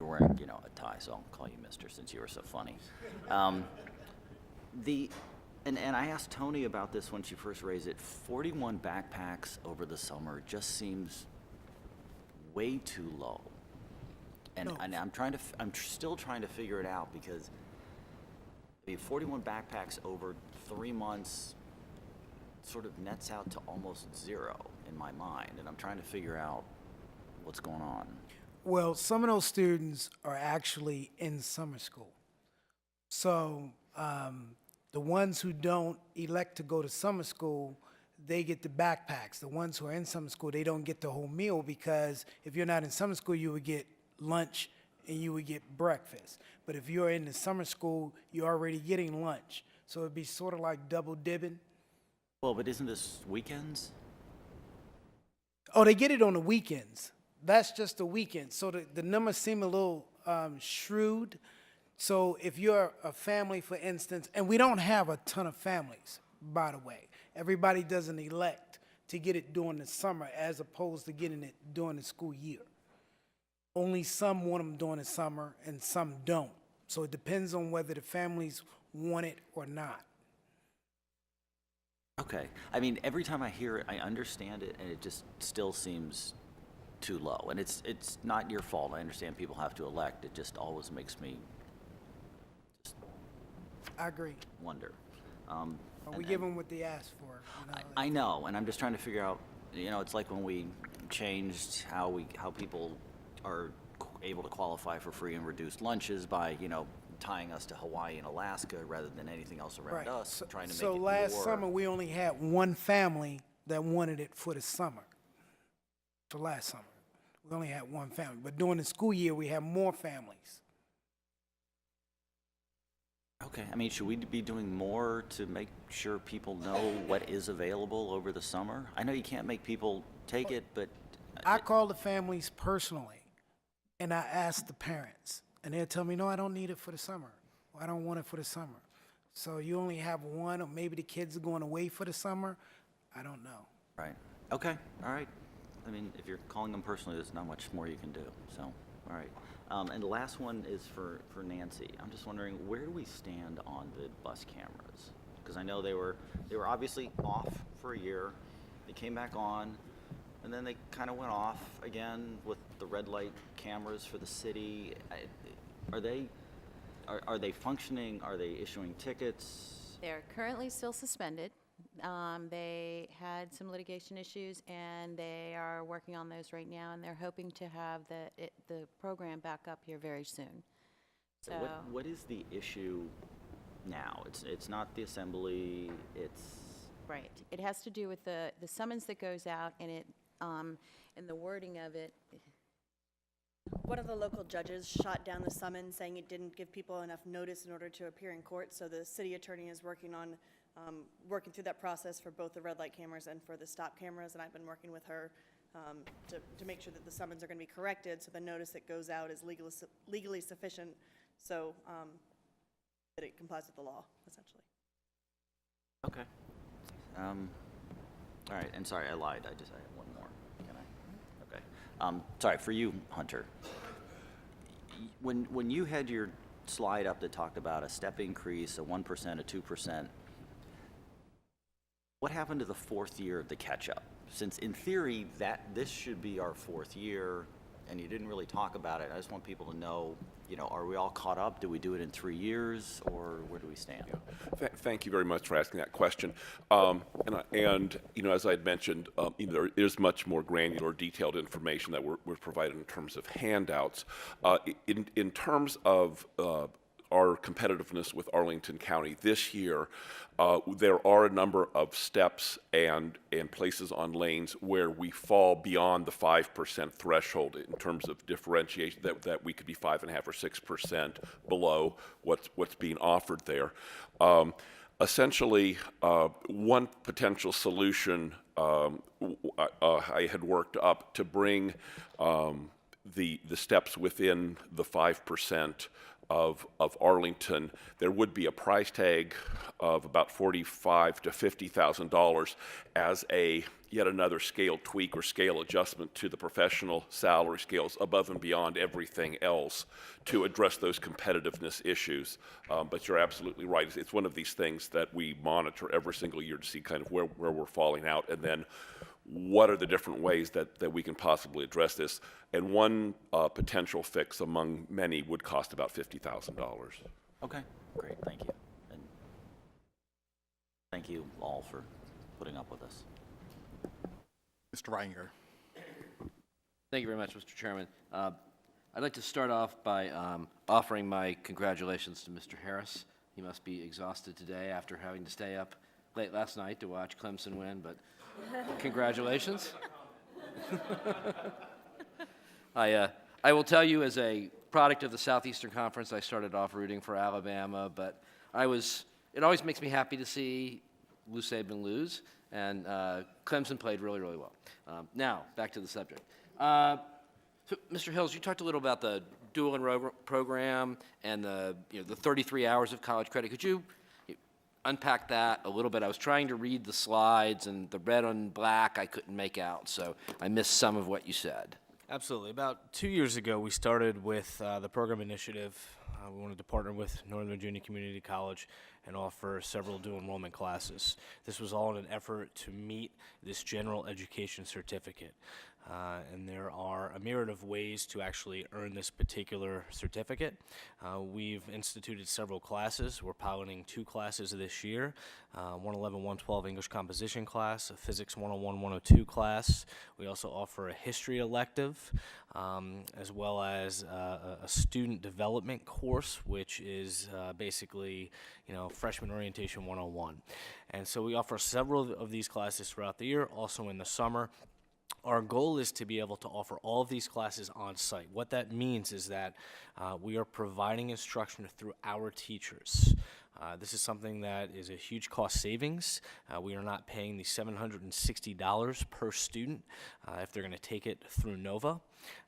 You're wearing, you know, a tie, so I'll call you Mister since you were so funny. And I asked Tony about this when she first raised it. 41 backpacks over the summer just seems way too low. And, No. and I'm still trying to figure it out because I mean, 41 backpacks over 3 months sort of nets out to almost zero in my mind, and I'm trying to figure out what's going on. Well, some of those students are actually in summer school. So the ones who don't elect to go to summer school, they get the backpacks. The ones who are in summer school, they don't get the whole meal because if you're not in summer school, you would get lunch and you would get breakfast. But if you're in the summer school, you're already getting lunch. So it'd be sort of like double dipping. Well, but isn't this weekends? Oh, they get it on the weekends. That's just the weekend. So the numbers seem a little shrewd. So if you're a family, for instance, and we don't have a ton of families, by the way. Everybody doesn't elect to get it during the summer as opposed to getting it during the school year. Only some want them during the summer and some don't. So it depends on whether the families want it or not. Okay. I mean, every time I hear it, I understand it, and it just still seems too low. And it's not your fault. I understand people have to elect. It just always makes me I agree. wonder. We give them what they ask for. You know? I know, and I'm just trying to figure out, you know, it's like when we changed how people are able to qualify for free and reduced lunches by, you know, tying us to Hawaii and Alaska rather than anything else around Right. us, trying to make it So last more. summer, we only had one family that wanted it for the summer. For last summer, we only had one family. But during the school year, we have more families. Okay, I mean, should we be doing more to make sure people know what is available over the summer? I know you can't make people take it, but I call the families personally, and I ask the parents, and they'll tell me, no, I don't need it for the summer. Or, I don't want it for the summer. So you only have one, or maybe the kids are going away for the summer. I don't know. right. Okay, all right. I mean, if you're calling them personally, there's not much more you can do, so, all right. And the last one is for Nancy. I'm just wondering, where do we stand on the bus cameras? Because I know they were obviously off for a year. They came back on, and then they kind of went off again with the red light cameras for the city. Are they functioning? Are they issuing tickets? They're currently still suspended. They had some litigation issues, and they are working on those right now, and they're hoping to have the program back up here very soon. So What is the issue now? It's not the assembly, it's... right, it has to do with the summons that goes out, and it and the wording of it. One of the local judges shot down the summons, saying it didn't give people enough notice in order to appear in court, so the city attorney is working through that process for both the red light cameras and for the stop cameras, and I've been working with her to make sure that the summons are going to be corrected, so the notice that goes out is legally sufficient, so that it complies with the law, essentially. Okay. All right, and sorry, I lied. I have one more. Can I? Okay. Sorry, for you, Hunter. When you had your slide up that talked about a step increase, a 1%, a 2%, what happened to the fourth year of the catch-up? Since in theory, this should be our fourth year, and you didn't really talk about it, I just want people to know you know, are we all caught up? Do we do it in 3 years, or where do we stand? Thank you very much for asking that question. You know, as I had mentioned, you know, there is much more granular, detailed information that we're provided in terms of handouts. In terms of our competitiveness with Arlington County this year, there are a number of steps and places on lanes where we fall beyond the 5% threshold in terms of differentiation, that we could be 5.5% or 6% below what's being offered there. Essentially, one potential solution I had worked up to bring the steps within the 5% of Arlington. There would be a price tag of about $45,000 to $50,000 as yet another scale tweak or scale adjustment to the professional salary scales above and beyond everything else to address those competitiveness issues. But you're absolutely right. It's one of these things that we monitor every single year to see kind of where we're falling out, and then what are the different ways that we can possibly address this. And one potential fix among many would cost about $50,000. Okay, great, thank you. And thank you all for putting up with us. Mr. Reiniger. Thank you very much, Mr. Chairman. I'd like to start off by offering my congratulations to Mr. Harris. He must be exhausted today after having to stay up late last night to watch Clemson win, but congratulations. I will tell you, as a product of the Southeastern Conference, I started off rooting for Alabama, but it always makes me happy to see Lou Saban lose, and Clemson played really, really well. Now, back to the subject. So, Mr. Hills, you talked a little about the dual enrollment program and the 33 hours of college credit. Could you unpack that a little bit? I was trying to read the slides, and the red on black I couldn't make out, so I missed some of what you said. Absolutely. About 2 years ago, we started with the program initiative. We wanted to partner with Northern Virginia Community College and offer several dual enrollment classes. This was all in an effort to meet this general education certificate. And there are a myriad of ways to actually earn this particular certificate. We've instituted several classes. We're piloting 2 classes this year, 111, 112 English composition class, a Physics 101, 102 class. We also offer a history elective, as well as a student development course, which is basically, freshman orientation 101. And so we offer several of these classes throughout the year, also in the summer. Our goal is to be able to offer all of these classes on site. What that means is that we are providing instruction through our teachers. This is something that is a huge cost savings. We are not paying the $760 per student if they're going to take it through Nova.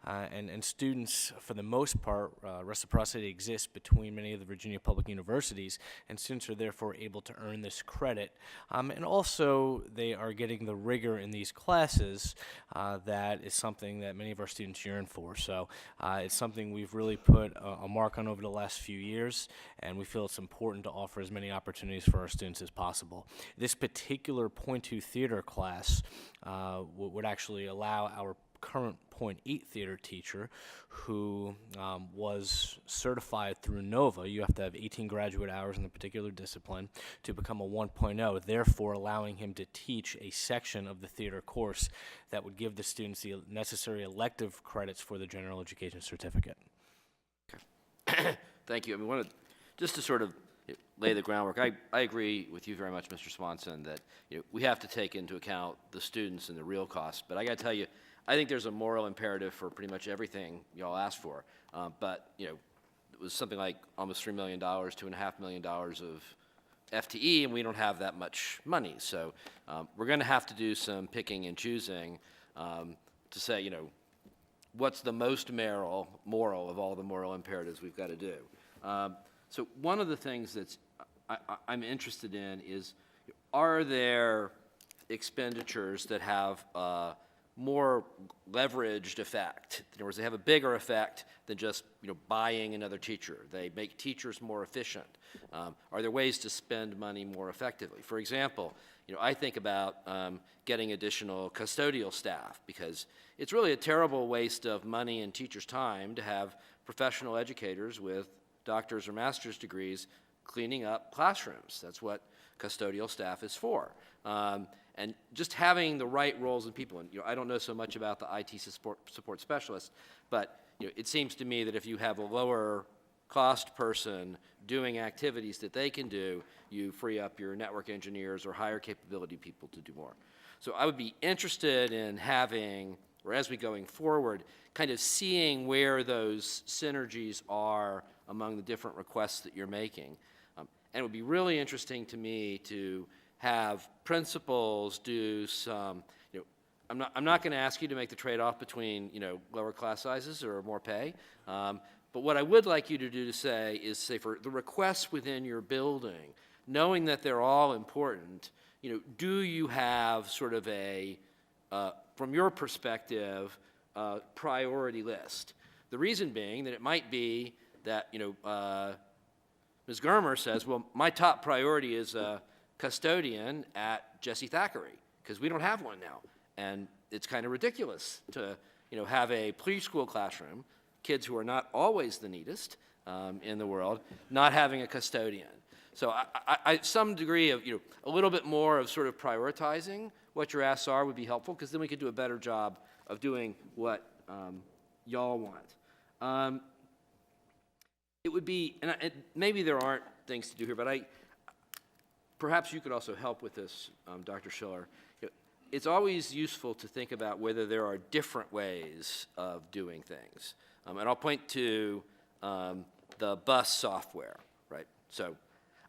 And students, for the most part, reciprocity exists between many of the Virginia public universities, and students are therefore able to earn this credit. And also, they are getting the rigor in these classes that is something that many of our students yearn for. So it's something we've really put a mark on over the last few years, and we feel it's important to offer as many opportunities for our students as possible. This particular .2 theater class would actually allow our current .8 theater teacher who was certified through Nova. You have to have 18 graduate hours in the particular discipline to become a 1.0, therefore allowing him to teach a section of the theater course that would give the students the necessary elective credits for the general education certificate. Thank you. I mean, just to sort of lay the groundwork, I agree with you very much, Mr. Swanson, that we have to take into account the students and the real costs. But I got to tell you, I think there's a moral imperative for pretty much everything y'all asked for. But it was something like almost $3 million, $2.5 million of FTE, and we don't have that much money. So we're going to have to do some picking and choosing to say, what's the most moral of all the moral imperatives we've got to do. So one of the things that's I'm interested in is, are there expenditures that have more leveraged effect. In other words, they have a bigger effect than just, buying another teacher. They make teachers more efficient. Are there ways to spend money more effectively? For example, I think about getting additional custodial staff, because it's really a terrible waste of money and teachers' time to have professional educators with doctor's or master's degrees cleaning up classrooms. That's what custodial staff is for. And just having the right roles and people, and I don't know so much about the IT support specialist, but it seems to me that if you have a lower cost person doing activities that they can do, you free up your network engineers or higher capability people to do more. So I would be interested in having, or as we going forward, kind of seeing where those synergies are among the different requests that you're making. And it would be really interesting to me to have principals do some, I'm not going to ask you to make the trade-off between, lower class sizes or more pay. But what I would like you to do is say for the requests within your building, knowing that they're all important, do you have sort of a, from your perspective, priority list? The reason being that it might be that, Ms. Germer says, well, my top priority is a custodian at Jessie Thackeray, because we don't have one now. And it's kind of ridiculous to, have a preschool classroom, kids who are not always the neatest in the world, not having a custodian. So some degree of, a little bit more of sort of prioritizing what your asks are would be helpful, because then we could do a better job of doing what y'all want. It would be, and maybe there aren't things to do here, but perhaps you could also help with this, Dr. Schiller. It's always useful to think about whether there are different ways of doing things. And I'll point to the bus software, right? So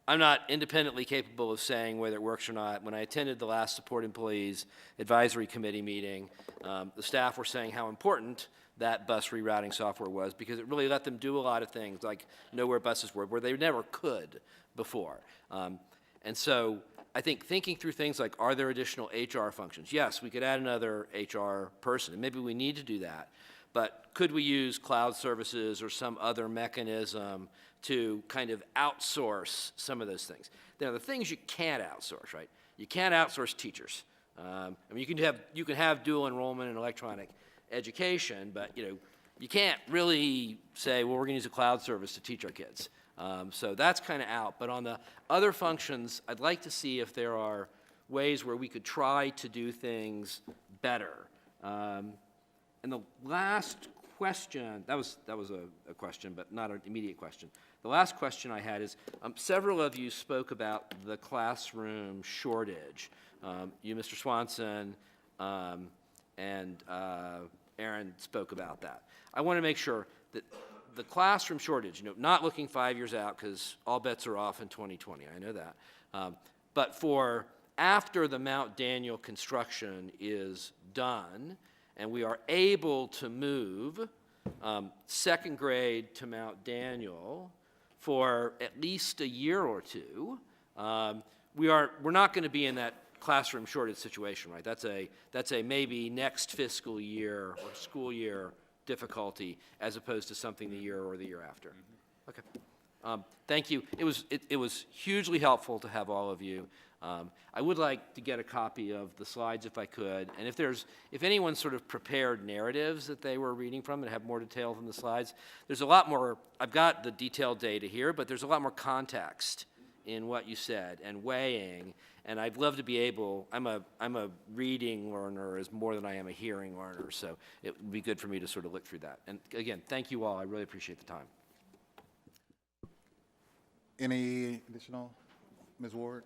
I'm not independently capable of saying whether it works or not. When I attended the last Support Employees Advisory Committee meeting, the staff were saying how important that bus rerouting software was, because it really let them do a lot of things, like know where buses were, where they never could before. And so I think thinking through things like, are there additional HR functions? Yes, we could add another HR person, and maybe we need to do that. But could we use cloud services or some other mechanism to kind of outsource some of those things? Now, the things you can't outsource, right? You can't outsource teachers. I mean, you can have dual enrollment in electronic education, but you can't really say, well, we're going to use a cloud service to teach our kids. So that's kind of out. But on the other functions, I'd like to see if there are ways where we could try to do things better. And the last question, that was a question, but not an immediate question. The last question I had is, several of you spoke about the classroom shortage. You, Mr. Swanson, and Aaron spoke about that. I want to make sure that the classroom shortage, not looking 5 years out, because all bets are off in 2020, I know that, but for after the Mount Daniel construction is done, and we are able to move second grade to Mount Daniel for at least a year or two, we're not going to be in that classroom shortage situation, right? That's a maybe next fiscal year or school year difficulty, as opposed to something the year or the year after. Okay. Thank you. It was hugely helpful to have all of you. I would like to get a copy of the slides if I could, and if anyone sort of prepared narratives that they were reading from that have more detail than the slides, there's a lot more. I've got the detailed data here, but there's a lot more context in what you said and weighing, and I'd love to be able, I'm a reading learner as more than I am a hearing learner, so it would be good for me to sort of look through that. And again, thank you all. I really appreciate the time. Any additional, Ms. Ward?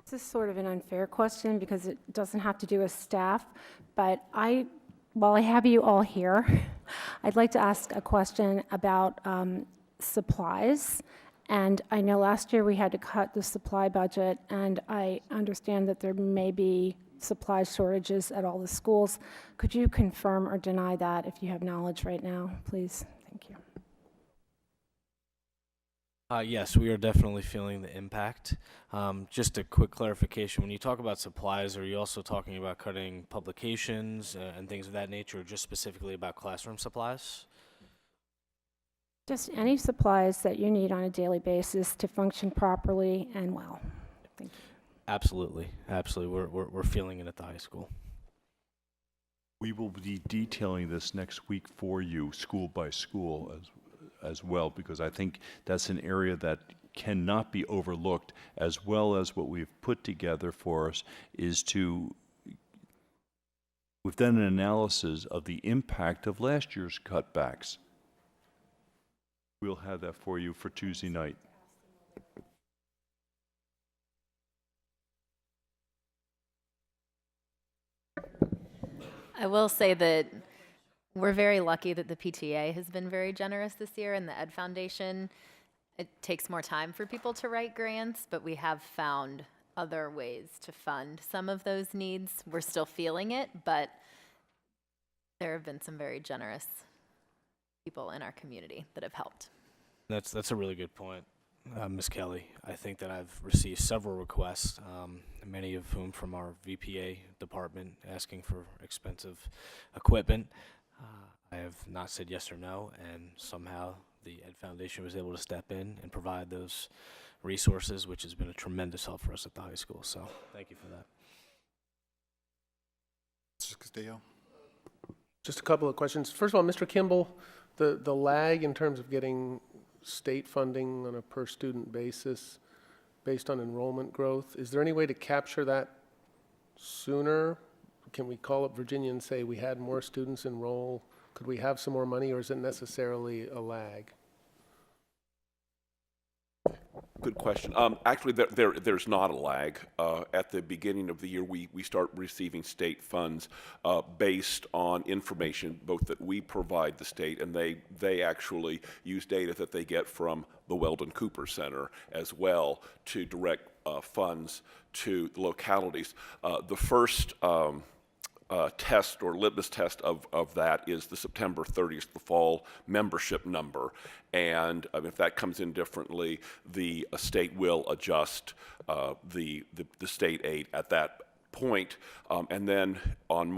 This is sort of an unfair question because it doesn't have to do with staff, but while I have you all here, I'd like to ask a question about supplies. And I know last year we had to cut the supply budget, and I understand that there may be supply shortages at all the schools. Could you confirm or deny that if you have knowledge right now, please? Thank you. Yes, we are definitely feeling the impact. Just a quick clarification, when you talk about supplies, are you also talking about cutting publications and things of that nature, or just specifically about classroom supplies? Just any supplies that you need on a daily basis to function properly and well. Thank you. Absolutely, absolutely. We're feeling it at the high school. We will be detailing this next week for you, school by school, as well, because I think that's an area that cannot be overlooked, as well as what we've put together for us is we've done an analysis of the impact of last year's cutbacks. We'll have that for you for Tuesday night. I will say that we're very lucky that the PTA has been very generous this year, and the Ed Foundation. It takes more time for people to write grants, but we have found other ways to fund some of those needs. We're still feeling it, but there have been some very generous people in our community that have helped. That's a really good point, Ms. Kelly. I think that I've received several requests, many of whom from our VPA department, asking for expensive equipment. I have not said yes or no, and somehow the Ed Foundation was able to step in and provide those resources, which has been a tremendous help for us at the high school. So thank you for that. Mr. Castillo? Just a couple of questions. First of all, Mr. Kimball, the lag in terms of getting state funding on a per student basis based on enrollment growth, is there any way to capture that sooner? Can we call up Virginia and say we had more students enroll? Could we have some more money, or is it necessarily a lag? Good question. Actually, there's not a lag. At the beginning of the year, we start receiving state funds based on information both that we provide the state, and they actually use data that they get from the Weldon Cooper Center as well to direct funds to the localities. The first test or litmus test of that is the September 30th, the fall membership number. And if that comes in differently, the state will adjust the state aid at that point. And then on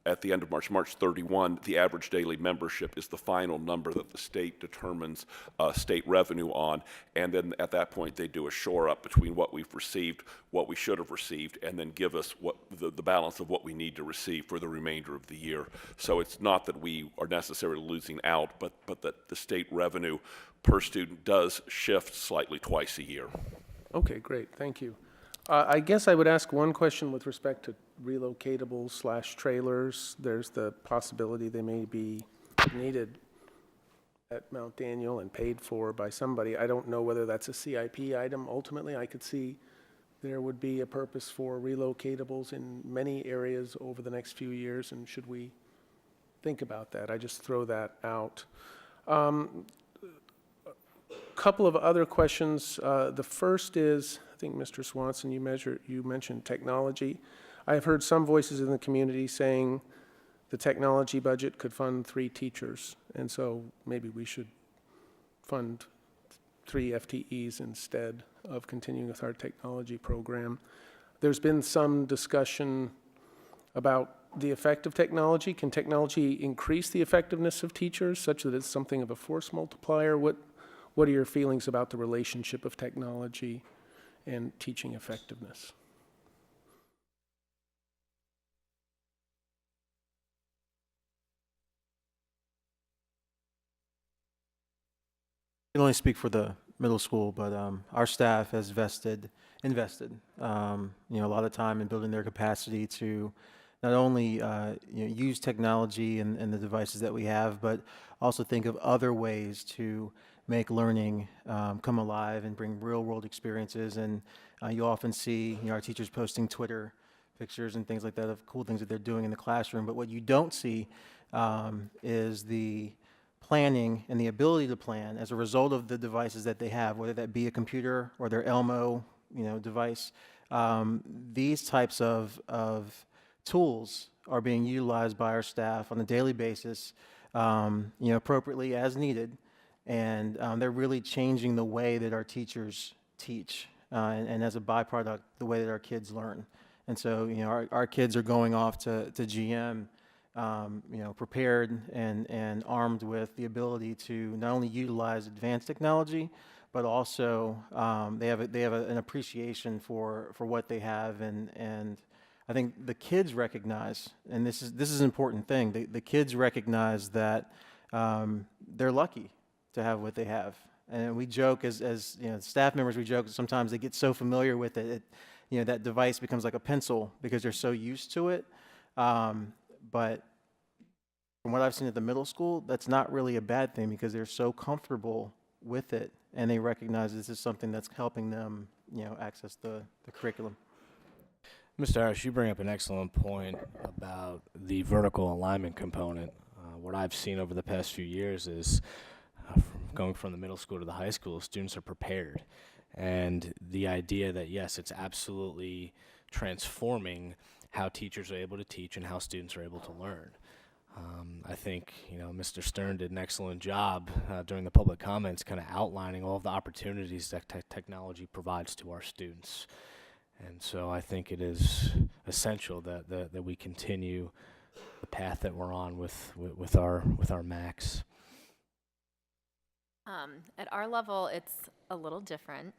at the end of March 31, the average daily membership is the final number that the state determines state revenue on. And then at that point, they do a shore up between what we've received, what we should have received, and then give us what the balance of what we need to receive for the remainder of the year. So it's not that we are necessarily losing out, but that the state revenue per student does shift slightly twice a year. Okay, great, thank you. I guess I would ask one question with respect to relocatables/trailers. There's the possibility they may be needed at Mount Daniel and paid for by somebody. I don't know whether that's a CIP item. Ultimately, I could see there would be a purpose for relocatables in many areas over the next few years, and should we think about that? I just throw that out. Couple of other questions. The first is, I think, Mr. Swanson, you mentioned technology. I have heard some voices in the community saying the technology budget could fund 3 teachers, and so maybe we should fund 3 FTEs instead of continuing with our technology program. There's been some discussion about the effect of technology. Can technology increase the effectiveness of teachers such that it's something of a force multiplier? What are your feelings about the relationship of technology and teaching effectiveness? I can only speak for the middle school, but our staff has invested, a lot of time in building their capacity to not only use technology and the devices that we have, but also think of other ways to make learning come alive and bring real-world experiences. And you often see our teachers posting Twitter pictures and things like that of cool things that they're doing in the classroom. But what you don't see is the planning and the ability to plan as a result of the devices that they have, whether that be a computer or their Elmo device. These types of tools are being utilized by our staff on a daily basis, appropriately as needed. And they're really changing the way that our teachers teach, and as a byproduct, the way that our kids learn. And so, you know, our kids are going off to GM, you know, prepared and armed with the ability to not only utilize advanced technology, but also they have an appreciation for what they have, and I think the kids recognize, and this is an important thing. The kids recognize that they're lucky to have what they have, and we joke as you know, staff members. We joke sometimes they get so familiar with it, you know, that device becomes like a pencil because they're so used to it. But from what I've seen at the middle school, that's not really a bad thing because they're so comfortable with it, and they recognize this is something that's helping them, you know, access the curriculum. Mr. Harris, you bring up an excellent point about the vertical alignment component. What I've seen over the past few years is going from the middle school to the high school, students are prepared. And the idea that, yes, it's absolutely transforming how teachers are able to teach and how students are able to learn. I think, you know, Mr. Stern did an excellent job during the public comments kind of outlining all of the opportunities that technology provides to our students. And so I think it is essential that we continue the path that we're on with our Macs. At our level, it's a little different.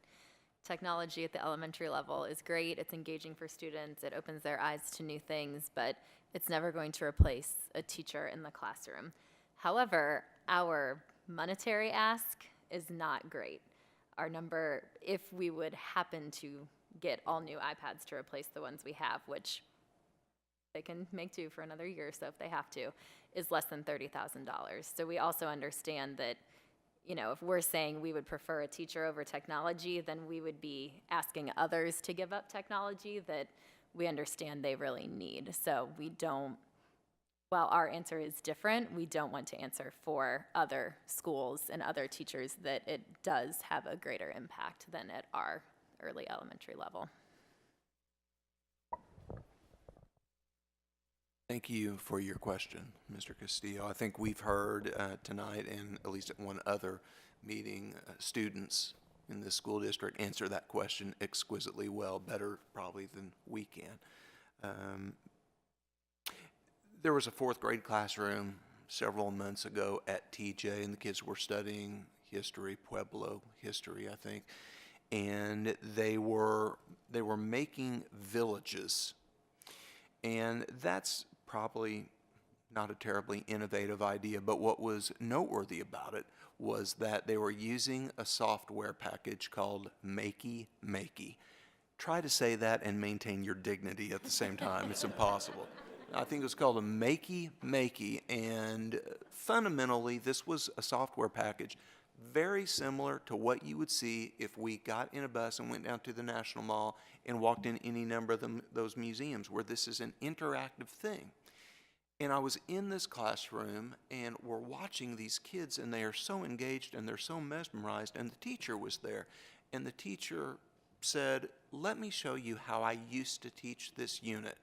Technology at the elementary level is great. It's engaging for students. It opens their eyes to new things, but it's never going to replace a teacher in the classroom. However, our monetary ask is not great. Our number, if we would happen to get all new iPads to replace the ones we have, which they can make do for another year or so if they have to, is less than $30,000. So we also understand that, you know, if we're saying we would prefer a teacher over technology, then we would be asking others to give up technology that we understand they really need. So we don't, while our answer is different, we don't want to answer for other schools and other teachers that it does have a greater impact than at our early elementary level. Thank you for your question, Mr. Castillo. I think we've heard tonight, and at least at one other meeting, students in this school district answer that question exquisitely well, better probably than we can. There was a fourth grade classroom several months ago at TJ, and the kids were studying history, Pueblo history, I think, and they were making villages, and that's probably not a terribly innovative idea, but what was noteworthy about it was that they were using a software package called Makey Makey. Try to say that and maintain your dignity at the same time. It's impossible. I think it was called a Makey Makey, and fundamentally this was a software package very similar to what you would see if we got in a bus and went down to the National Mall and walked in any number of those museums where this is an interactive thing. And I was in this classroom and we're watching these kids, and they are so engaged and they're so mesmerized, and the teacher was there, and the teacher said, "Let me show you how I used to teach this unit."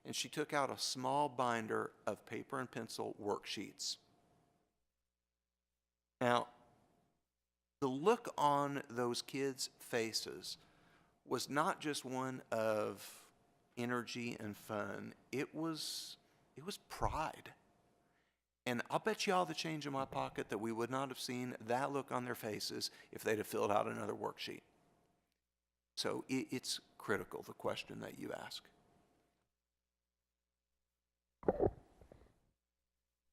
And she took out a small binder of paper and pencil worksheets. Now, the look on those kids' faces was not just one of energy and fun. It was pride. And I'll bet you all the change in my pocket that we would not have seen that look on their faces if they'd have filled out another worksheet. So it's critical, the question that you ask.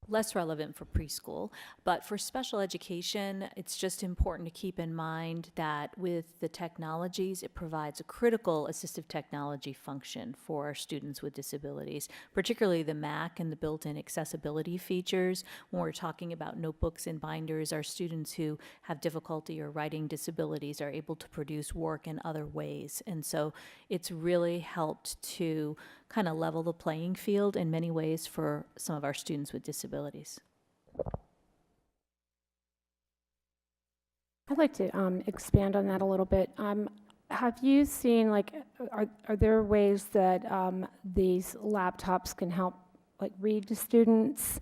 Less relevant for preschool, but for special education, it's just important to keep in mind that with the technologies, it provides a critical assistive technology function for our students with disabilities, particularly the Mac and the built-in accessibility features. When we're talking about notebooks and binders, our students who have difficulty or writing disabilities are able to produce work in other ways. And so it's really helped to kind of level the playing field in many ways for some of our students with disabilities. I'd like to expand on that a little bit. Have you seen, like, are there ways that these laptops can help, like, read to students?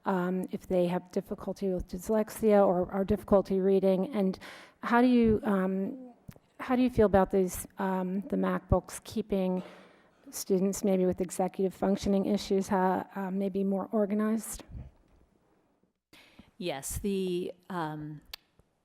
if they have difficulty with dyslexia or difficulty reading? And how do you feel about these, the MacBooks keeping students maybe with executive functioning issues maybe more organized? Yes, the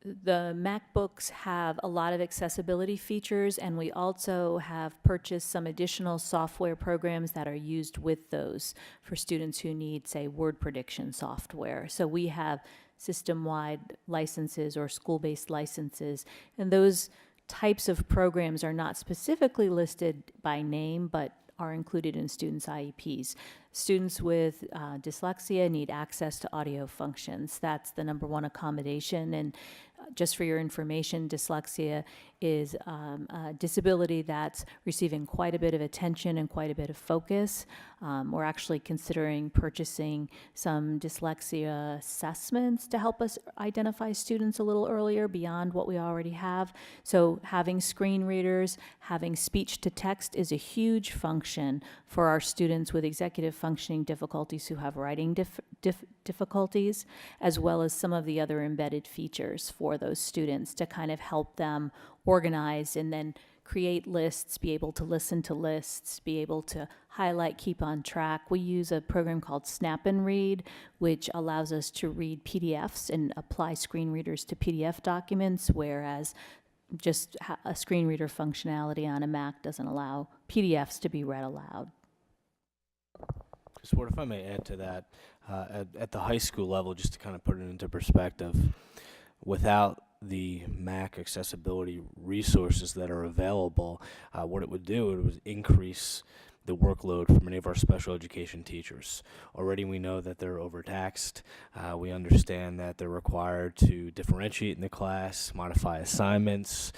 MacBooks have a lot of accessibility features, and we also have purchased some additional software programs that are used with those for students who need, say, word prediction software. So we have system-wide licenses or school-based licenses, and those types of programs are not specifically listed by name, but are included in students' IEPs. Students with dyslexia need access to audio functions. That's the #1 accommodation. And just for your information, dyslexia is a disability that's receiving quite a bit of attention and quite a bit of focus. We're actually considering purchasing some dyslexia assessments to help us identify students a little earlier beyond what we already have. So having screen readers, having speech to text is a huge function for our students with executive functioning difficulties who have writing difficulties, as well as some of the other embedded features for those students to kind of help them organize and then create lists, be able to listen to lists, be able to highlight, keep on track. We use a program called Snap and Read, which allows us to read PDFs and apply screen readers to PDF documents, whereas just a screen reader functionality on a Mac doesn't allow PDFs to be read aloud. What if I may add to that, at the high school level, just to kind of put it into perspective, without the Mac accessibility resources that are available, what it would do, it would increase the workload for many of our special education teachers. Already we know that they're overtaxed. We understand that they're required to differentiate in the class, modify assignments,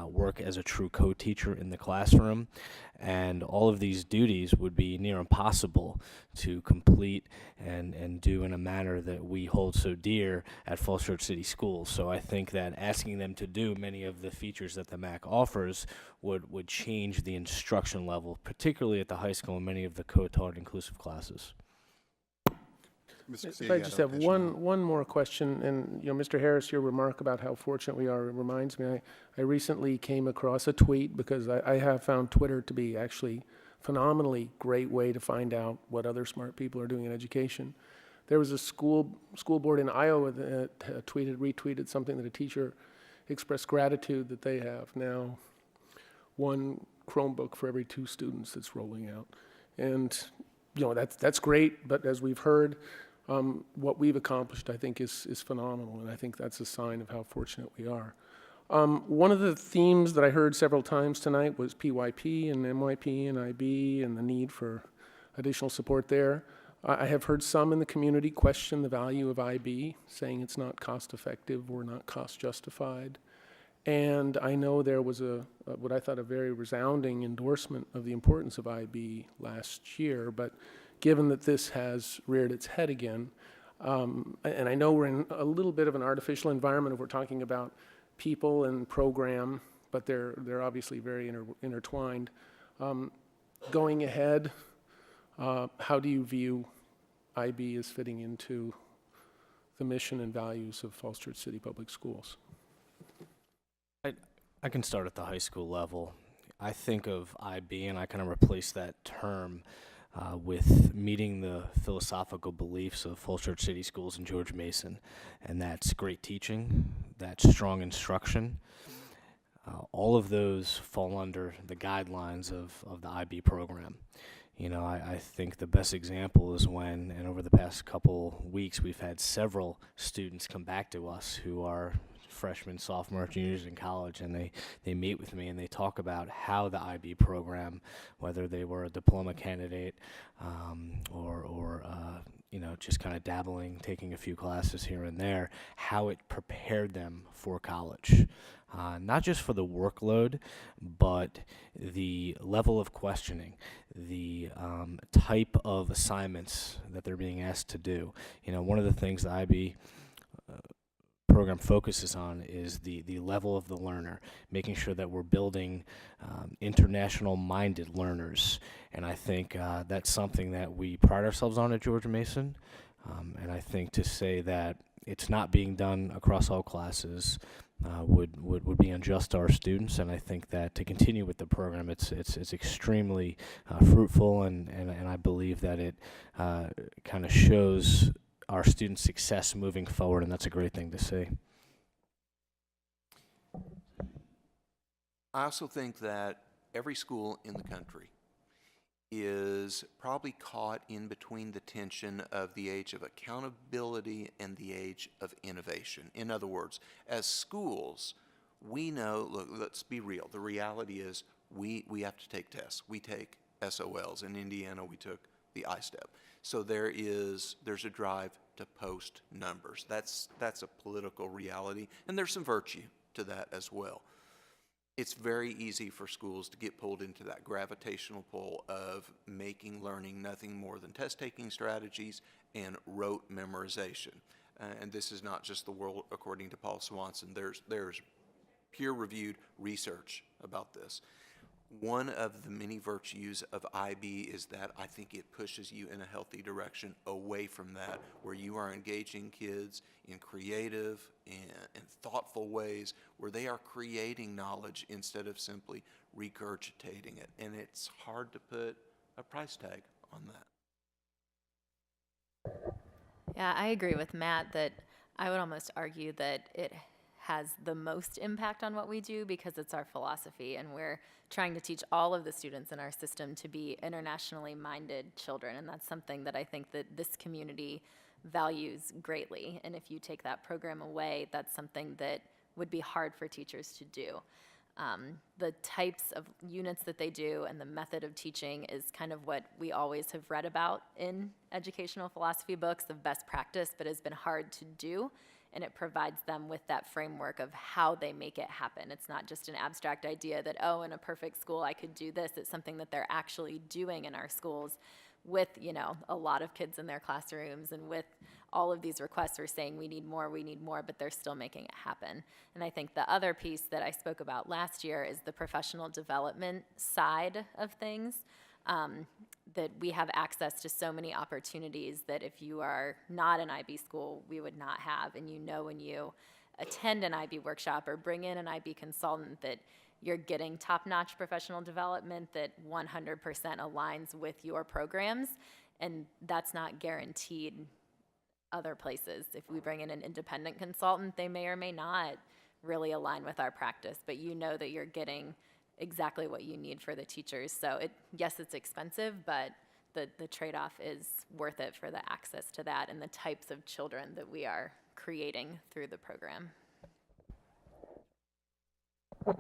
work as a true co-teacher in the classroom. And all of these duties would be near impossible to complete and do in a manner that we hold so dear at Falls Church City Schools. So I think that asking them to do many of the features that the Mac offers would change the instruction level, particularly at the high school and many of the co-taught inclusive classes. If I just have one more question, and Mr. Harris, your remark about how fortunate we are reminds me, I recently came across a tweet because I have found Twitter to be actually phenomenally great way to find out what other smart people are doing in education. There was a school board in Iowa that retweeted something that a teacher expressed gratitude that they have now 1 Chromebook for every 2 students that's rolling out. And that's great, but as we've heard, what we've accomplished, I think, is phenomenal, and I think that's a sign of how fortunate we are. One of the themes that I heard several times tonight was PYP and MYP and IB and the need for additional support there. I have heard some in the community question the value of IB, saying it's not cost-effective or not cost-justified. And I know there was what I thought a very resounding endorsement of the importance of IB last year, but given that this has reared its head again, and I know we're in a little bit of an artificial environment if we're talking about people and program, but they're obviously very intertwined. Going ahead, how do you view IB as fitting into the mission and values of Falls Church City Public Schools? I can start at the high school level. I think of IB, and I kind of replace that term with meeting the philosophical beliefs of Falls Church City Schools and George Mason, and that's great teaching, that's strong instruction. All of those fall under the guidelines of the IB program. I think the best example is when, and over the past couple weeks, we've had several students come back to us who are freshmen, sophomore, juniors in college, and they meet with me and they talk about how the IB program, whether they were a diploma candidate or just kind of dabbling, taking a few classes here and there, how it prepared them for college. Not just for the workload, but the level of questioning, the type of assignments that they're being asked to do. One of the things the IB program focuses on is the level of the learner, making sure that we're building international-minded learners. And I think that's something that we pride ourselves on at George Mason. And I think to say that it's not being done across all classes would be unjust to our students. And I think that to continue with the program, it's extremely fruitful, and I believe that it kind of shows our students' success moving forward, and that's a great thing to see. I also think that every school in the country is probably caught in between the tension of the age of accountability and the age of innovation. In other words, as schools, we know, look, let's be real, the reality is we have to take tests. We take SOLs. In Indiana, we took the ISTEP. So there's a drive to post numbers. That's a political reality, and there's some virtue to that as well. It's very easy for schools to get pulled into that gravitational pull of making learning nothing more than test-taking strategies and rote memorization. And this is not just the world according to Paul Swanson. There's peer-reviewed research about this. One of the many virtues of IB is that I think it pushes you in a healthy direction away from that, where you are engaging kids in creative and thoughtful ways, where they are creating knowledge instead of simply regurgitating it. And it's hard to put a price tag on that. Yeah, I agree with Matt that I would almost argue that it has the most impact on what we do because it's our philosophy, and we're trying to teach all of the students in our system to be internationally minded children, and that's something that I think that this community values greatly. And if you take that program away, that's something that would be hard for teachers to do. The types of units that they do and the method of teaching is kind of what we always have read about in educational philosophy books of best practice, but has been hard to do. And it provides them with that framework of how they make it happen. It's not just an abstract idea that, oh, in a perfect school I could do this. It's something that they're actually doing in our schools with, you know, a lot of kids in their classrooms, and with all of these requests we're saying we need more, but they're still making it happen. And I think the other piece that I spoke about last year is the professional development side of things. That we have access to so many opportunities that if you are not an IB school, we would not have. And you know, when you attend an IB workshop or bring in an IB consultant, that you're getting top-notch professional development that 100% aligns with your programs, and that's not guaranteed other places. If we bring in an independent consultant, they may or may not really align with our practice, but you know that you're getting exactly what you need for the teachers. So yes, it's expensive, but the trade-off is worth it for the access to that and the types of children that we are creating through the program. I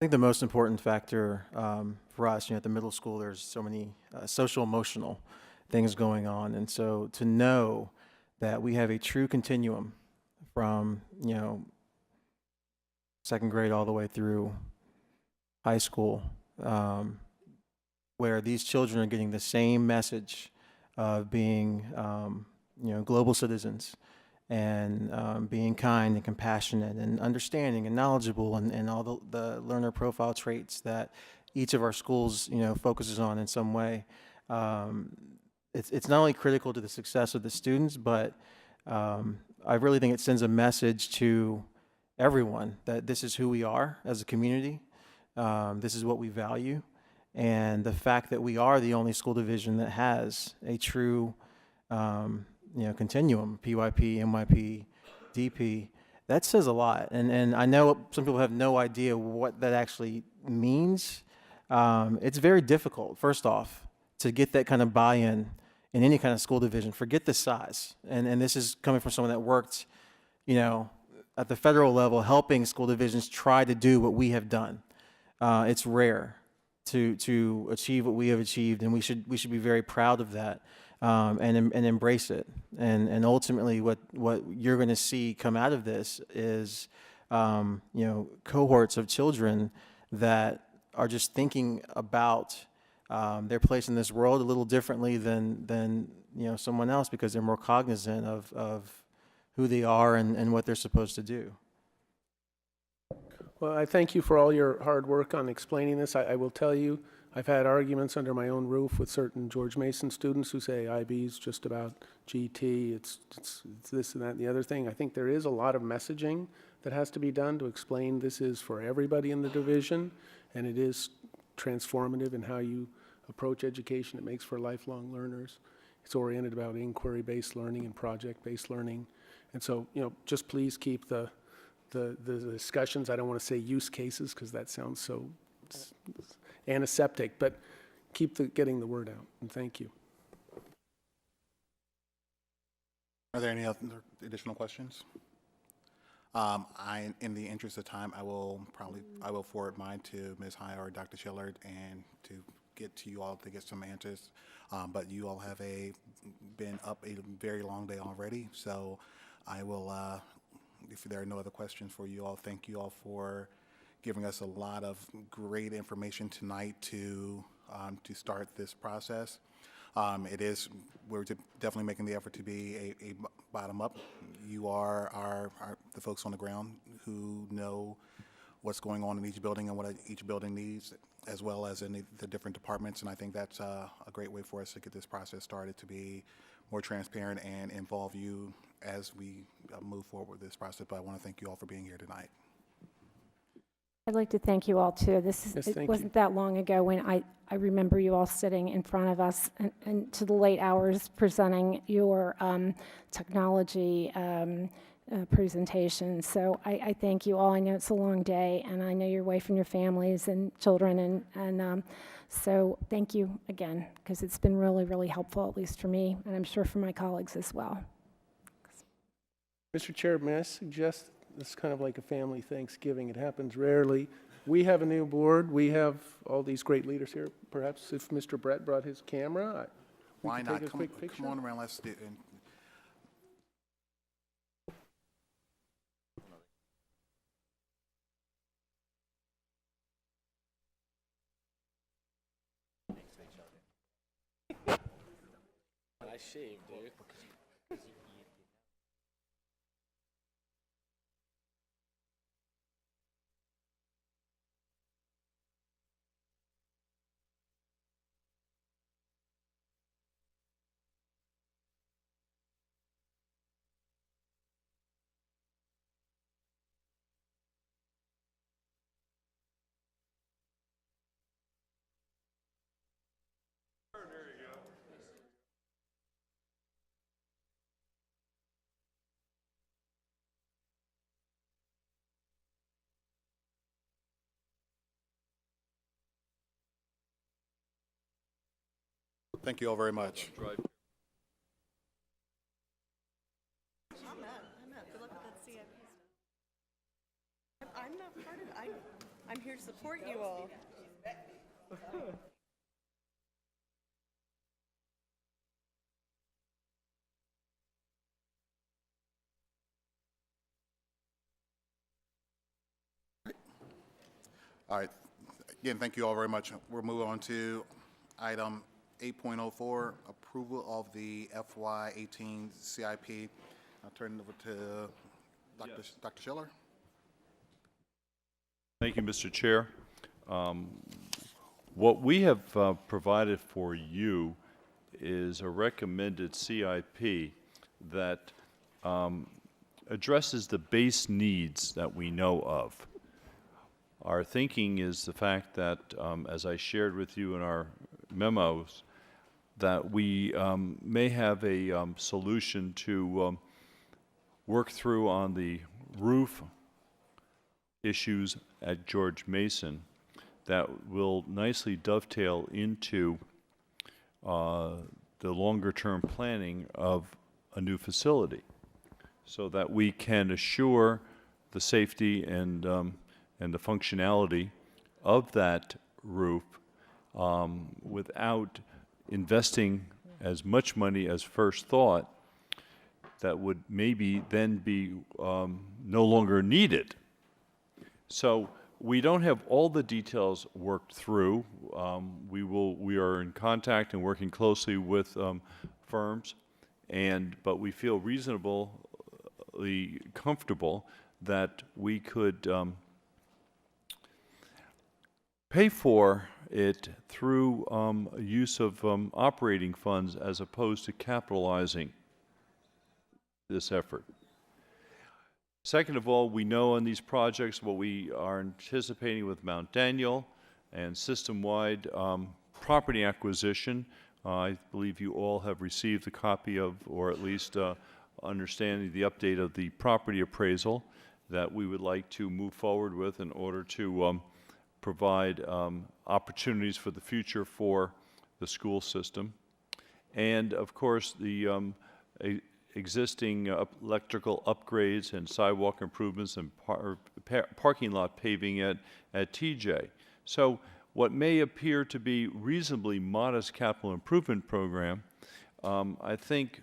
think the most important factor for us, at the middle school, there's so many social-emotional things going on. And so to know that we have a true continuum from, second grade all the way through high school, where these children are getting the same message of being, global citizens, and being kind and compassionate and understanding and knowledgeable, and all the learner profile traits that each of our schools, focuses on in some way. It's not only critical to the success of the students, but I really think it sends a message to everyone that this is who we are as a community. This is what we value. And the fact that we are the only school division that has a true continuum, PYP, MYP, DP, that says a lot. And I know some people have no idea what that actually means. It's very difficult, first off, to get that kind of buy-in in any kind of school division. Forget the size. And this is coming from someone that worked, at the federal level, helping school divisions try to do what we have done. It's rare to achieve what we have achieved, and we should be very proud of that. And embrace it. And ultimately what you're going to see come out of this is, cohorts of children that are just thinking about their place in this world a little differently than someone else, because they're more cognizant of who they are and what they're supposed to do. Well, I thank you for all your hard work on explaining this. I will tell you, I've had arguments under my own roof with certain George Mason students who say IB is just about GT, it's this and that and the other thing. I think there is a lot of messaging that has to be done to explain this is for everybody in the division, and it is transformative in how you approach education. It makes for lifelong learners. It's oriented about inquiry-based learning and project-based learning. And so, just please keep the discussions, I don't want to say use cases because that sounds so antiseptic, but keep getting the word out, and thank you. Are there any other additional questions? In the interest of time, I will forward mine to Ms. High or Dr. Schiller and to get to you all to get some answers. But you all have been up a very long day already, so I will, if there are no other questions for you all, thank you all for giving us a lot of great information tonight to start this process. We're definitely making the effort to be a bottom up. You are the folks on the ground who know what's going on in each building and what each building needs, as well as in the different departments. And I think that's a great way for us to get this process started, to be more transparent and involve you as we move forward with this process. But I want to thank you all for being here tonight. I'd like to thank you all, too. Yes, It wasn't that long ago when I remember you all sitting in front of us and to the late hours presenting your technology presentation. So I thank you all. I know it's a long day, and I know you're away from your families and children, and so thank you again, because it's been really, really helpful, at least for me, and I'm sure for my colleagues as well. Mr. Chair, may I suggest this is kind of like a family Thanksgiving. It happens rarely. We have a new board. We have all these great leaders here. Perhaps if Mr. Brett brought his camera, we Why could not? take a quick picture. Come on around, let's do it. I shaved, dude. Thank you all very much. I'm at. Good luck with that CIP stuff. I'm not part of it. I'm here to support you all. All right. Again, thank you all very much. We'll move on to item 8.04, approval of the FY18 CIP. I'll turn it over to Dr. Schiller. Thank you, Mr. Chair. What we have provided for you is a recommended CIP that addresses the base needs that we know of. Our thinking is the fact that, as I shared with you in our memos, that we may have a solution to work through on the roof issues at George Mason that will nicely dovetail into the longer-term planning of a new facility, so that we can assure the safety and the functionality of that roof without investing as much money as first thought that would maybe then be no longer needed. So we don't have all the details worked through. We are in contact and working closely with firms, but we feel reasonably comfortable that we could pay for it through use of operating funds as opposed to capitalizing this effort. Second of all, we know on these projects what we are anticipating with Mount Daniel and system-wide property acquisition. I believe you all have received a copy of, or at least understanding the update of the property appraisal that we would like to move forward with in order to provide opportunities for the future for the school system. And of course, the existing electrical upgrades and sidewalk improvements and parking lot paving at TJ. So what may appear to be reasonably modest capital improvement program, I think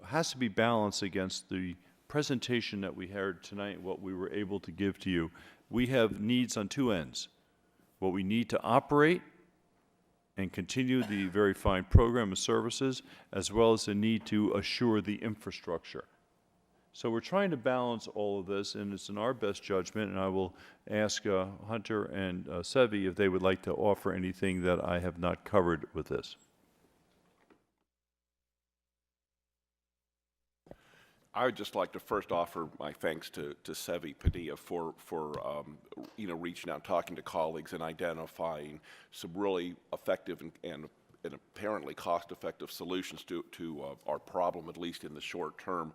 has to be balanced against the presentation that we heard tonight, what we were able to give to you. We have needs on two ends. What we need to operate and continue the very fine program of services, as well as the need to assure the infrastructure. So we're trying to balance all of this, and it's in our best judgment, and I will ask Hunter and Sevi if they would like to offer anything that I have not covered with this. I would just like to first offer my thanks to Sevi Padilla for reaching out, talking to colleagues, and identifying some really effective and apparently cost-effective solutions to our problem, at least in the short term,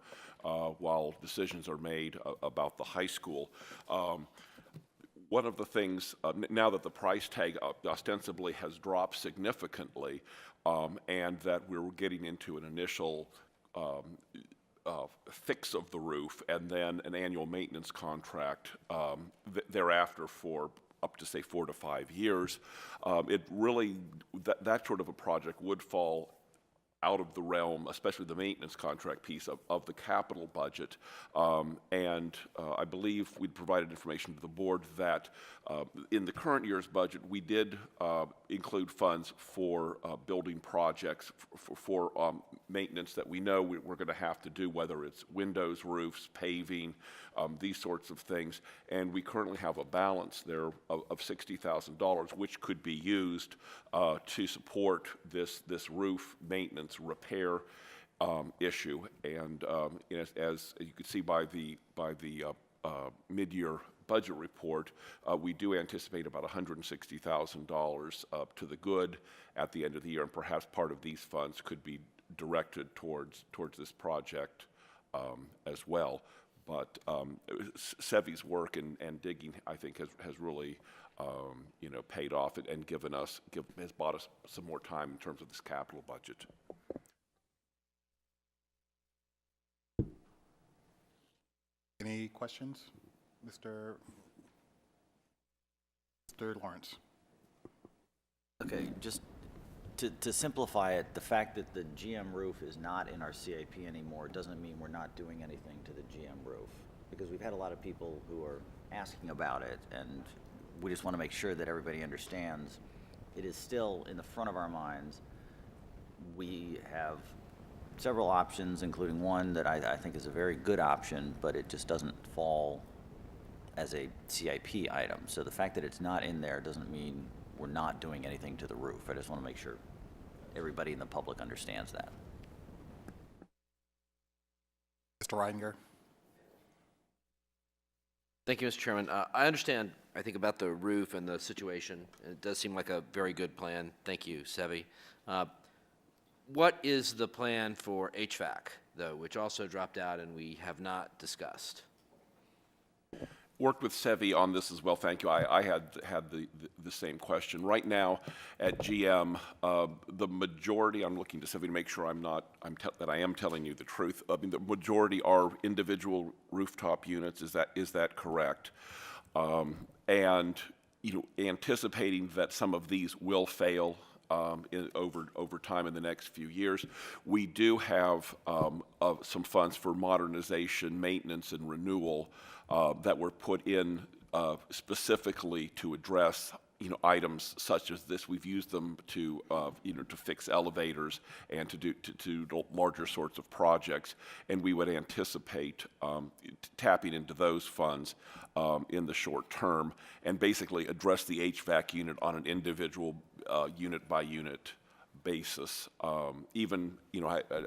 while decisions are made about the high school. One of the things, now that the price tag ostensibly has dropped significantly, and that we're getting into an initial fix of the roof and then an annual maintenance contract thereafter for up to, say, 4 to 5 years, it really, that sort of a project would fall out of the realm, especially the maintenance contract piece of the capital budget. And I believe we'd provided information to the board that in the current year's budget, we did include funds for building projects for maintenance that we know we're going to have to do, whether it's windows, roofs, paving, these sorts of things. And we currently have a balance there of $60,000, which could be used to support this roof maintenance repair issue. And as you can see by the mid-year budget report, we do anticipate about $160,000 to the good at the end of the year, and perhaps part of these funds could be directed towards this project as well. But Sevi's work and digging, I think, has really paid off and has bought us some more time in terms of this capital budget. Any questions? Mr. Lawrence. Okay, just to simplify it, the fact that the GM roof is not in our CIP anymore doesn't mean we're not doing anything to the GM roof, because we've had a lot of people who are asking about it, and we just want to make sure that everybody understands it is still in the front of our minds. We have several options, including one that I think is a very good option, but it just doesn't fall as a CIP item. So the fact that it's not in there doesn't mean we're not doing anything to the roof. I just want to make sure everybody in the public understands that. Mr. Reidinger. Thank you, Mr. Chairman. I understand, I think, about the roof and the situation. It does seem like a very good plan. Thank you, Sevi. What is the plan for HVAC, though, which also dropped out and we have not discussed? Worked with Sevi on this as well, thank you. I had the same question. Right now at GM, the majority, I'm looking to Sevi to make sure that I am telling you the truth. I mean, the majority are individual rooftop units. Is that correct? And anticipating that some of these will fail over time in the next few years, we do have some funds for modernization, maintenance, and renewal that were put in specifically to address items such as this. We've used them to, to fix elevators and to do larger sorts of projects. And we would anticipate tapping into those funds in the short term and basically address the HVAC unit on an individual unit by unit basis. Even,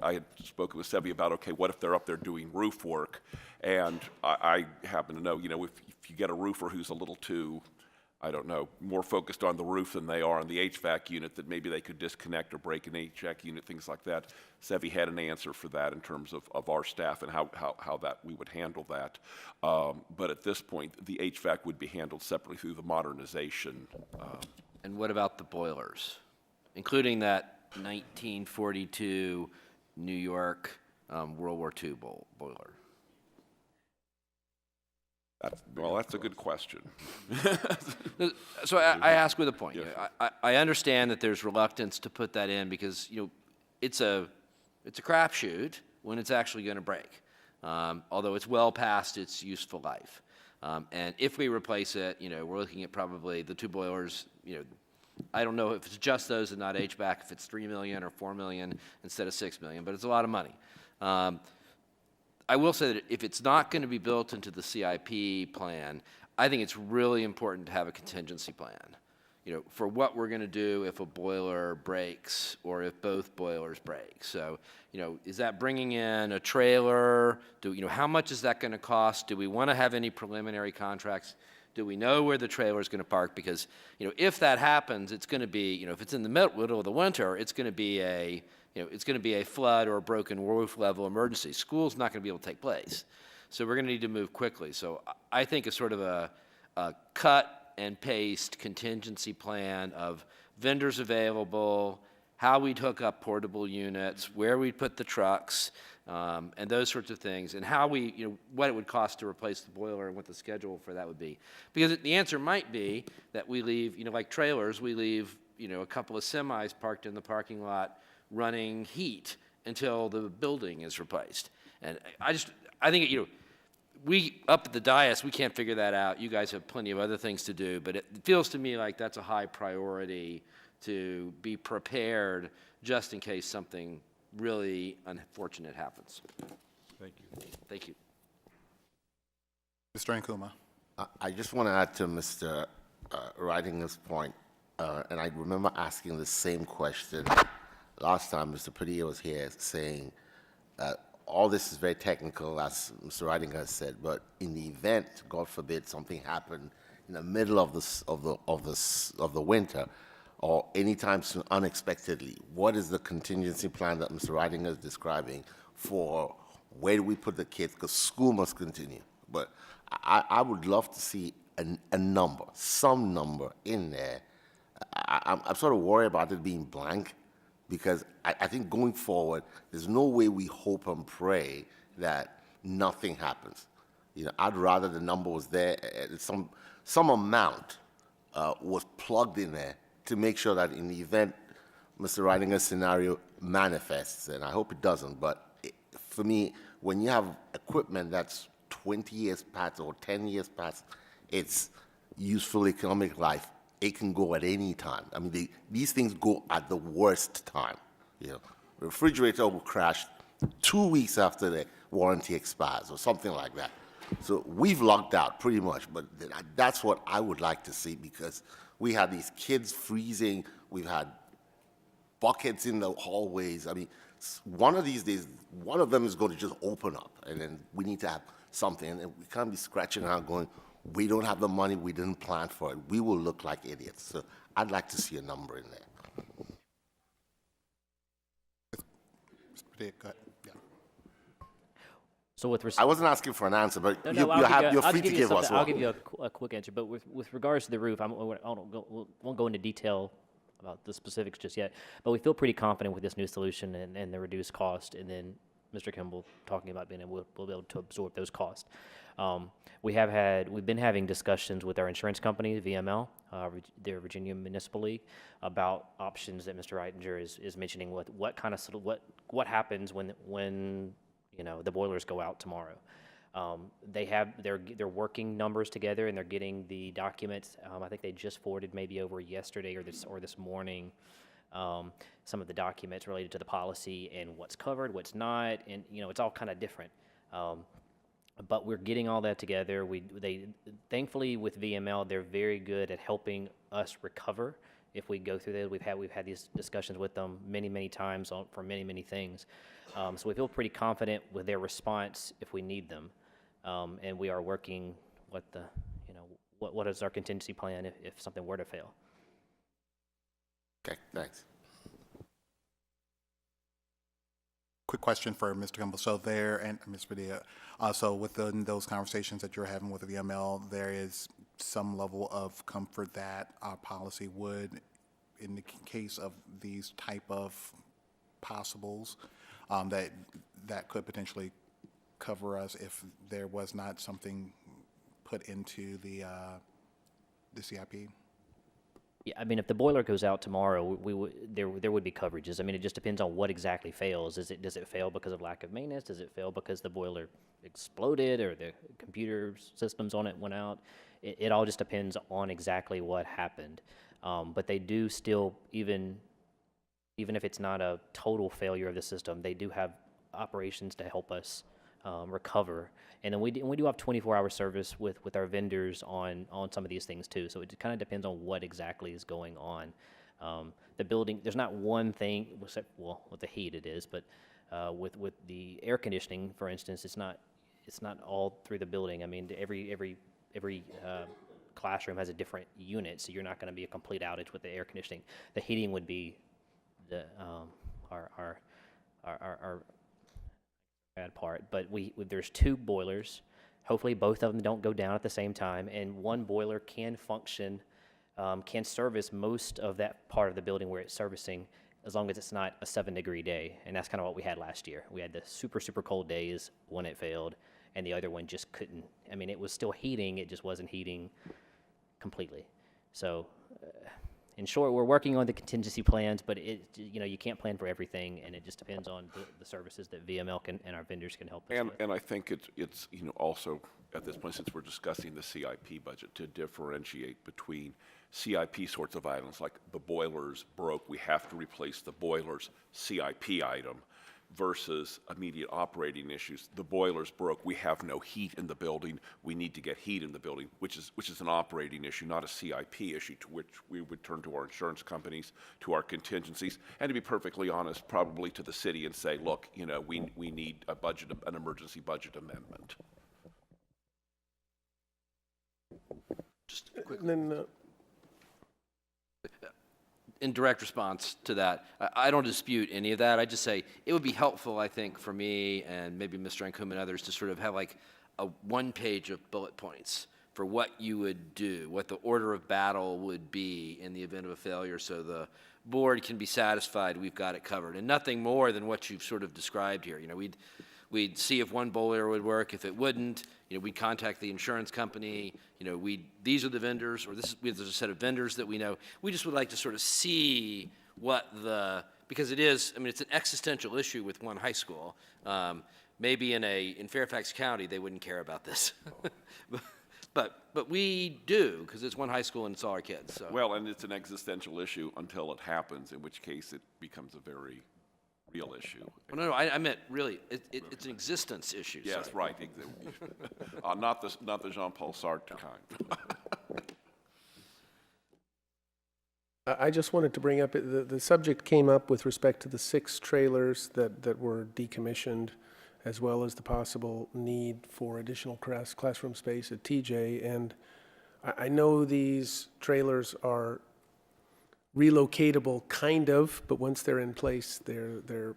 I had spoken with Sevi about, okay, what if they're up there doing roof work? And I happen to know, if you get a roofer who's a little too, I don't know, more focused on the roof than they are on the HVAC unit, that maybe they could disconnect or break an HVAC unit, things like that. Sevi had an answer for that in terms of our staff and how that we would handle that. But at this point, the HVAC would be handled separately through the modernization. And what about the boilers, including that 1942 New York World War II boiler? That's a good question. So I ask with a point. I understand that there's reluctance to put that in because it's a crapshoot when it's actually going to break, although it's well past its useful life. And if we replace it, we're looking at probably the two boilers. I don't know if it's just those and not HVAC, if it's $3 million or $4 million instead of $6 million, but it's a lot of money. I will say that if it's not going to be built into the CIP plan, I think it's really important to have a contingency plan, for what we're going to do if a boiler breaks or if both boilers break. So, is that bringing in a trailer? How much is that going to cost? Do we want to have any preliminary contracts? Do we know where the trailer is going to park? Because, if that happens, it's going to be, if it's in the middle of the winter, it's going to be a flood or a broken roof level emergency. School's not going to be able to take place. So we're going to need to move quickly. So I think a sort of a cut and paste contingency plan of vendors available, how we'd hook up portable units, where we'd put the trucks, and those sorts of things, and how what it would cost to replace the boiler and what the schedule for that would be. Because the answer might be that we leave, like trailers, we leave, a couple of semis parked in the parking lot running heat until the building is replaced. And I think, we up at the dais, we can't figure that out. You guys have plenty of other things to do, but it feels to me like that's a high priority to be prepared just in case something really unfortunate happens. Thank you. Thank you. Mr. Ankuma. I just want to add to Mr. Ridinger's point, and I remember asking the same question last time Mr. Padilla was here, saying all this is very technical, as Mr. Ridinger has said, but in the event, God forbid, something happened in the middle of the winter, or anytime soon, unexpectedly, what is the contingency plan that Mr. Ridinger is describing for where do we put the kids? Because school must continue. But I would love to see a number, some number in there. I'm sort of worried about it being blank, because I think going forward, there's no way we hope and pray that nothing happens. I'd rather the number was there, some amount was plugged in there to make sure that in the event Mr. Ridinger's scenario manifests, and I hope it doesn't, but for me, when you have equipment that's 20 years past or 10 years past its useful economic life, it can go at any time. I mean, these things go at the worst time. Refrigerator will crash 2 weeks after the warranty expires or something like that. So we've locked out pretty much, but that's what I would like to see, because we had these kids freezing. We've had buckets in the hallways. I mean, one of these days, one of them is going to just open up, and then we need to have something. And we can't be scratching around going, we don't have the money, we didn't plan for it. We will look like idiots. So I'd like to see a number in there. Mr. Padilla, go ahead. Yeah. So with I wasn't asking for an answer, but No, you're free to give us one. I'll give you a quick answer. But with regards to the roof, won't go into detail about the specifics just yet. But we feel pretty confident with this new solution and the reduced cost, and then Mr. Kimball talking about being able to be able to absorb those costs. We've been having discussions with our insurance company, VML, their Virginia Municipal League, about options that Mr. Reitinger is mentioning. What happens when the boilers go out tomorrow. They're working numbers together and they're getting the documents. I think they just forwarded maybe over yesterday or this morning some of the documents related to the policy and what's covered, what's not, and it's all kind of different. But we're getting all that together. They thankfully with VML, they're very good at helping us recover if we go through that. We've had these discussions with them many times for many things. So we feel pretty confident with their response if we need them. And we are working what is our contingency plan if something were to fail. Okay, thanks. Quick question for Mr. Kimball. So there, and Ms. Padilla, so within those conversations that you're having with the VML, there is some level of comfort that our policy would, in the case of these type of possibles, that could potentially cover us if there was not something put into the CIP? Yeah, I mean, if the boiler goes out tomorrow, there would be coverages. I mean, it just depends on what exactly fails. Does it fail because of lack of maintenance? Does it fail because the boiler exploded or the computer systems on it went out? It all just depends on exactly what happened. But they do still, even if it's not a total failure of the system, they do have operations to help us recover. And then we do have 24-hour service with our vendors on some of these things too. So it kind of depends on what exactly is going on. The building, there's not one thing, except, well, with the heat it is, but with the air conditioning, for instance, it's not all through the building. I mean, every classroom has a different unit, so you're not going to be a complete outage with the air conditioning. The heating would be our bad part, but there's 2 boilers. Hopefully both of them don't go down at the same time, and one boiler can function, can service most of that part of the building where it's servicing, as long as it's not a 7-degree day, and that's kind of what we had last year. We had the super cold days when it failed, and the other one just couldn't. I mean, it was still heating, it just wasn't heating completely. So in short, we're working on the contingency plans, but you can't plan for everything, and it just depends on the services that VML and our vendors can help us with. And I think it's also at this point, since we're discussing the CIP budget, to differentiate between CIP sorts of items like the boilers broke, we have to replace the boilers CIP item, versus immediate operating issues. The boilers broke, we have no heat in the building, we need to get heat in the building, which is an operating issue, not a CIP issue, to which we would turn to our insurance companies, to our contingencies, and to be perfectly honest, probably to the city and say, look, we need an emergency budget amendment. Just a quick. Then, in direct response to that, I don't dispute any of that. I just say it would be helpful, I think, for me and maybe Mr. Ancuma and others to sort of have like a 1 page of bullet points for what you would do, what the order of battle would be in the event of a failure, so the board can be satisfied we've got it covered. And nothing more than what you've sort of described here. We'd see if one boiler would work. If it wouldn't, we'd contact the insurance company. These are the vendors, or there's a set of vendors that we know. We just would like to sort of see because it's an existential issue with one high school. Maybe in Fairfax County, they wouldn't care about this. But we do, because it's one high school and it's all our kids. So. Well, and it's an existential issue until it happens, in which case it becomes a very real issue. Well, no, I meant really, it's an existence issue. Yes, sorry. right. Not the Jean-Paul Sartre kind. I just wanted to bring up, the subject came up with respect to the 6 trailers that were decommissioned, as well as the possible need for additional classroom space at TJ. And I know these trailers are relocatable, kind of, but once they're in place, they're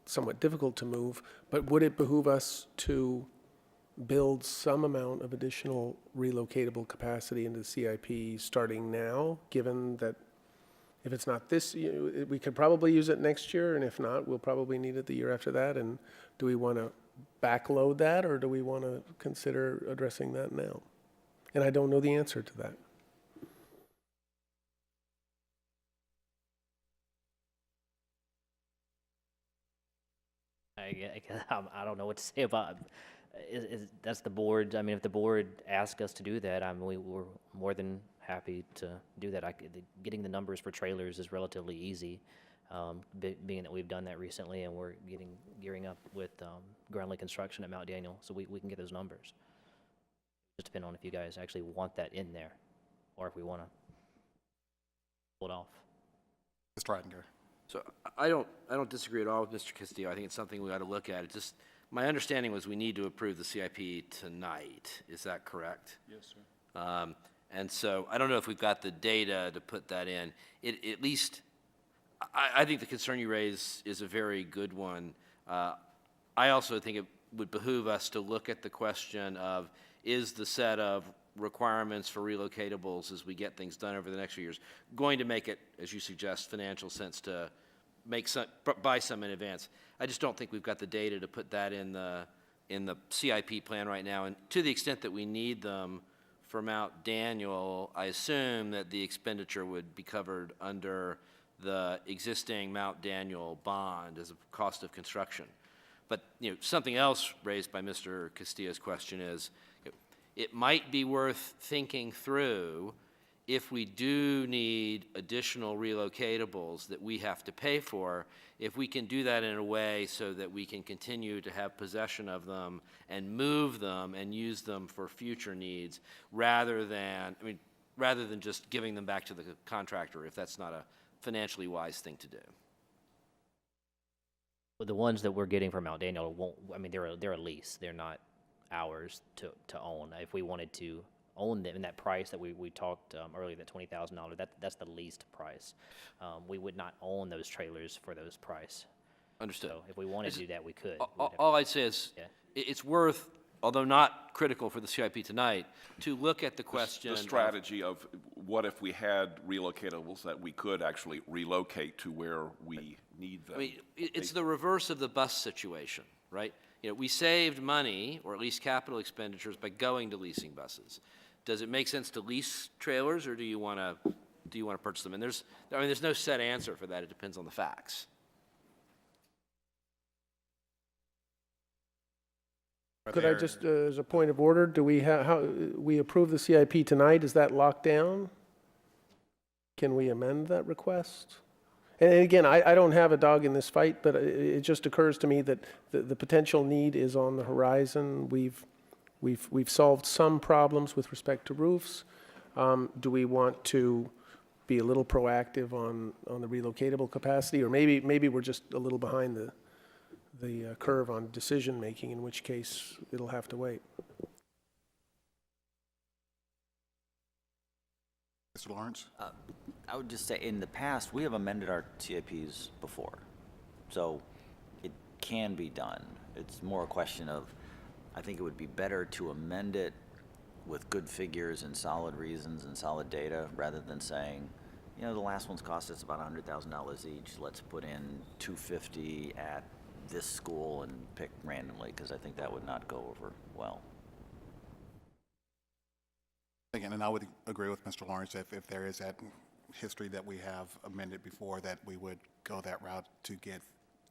somewhat difficult to move. But would it behoove us to build some amount of additional relocatable capacity into the CIP starting now, given that if it's not this, we could probably use it next year, and if not, we'll probably need it the year after that. And do we want to backload that, or do we want to consider addressing that now? And I don't know the answer to that. I don't know what to say about That's the board. I mean, if the board asks us to do that, we're more than happy to do that. Getting the numbers for trailers is relatively easy, being that we've done that recently, and we're gearing up with Grundley Construction at Mount Daniel, so we can get those numbers. Just depend on if you guys actually want that in there, or if we want to pull it off. Mr. Reitinger. So I don't disagree at all with Mr. Castillo. I think it's something we ought to look at. It's just, my understanding was we need to approve the CIP tonight. Is that correct? Yes, sir. And so I don't know if we've got the data to put that in. At least, I think the concern you raise is a very good one. I also think it would behoove us to look at the question of, is the set of requirements for relocatables as we get things done over the next few years going to make it, as you suggest, financial sense to buy some in advance? I just don't think we've got the data to put that in the CIP plan right now. And to the extent that we need them for Mount Daniel, I assume that the expenditure would be covered under the existing Mount Daniel bond as a cost of construction. But something else raised by Mr. Castillo's question is, it might be worth thinking through if we do need additional relocatables that we have to pay for, if we can do that in a way so that we can continue to have possession of them and move them and use them for future needs, rather than just giving them back to the contractor, if that's not a financially wise thing to do. But the ones that we're getting from Mount Daniel won't. I mean, they're a lease. They're not ours to own. If we wanted to own them in that price that we talked earlier, that $20,000, that's the leased price. We would not own those trailers for those price. Understood. So if we wanted to do that, we could. All I'd say is, it's worth, although not critical for the CIP tonight, to look at the question. The strategy of what if we had relocatables that we could actually relocate to where we need them. I mean, it's the reverse of the bus situation, right? We saved money, or at least capital expenditures, by going to leasing buses. Does it make sense to lease trailers, or do you want to purchase them? And there's no set answer for that. It depends on the facts. Could I just, as a point of order, do we we approve the CIP tonight, is that locked down? Can we amend that request? And again, I don't have a dog in this fight, but it just occurs to me that the potential need is on the horizon. We've solved some problems with respect to roofs. Do we want to be a little proactive on the relocatable capacity? Or maybe we're just a little behind the curve on decision-making, in which case it'll have to wait. Mr. Lawrence? I would just say, in the past, we have amended our CIPs before. So it can be done. It's more a question of, I think it would be better to amend it with good figures and solid reasons and solid data, rather than saying, the last one's cost us about $100,000 each. Let's put in $250 at this school and pick randomly, because I think that would not go over well. Again, and I would agree with Mr. Lawrence, if there is that history that we have amended before, that we would go that route to get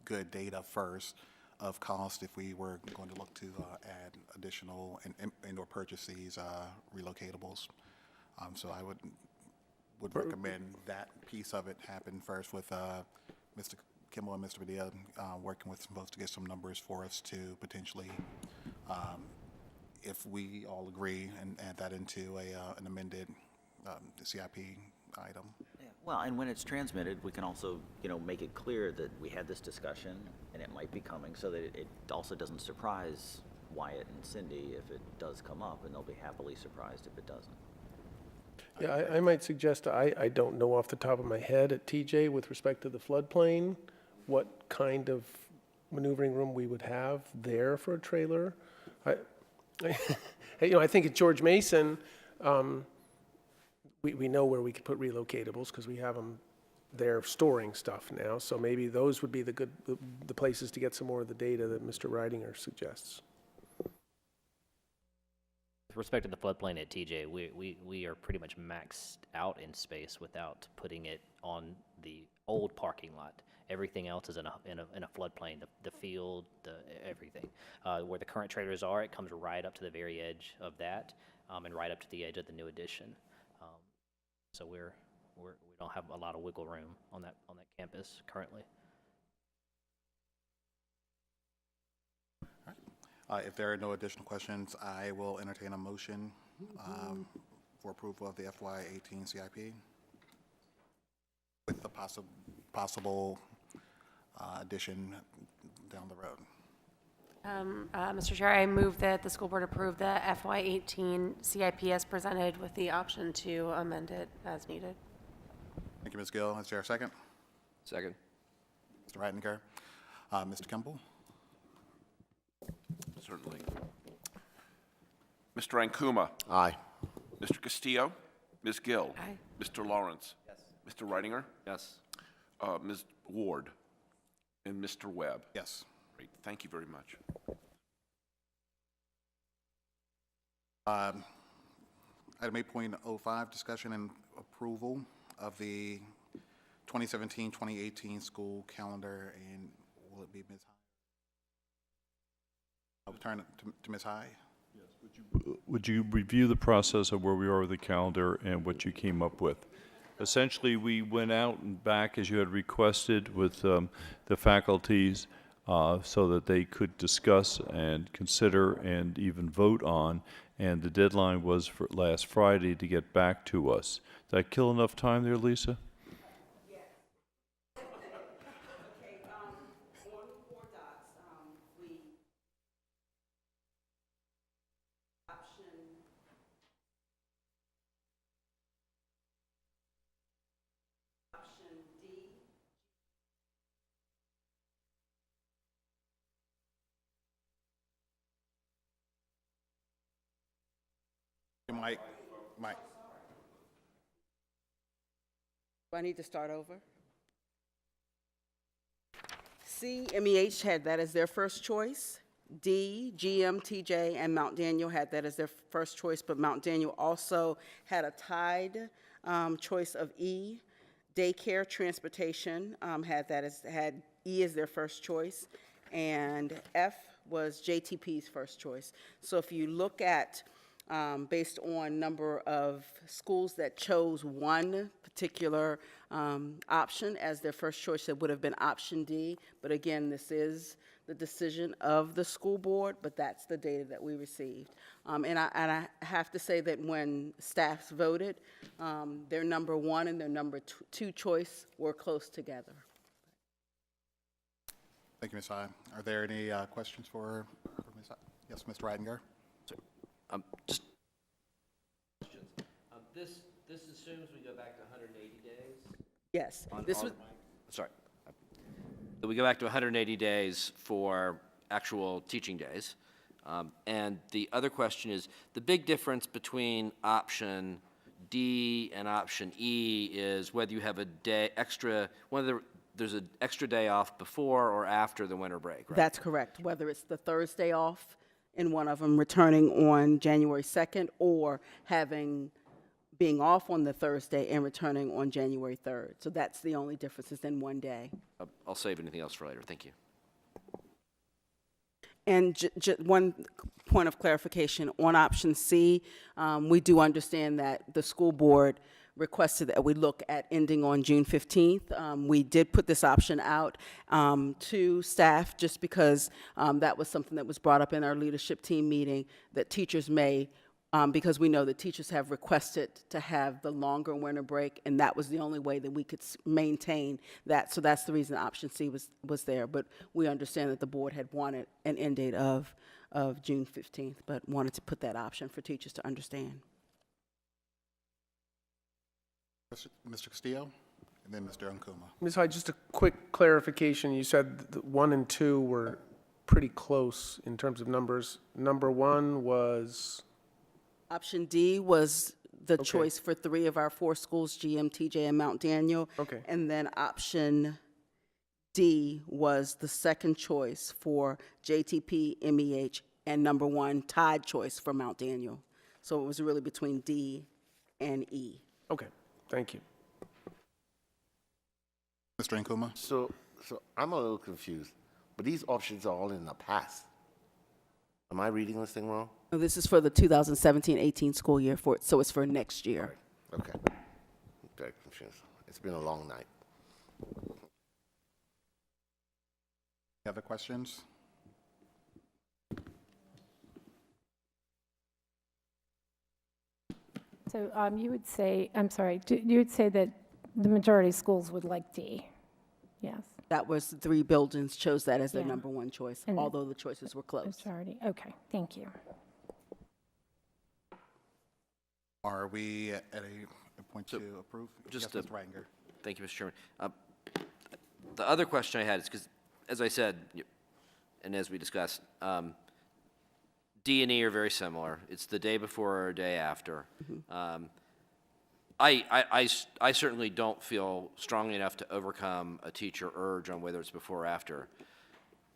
good data first of cost if we were going to look to add additional and/or purchase these relocatables. So I would recommend that piece of it happen first with Mr. Kimball and Mr. Padilla working with some folks to get some numbers for us to potentially, if we all agree, and add that into an amended CIP item. Yeah. Well, and when it's transmitted, we can also, make it clear that we had this discussion and it might be coming, so that it also doesn't surprise Wyatt and Cindy if it does come up, and they'll be happily surprised if it doesn't. Yeah, I might suggest, I don't know off the top of my head at TJ with respect to the floodplain, what kind of maneuvering room we would have there for a trailer. I think at George Mason, we know where we could put relocatables because we have them there storing stuff now. So maybe those would be the places to get some more of the data that Mr. Reidinger suggests. With respect to the floodplain at TJ, we are pretty much maxed out in space without putting it on the old parking lot. Everything else is in a floodplain, the field, everything. Where the current trailers are, it comes right up to the very edge of that, and right up to the edge of the new addition. So we don't have a lot of wiggle room on that campus currently. If there are no additional questions, I will entertain a motion for approval of the FY18 CIP with the possible addition down the road. Mr. Chair, I move that the school board approve the FY18 CIP as presented with the option to amend it as needed. Thank you, Ms. Gill. Is there a second? Second. Mr. Reitinger. Mr. Kimball? Certainly. Mr. Ankuma? Aye. Mr. Castillo? Ms. Gill? Aye. Mr. Lawrence? Yes. Mr. Reitinger? Yes. Ms. Ward? And Mr. Webb? Yes. Great, thank you very much. Item 8.05, discussion and approval of the 2017-2018 school calendar, and will it be Ms. High? I'll turn it to Ms. High. Would you review the process of where we are with the calendar and what you came up with? Essentially, we went out and back, as you had requested, with the faculties so that they could discuss and consider and even vote on, and the deadline was for last Friday to get back to us. Did I kill enough time there, Lisa? Mike. Do I need to start over? C, MEH had that as their first choice. D, GM, TJ, and Mount Daniel had that as their first choice, but Mount Daniel also had a tied choice of E. Daycare Transportation had E as their first choice, and F was JTP's first choice. So if you look at based on number of schools that chose one particular option as their first choice, it would have been option D. But again, this is the decision of the school board, but that's the data that we received. And I have to say that when staffs voted, their number one and their number two choice were close together. Thank you, Ms. High. Are there any questions for Ms. High? Yes, Mr. Reitinger. Just this assumes we go back to 180 days? Yes. Sorry. So we go back to 180 days for actual teaching days. And the other question is, the big difference between option D and option E is whether you have a day extra, whether there's an extra day off before or after the winter break, right? That's correct, whether it's the Thursday off in one of them returning on January 2nd or being off on the Thursday and returning on January 3rd. So that's the only difference, is in one day. I'll save anything else for later. Thank you. And one point of clarification, on option C, we do understand that the school board requested that we look at ending on June 15th. We did put this option out to staff just because that was something that was brought up in our leadership team meeting, that teachers may, because we know that teachers have requested to have the longer winter break, and that was the only way that we could maintain that. So that's the reason option C was there. But we understand that the board had wanted an end date of June 15th, but wanted to put that option for teachers to understand. Mr. Castillo, and then Mr. Ankuma. Ms. Hyde, just a quick clarification. You said that 1 and 2 were pretty close in terms of numbers. Number 1 was? Option D was the Okay. choice for 3 of our 4 schools, GM, TJ, and Mount Daniel. Okay. And then option D was the second choice for JTP, MEH, and number 1 tied choice for Mount Daniel. So it was really between D and E. Okay, thank you. Mr. Ankuma. So So I'm a little confused, but these options are all in the past. Am I reading this thing wrong? No, this is for the 2017-18 school year, so it's for next year. Okay. Very confused. It's been a long night. Any other questions? So you would say, I'm sorry, you would say that the majority of schools would like D, yes? That was, 3 buildings chose that as their Yeah. number 1 choice, And although the choices were close. Majority, okay, thank you. Are we at a point to approve? Just Yes, to- Mr. Reitinger. Thank you, Mr. Chairman. The other question I had is because, as I said, and as we discussed, D and E are very similar. It's the day before or day after. I certainly don't feel strongly enough to overcome a teacher urge on whether it's before or after.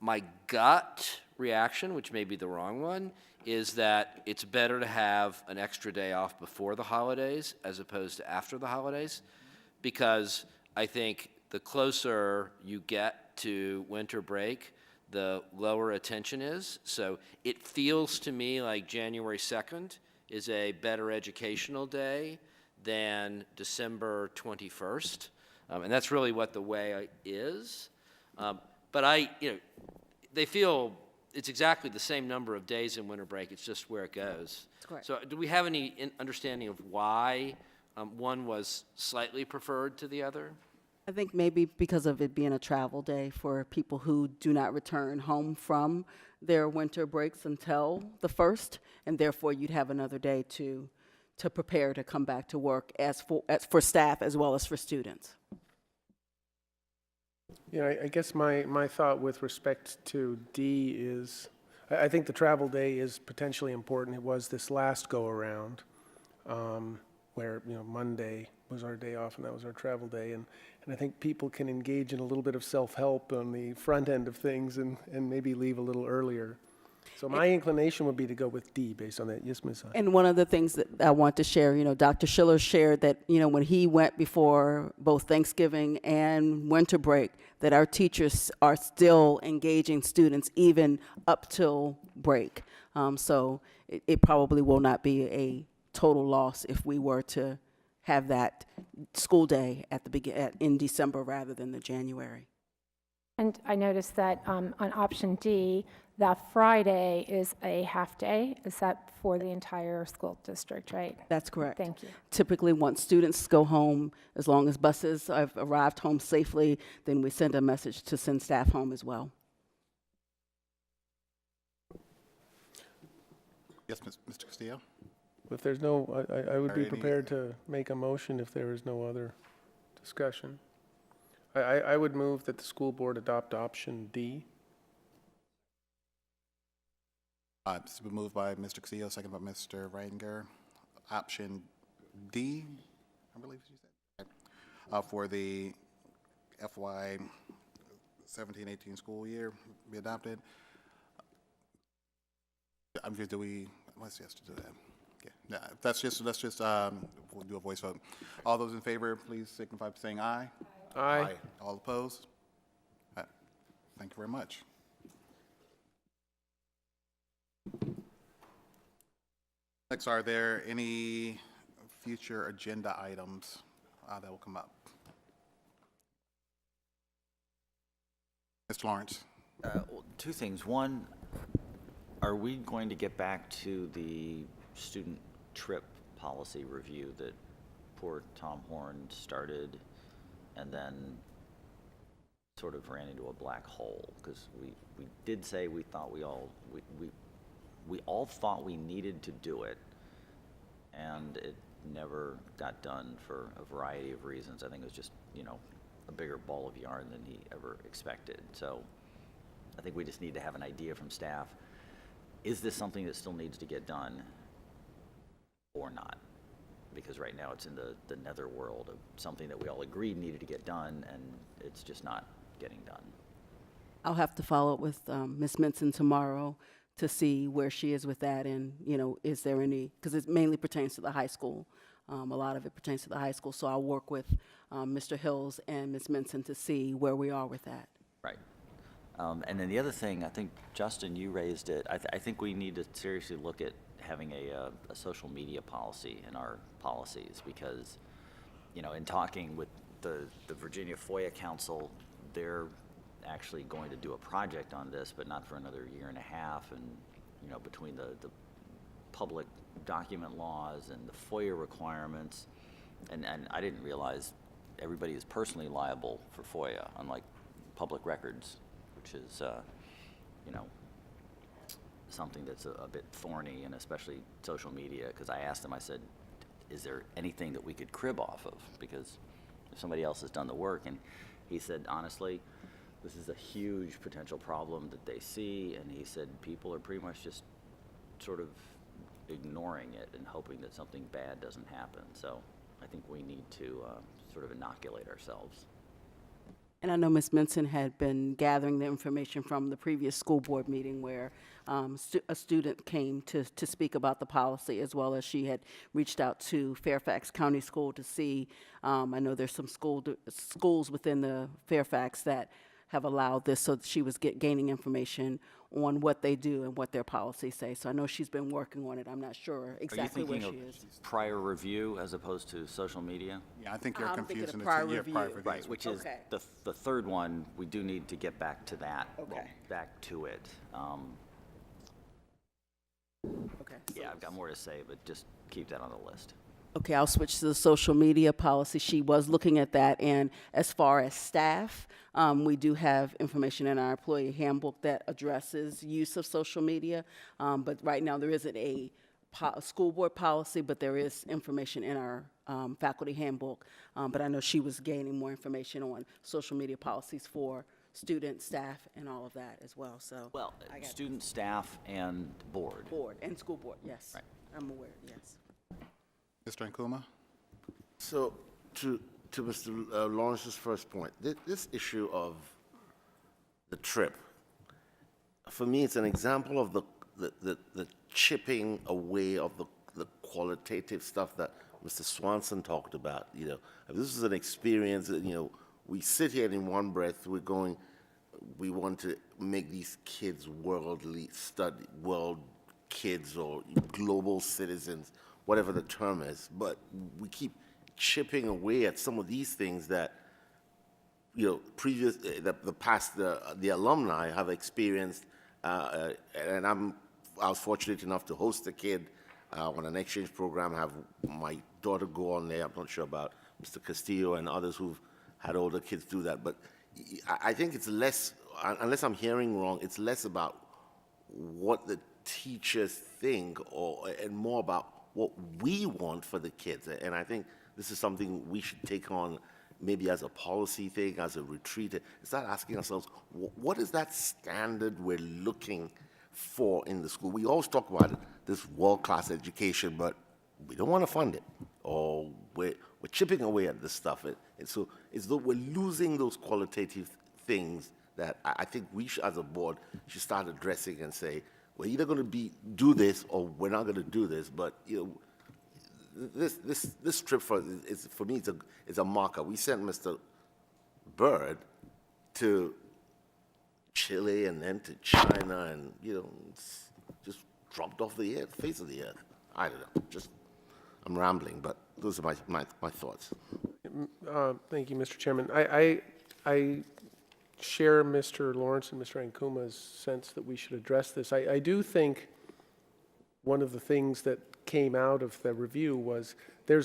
My gut reaction, which may be the wrong one, is that it's better to have an extra day off before the holidays as opposed to after the holidays, because I think the closer you get to winter break, the lower attention is. So it feels to me like January 2nd is a better educational day than December 21st. And that's really what the way is. But they feel it's exactly the same number of days in winter break, it's just where it goes. That's correct. So do we have any understanding of why one was slightly preferred to the other? I think maybe because of it being a travel day for people who do not return home from their winter breaks until the 1st, and therefore you'd have another day to prepare to come back to work as for staff as well as for students. Yeah, I guess my thought with respect to D is, I think the travel day is potentially important. It was this last go-around, where, Monday was our day off and that was our travel day. And I think people can engage in a little bit of self-help on the front end of things and maybe leave a little earlier. So my inclination would be to go with D based on that. Yes, Ms. Hunt. And one of the things that I want to share, Dr. Schiller shared that, when he went before both Thanksgiving and winter break, that our teachers are still engaging students even up till break. So it probably will not be a total loss if we were to have that school day in December rather than the January. And I noticed that on option D, that Friday is a half-day. Is that for the entire school district, right? That's correct. Thank you. Typically, once students go home, as long as buses have arrived home safely, then we send a message to send staff home as well. Yes, Mr. Castillo? If there's no, I would be Alrighty. prepared to make a motion if there is no other discussion. I would move that the school board adopt option D. It's been moved by Mr. Castillo, second by Mr. Reitinger. Option D, I believe you said, for the FY 17-18 school year be adopted. I'm just, let's just do that. Okay. No, let's just we'll do a voice vote. All those in favor, please signify by saying aye. Aye. All opposed? All right. Thank you very much. Next, are there any future agenda items that will come up? Mr. Lawrence? Well, 2 things. One, are we going to get back to the student trip policy review that poor Tom Horn started and then sort of ran into a black hole? Because we did say we thought we all thought we needed to do it, and it never got done for a variety of reasons. I think it was just, a bigger ball of yarn than he ever expected. So I think we just need to have an idea from staff. Is this something that still needs to get done or not? Because right now it's in the netherworld of something that we all agreed needed to get done, and it's just not getting done. I'll have to follow up with Ms. Minson tomorrow to see where she is with that, and, is there any, because it mainly pertains to the high school A lot of it pertains to the high school, so I'll work with Mr. Hills and Ms. Minson to see where we are with that. Right. And then the other thing, I think, Justin, you raised it, I think we need to seriously look at having a social media policy in our policies, because, you know, in talking with the Virginia FOIA Council, they're actually going to do a project on this, but not for another year and a half, and, you know, between the public document laws and the FOIA requirements, and I didn't realize everybody is personally liable for FOIA, unlike public records, which is, you know, something that's a bit thorny, and especially social media, because I asked him, I said, is there anything that we could crib off of? Because if somebody else has done the work, and he said, honestly, this is a huge potential problem that they see, and he said people are pretty much just sort of ignoring it and hoping that something bad doesn't happen. So I think we need to sort of inoculate ourselves. And I know Ms. Minson had been gathering the information from the previous school board meeting where a student came to speak about the policy, as well as she had reached out to Fairfax County School to see, I know there's some schools within the Fairfax that have allowed this, so that she was gaining information on what they do and what their policies say. So I know she's been working on it. I'm not sure exactly where she is. Are you thinking of prior review as opposed to social media? Yeah, I think you're I'm thinking confusing of the prior two. Yeah, review. prior review. Right, which is Okay. the third one. We do need to get back to that. Okay. Well, back to it. Okay. Yeah, I've got more to say, but just keep that on the list. Okay, I'll switch to the social media policy. She was looking at that, and as far as staff, we do have information in our employee handbook that addresses use of social media, but right now there isn't a school board policy, but there is information in our faculty handbook. But I know she was gaining more information on social media policies for students, staff, and all of that as well, so. Well, I got student, staff, and board. Board and school board, yes. Right. I'm aware, yes. Mr. Nkuma? So, to Mr. Lawrence's first point, this issue of the trip, for me, it's an example of the chipping away of the qualitative stuff that Mr. Swanson talked about. You know, this is an experience that, you know, we sit here and in one breath we want to make these kids world kids or global citizens, whatever the term is, but we keep chipping away at some of these things that, you know, the alumni have experienced, and I was fortunate enough to host a kid on an exchange program, have my daughter go on there. I'm not sure about Mr. Castillo and others who've had older kids do that, but I think it's less, unless I'm hearing wrong, it's less about what the teachers think and more about what we want for the kids. And I think this is something we should take on maybe as a policy thing, as a retreat, and start asking ourselves, what is that standard we're looking for in the school? We always talk about this world-class education, but we don't want to fund it, or we're chipping away at this stuff. And so it's though we're losing those qualitative things that I think we should, as a board, should start addressing and say, we're either going to do this or we're not going to do this. But, you know, this trip for me it's a marker. We sent Mr. Byrd to Chile and then to China, and, you know, it's just dropped off the face of the earth. I don't know. I'm rambling, but those are my thoughts. Thank you, Mr. Chairman. I share Mr. Lawrence and Mr. Nkuma's sense that we should address this. I do think one of the things that came out of the review was there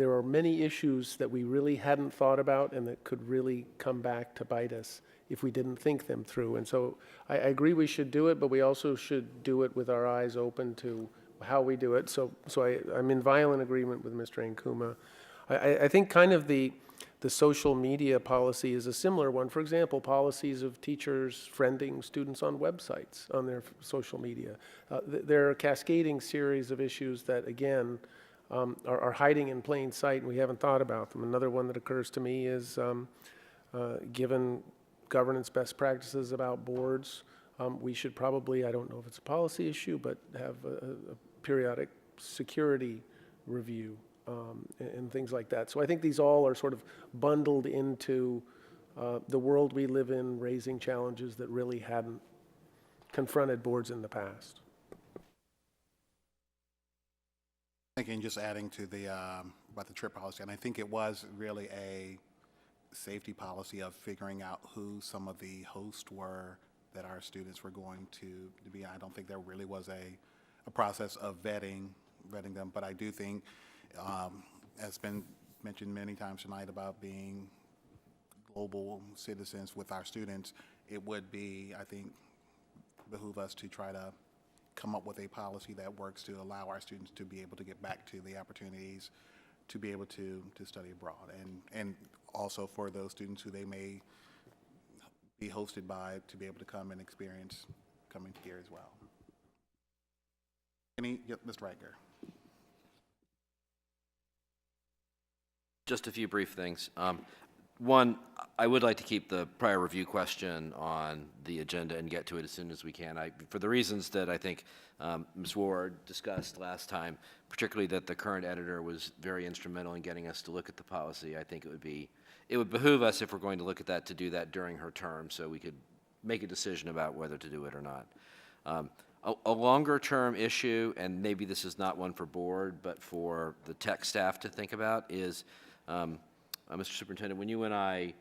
are many issues that we really hadn't thought about and that could really come back to bite us if we didn't think them through. And so I agree we should do it, but we also should do it with our eyes open to how we do it. So I'm in violent agreement with Mr. Nkuma. I think kind of the social media policy is a similar one. For example, policies of teachers friending students on websites on their social media. There are a cascading series of issues that, again, are hiding in plain sight, and we haven't thought about them. Another one that occurs to me is, given governance best practices about boards, we should probably, I don't know if it's a policy issue, but have a periodic security review and things like that. So I think these all are sort of bundled into the world we live in, raising challenges that really hadn't confronted boards in the past. Again, just adding to the, about the trip policy, and I think it was really a safety policy of figuring out who some of the hosts were that our students were going to be. I don't think there really was a process of vetting them, but I do think, as been mentioned many times tonight about being global citizens with our students, it would be, I think, behoove us to try to come up with a policy that works to allow our students to be able to get back to the opportunities to be able to study abroad, and also for those students who they may be hosted by to be able to come and experience coming here as well. Mr. Riker. Just a few brief things. One, I would like to keep the prior review question on the agenda and get to it as soon as we can. For the reasons that I think Ms. Ward discussed last time, particularly that the current editor was very instrumental in getting us to look at the policy, I think it would behoove us, if we're going to look at that, to do that during her term so we could make a decision about whether to do it or not. A longer-term issue, and maybe this is not one for board, but for the tech staff to think about, is Mr. Superintendent, when you and I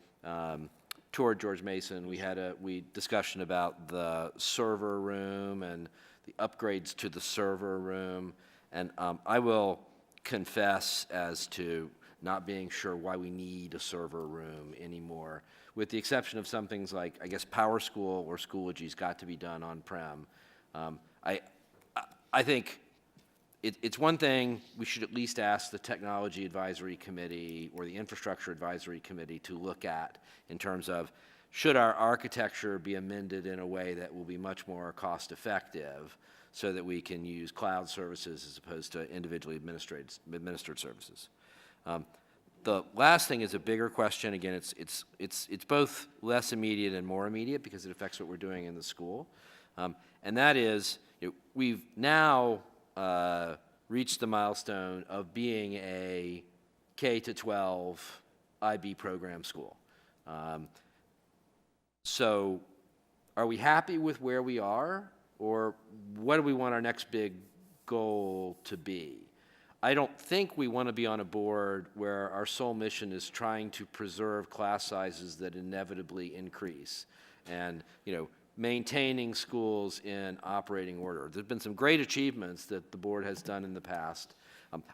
toured George Mason, we had a discussion about the server room and the upgrades to the server room, and I will confess as to not being sure why we need a server room anymore, with the exception of some things like, I guess, PowerSchool or Schoology's got to be done on-prem. I think it's one thing we should at least ask the Technology Advisory Committee or the Infrastructure Advisory Committee to look at in terms of, should our architecture be amended in a way that will be much more cost-effective so that we can use cloud services as opposed to individually administered services. The last thing is a bigger question. Again, it's both less immediate and more immediate because it affects what we're doing in the school. And that is, we've now reached the milestone of being a K-12 IB program school. So are we happy with where we are, or what do we want our next big goal to be? I don't think we want to be on a board where our sole mission is trying to preserve class sizes that inevitably increase and, maintaining schools in operating order. There's been some great achievements that the board has done in the past.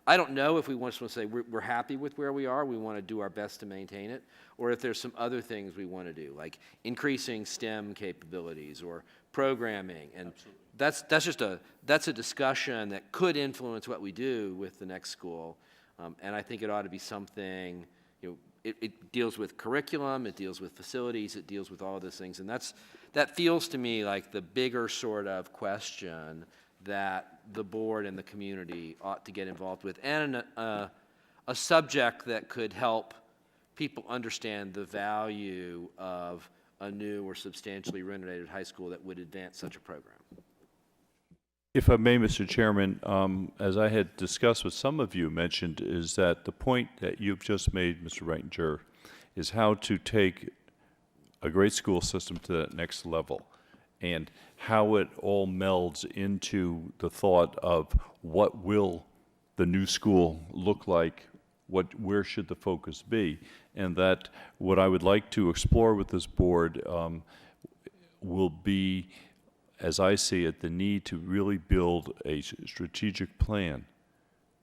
I don't know if we want to say we're happy with where we are, we want to do our best to maintain it, or if there's some other things we want to do, like increasing STEM capabilities or programming. And that's a discussion that could influence what we do with the next school. And I think it ought to be something, it deals with curriculum, it deals with facilities, it deals with all of those things. And that feels to me like the bigger sort of question that the board and the community ought to get involved with, and a subject that could help people understand the value of a new or substantially renovated high school that would advance such a program. If I may, Mr. Chairman, as I had discussed with some of you mentioned, is that the point that you've just made, Mr. Reitinger, is how to take a great school system to that next level, and how it all melds into the thought of what will the new school look like, where should the focus be, and that what I would like to explore with this board will be, as I see it, the need to really build a strategic plan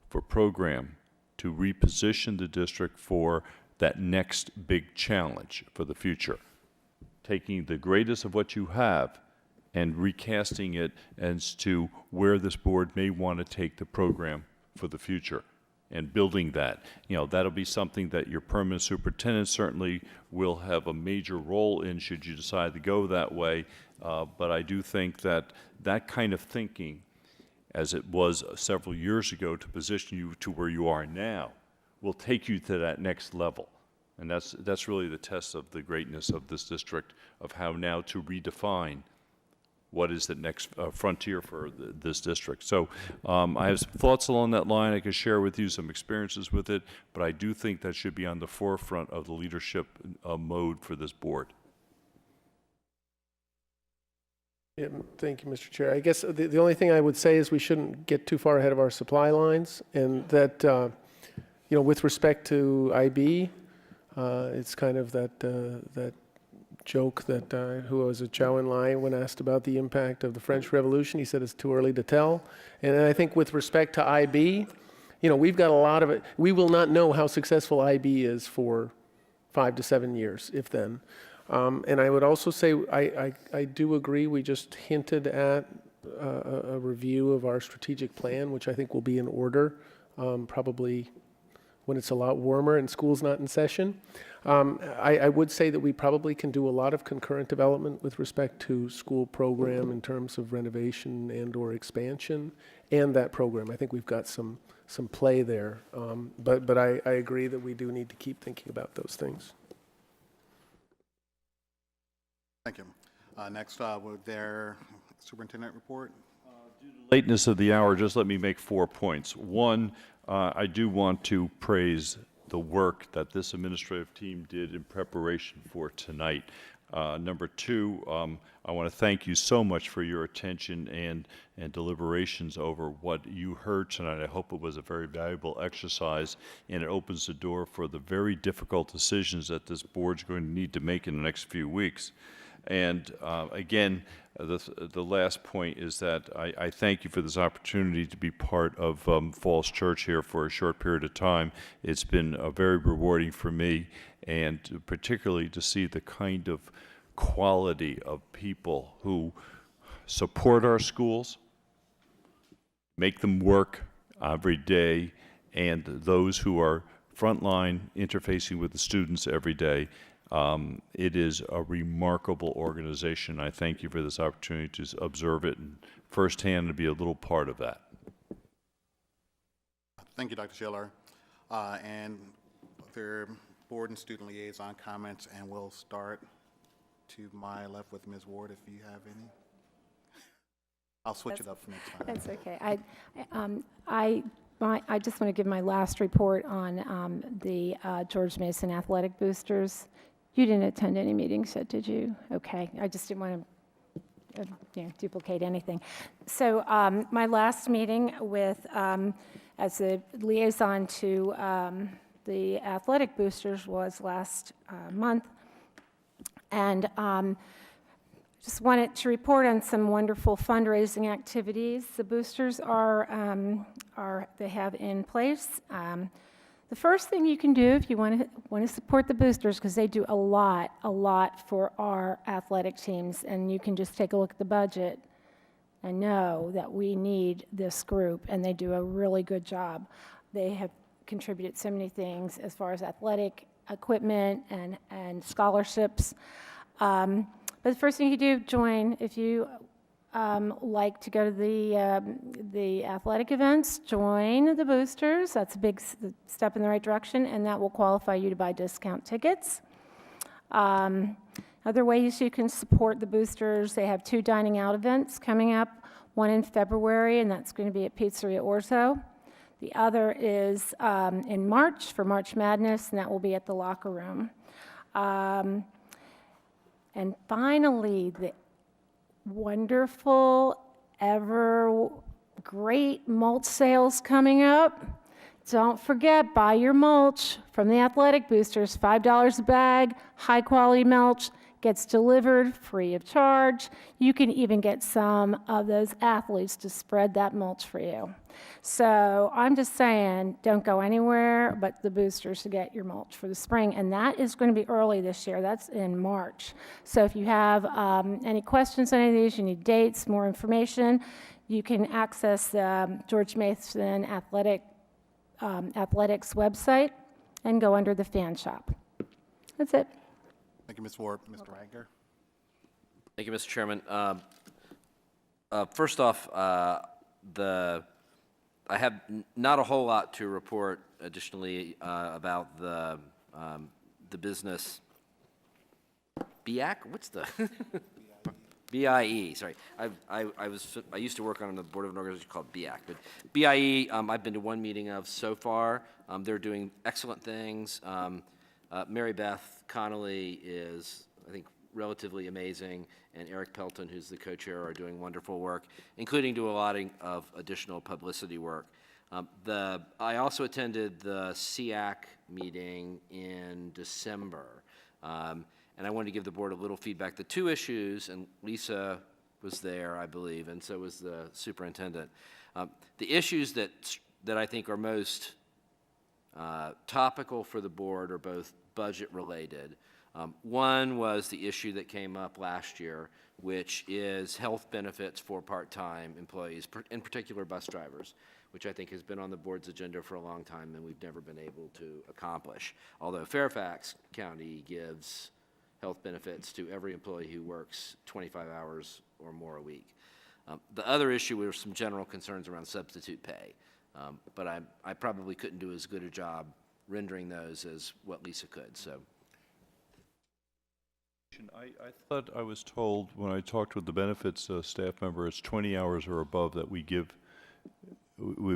for program to reposition the district for that next big challenge for the future. Taking the greatest of what you have and recasting it as to where this board may want to take the program for the future and building that. That'll be something that your permanent superintendent certainly will have a major role in should you decide to go that way. But I do think that that kind of thinking, as it was several years ago to position you to where you are now, will take you to that next level. And that's really the test of the greatness of this district, of how now to redefine what is the next frontier for this district. So I have some thoughts along that line. I could share with you some experiences with it, but I do think that should be on the forefront of the leadership mode for this board. Yeah, thank you, Mr. Chair. I guess the only thing I would say is we shouldn't get too far ahead of our supply lines, and that, with respect to IB, it's kind of that joke that who was it, Zhou Enlai, when asked about the impact of the French Revolution, he said it's too early to tell. And I think with respect to IB, we've got a lot of it. We will not know how successful IB is for 5 to 7 years, if then. And I would also say I do agree. We just hinted at a review of our strategic plan, which I think will be in order, probably when it's a lot warmer and school's not in session. I would say that we probably can do a lot of concurrent development with respect to school program in terms of renovation and/or expansion, and that program. I think we've got some play there. But I agree that we do need to keep thinking about those things. Thank you. Next, would their superintendent report? Lateness of the hour, just let me make 4 points. One, I do want to praise the work that this administrative team did in preparation for tonight. Number two, I want to thank you so much for your attention and deliberations over what you heard tonight. I hope it was a very valuable exercise, and it opens the door for the very difficult decisions that this board's going to need to make in the next few weeks. And again, the last point is that I thank you for this opportunity to be part of Falls Church here for a short period of time. It's been very rewarding for me, and particularly to see the kind of quality of people who support our schools, make them work every day, and those who are frontline interfacing with the students every day. It is a remarkable organization. I thank you for this opportunity to observe it and firsthand to be a little part of that. Thank you, Dr. Schiller. And their board and student liaison comments, and we'll start to my left with Ms. Ward if you have any. I'll switch it up for next time. That's okay. I just want to give my last report on the George Mason Athletic Boosters. You didn't attend any meetings yet, did you? Okay. I just didn't want to duplicate anything. So my last meeting with, as a liaison to the athletic boosters was last month. And just wanted to report on some wonderful fundraising activities the boosters they have in place. The first thing you can do if you want to support the boosters, because they do a lot for our athletic teams, and you can just take a look at the budget and know that we need this group, and they do a really good job. They have contributed so many things as far as athletic equipment and scholarships. But the first thing you do, join. If you like to go to the athletic events, join the boosters. That's a big step in the right direction, and that will qualify you to buy discount tickets. Other ways you can support the boosters, they have 2 dining out events coming up, one in February, and that's going to be at Pizzeria Orzo. The other is in March for March Madness, and that will be at the Locker Room. And finally, the wonderful, ever great mulch sales coming up. Don't forget, buy your mulch from the athletic boosters, $5 a bag, high quality mulch, gets delivered free of charge. You can even get some of those athletes to spread that mulch for you. So I'm just saying, don't go anywhere but the boosters to get your mulch for the spring, and that is going to be early this year. That's in March. So if you have any questions on any of these, you need dates, more information, you can access the George Mason Athletics website and go under the fan shop. That's it. Thank you, Ms. Ward. Mr. Wagner. Thank you, Mr. Chairman. First off, I have not a whole lot to report additionally about the business. BIAC? What's the BIE, sorry. I used to work on the board of an organization called BIAC, but BIE, I've been to one meeting of so far. They're doing excellent things. Mary Beth Connolly is, I think, relatively amazing, and Eric Pelton, who's the co-chair, are doing wonderful work, including do a lot of additional publicity work. I also attended the SEAC meeting in December, and I wanted to give the board a little feedback. The two issues, and Lisa was there, I believe, and so was the superintendent. The issues that I think are most topical for the board are both budget-related. One was the issue that came up last year, which is health benefits for part-time employees, in particular bus drivers, which I think has been on the board's agenda for a long time and we've never been able to accomplish. Although Fairfax County gives health benefits to every employee who works 25 hours or more a week. The other issue were some general concerns around substitute pay, but I probably couldn't do as good a job rendering those as what Lisa could, so. I thought I was told when I talked with the benefits staff member, it's 20 hours or above that we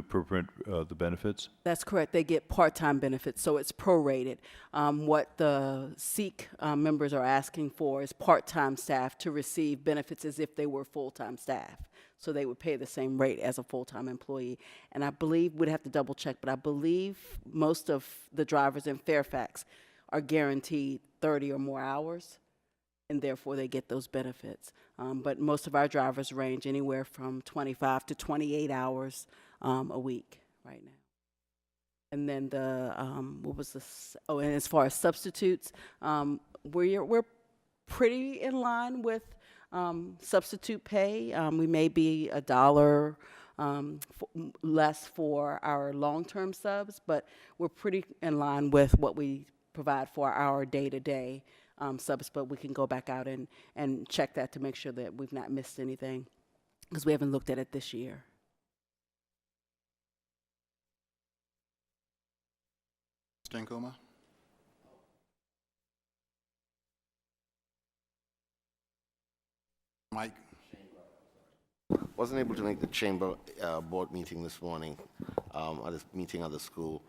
prevent the benefits? That's correct. They get part-time benefits, so it's prorated. What the SEEK members are asking for is part-time staff to receive benefits as if they were full-time staff. So they would pay the same rate as a full-time employee. And I believe, we'd have to double check, but I believe most of the drivers in Fairfax are guaranteed 30 or more hours, and therefore they get those benefits. But most of our drivers range anywhere from 25 to 28 hours a week right now. And then what was this? Oh, and as far as substitutes, we're pretty in line with substitute pay. We may be $1 less for our long-term subs, but we're pretty in line with what we provide for our day-to-day subs, but we can go back out and check that to make sure that we've not missed anything, because we haven't looked at it this year. Mr. Nkuma? Mike? Wasn't able to make the chamber board meeting this morning, at this meeting at the school.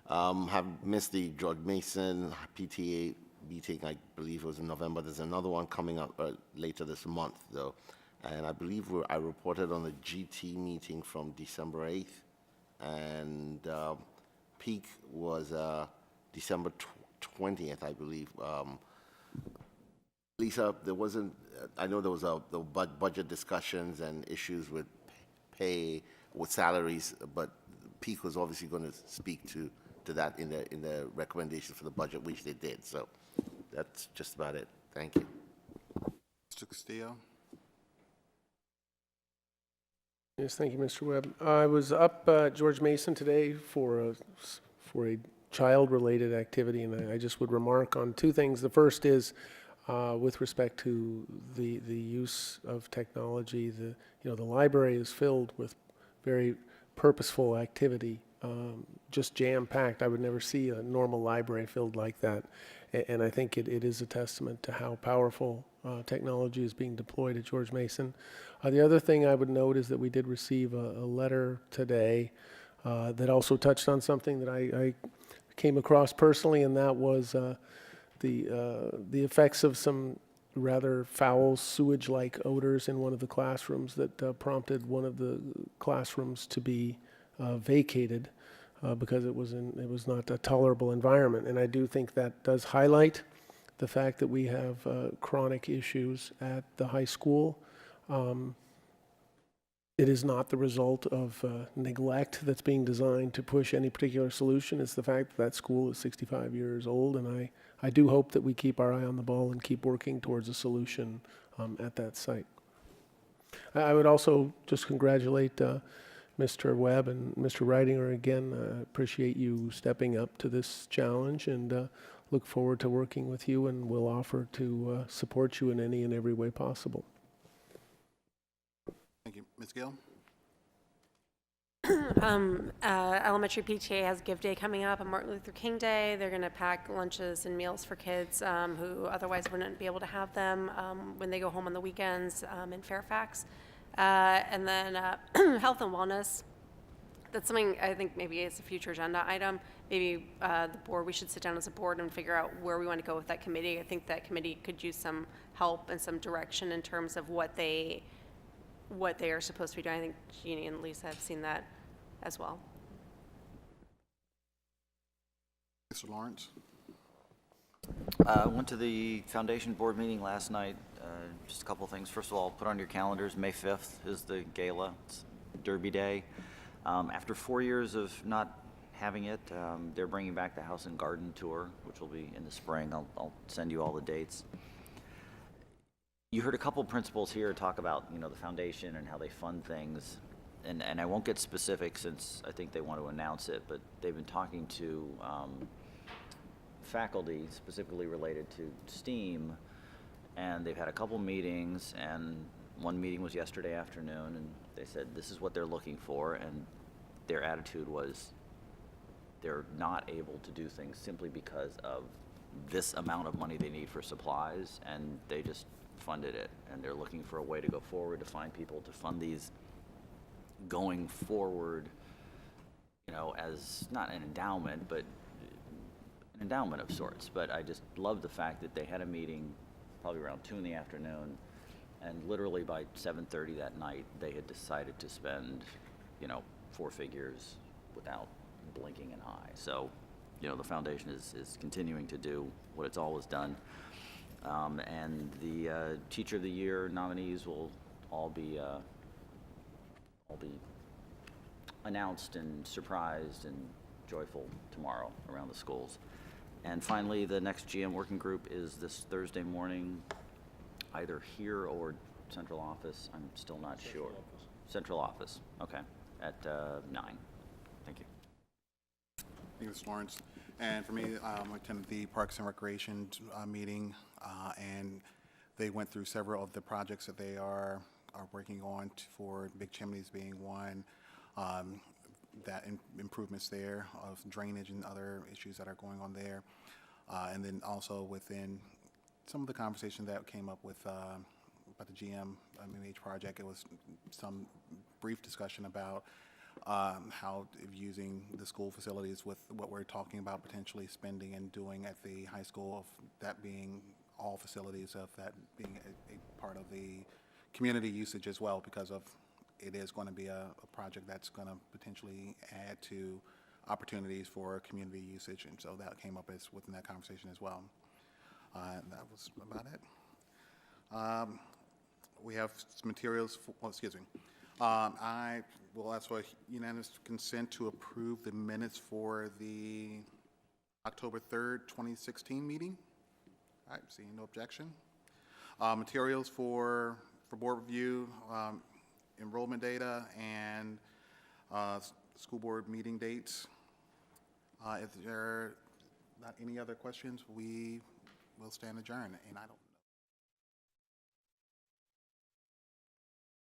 Have missed the George Mason PTA meeting, I believe it was in November. There's another one coming up later this month, though. And I believe I reported on the GT meeting from December 8th. And peak was December 20th, I believe. Lisa, there wasn't, I know there was the budget discussions and issues with pay, with salaries, but peak was obviously going to speak to that in the recommendation for the budget, which they did. So that's just about it. Thank you. Mr. Castillo? Yes, thank you, Mr. Webb. I was up George Mason today for a child-related activity, and I just would remark on two things. The first is with respect to the use of technology. The library is filled with very purposeful activity, just jam-packed. I would never see a normal library filled like that, and I think it is a testament to how powerful technology is being deployed at George Mason. The other thing I would note is that we did receive a letter today that also touched on something that I came across personally, and that was the effects of some rather foul sewage-like odors in one of the classrooms that prompted one of the classrooms to be vacated because it was not a tolerable environment. And I do think that does highlight the fact that we have chronic issues at the high school. It is not the result of neglect that's being designed to push any particular solution. It's the fact that school is 65 years old, and I do hope that we keep our eye on the ball and keep working towards a solution at that site. I would also just congratulate Mr. Webb and Mr. Reidinger again. I appreciate you stepping up to this challenge, and look forward to working with you, and we'll offer to support you in any and every way possible. Thank you. Ms. Gill? Elementary PTA has Give Day coming up on Martin Luther King Day. They're going to pack lunches and meals for kids who otherwise wouldn't be able to have them when they go home on the weekends in Fairfax. And then health and wellness. That's something I think maybe is a future agenda item. Maybe the board, we should sit down as a board and figure out where we want to go with that committee. I think that committee could use some help and some direction in terms of what they are supposed to be doing. I think Jeannie and Lisa have seen that as well. Mr. Lawrence? I went to the foundation board meeting last night. Just a couple things. First of all, put on your calendars, May 5th is the gala. It's Derby Day. After 4 years of not having it, they're bringing back the House and Garden Tour, which will be in the spring. I'll send you all the dates. You heard a couple principals here talk about, the foundation and how they fund things. And I won't get specific since I think they want to announce it, but they've been talking to faculty specifically related to STEAM, and they've had a couple meetings, and one meeting was yesterday afternoon, and they said this is what they're looking for, and their attitude was they're not able to do things simply because of this amount of money they need for supplies, and they just funded it, and they're looking for a way to go forward to find people to fund these going forward, as not an endowment, but an endowment of sorts. But I just love the fact that they had a meeting probably around 2 in the afternoon, and literally by 7:30 that night, they had decided to spend, 4 figures without blinking an eye. So, the foundation is continuing to do what it's always done. And the Teacher of the Year nominees will all be announced and surprised and joyful tomorrow around the schools. And finally, the next GM working group is this Thursday morning, either here or central office. I'm still not sure. Central office, okay, at 9. Thank you. Thank you, Mr. Lawrence. And for me, I attended the Parks and Recreation meeting, and they went through several of the projects that they are working on for Big Chimneys being one, that improvements there of drainage and other issues that are going on there. And then also within some of the conversation that came up with about the GM MH project, it was some brief discussion about how using the school facilities with what we're talking about potentially spending and doing at the high school, of that being all facilities, of that being a part of the community usage as well, because of it is going to be a project that's going to potentially add to opportunities for community usage, and so that came up as within that conversation as well. That was about it. We have some materials for, excuse me. I will ask for unanimous consent to approve the minutes for the October 3rd, 2016 meeting. All right, seeing no objection. Materials for board review, enrollment data, and school board meeting dates. If there are not any other questions, we will stand adjourned. And I don't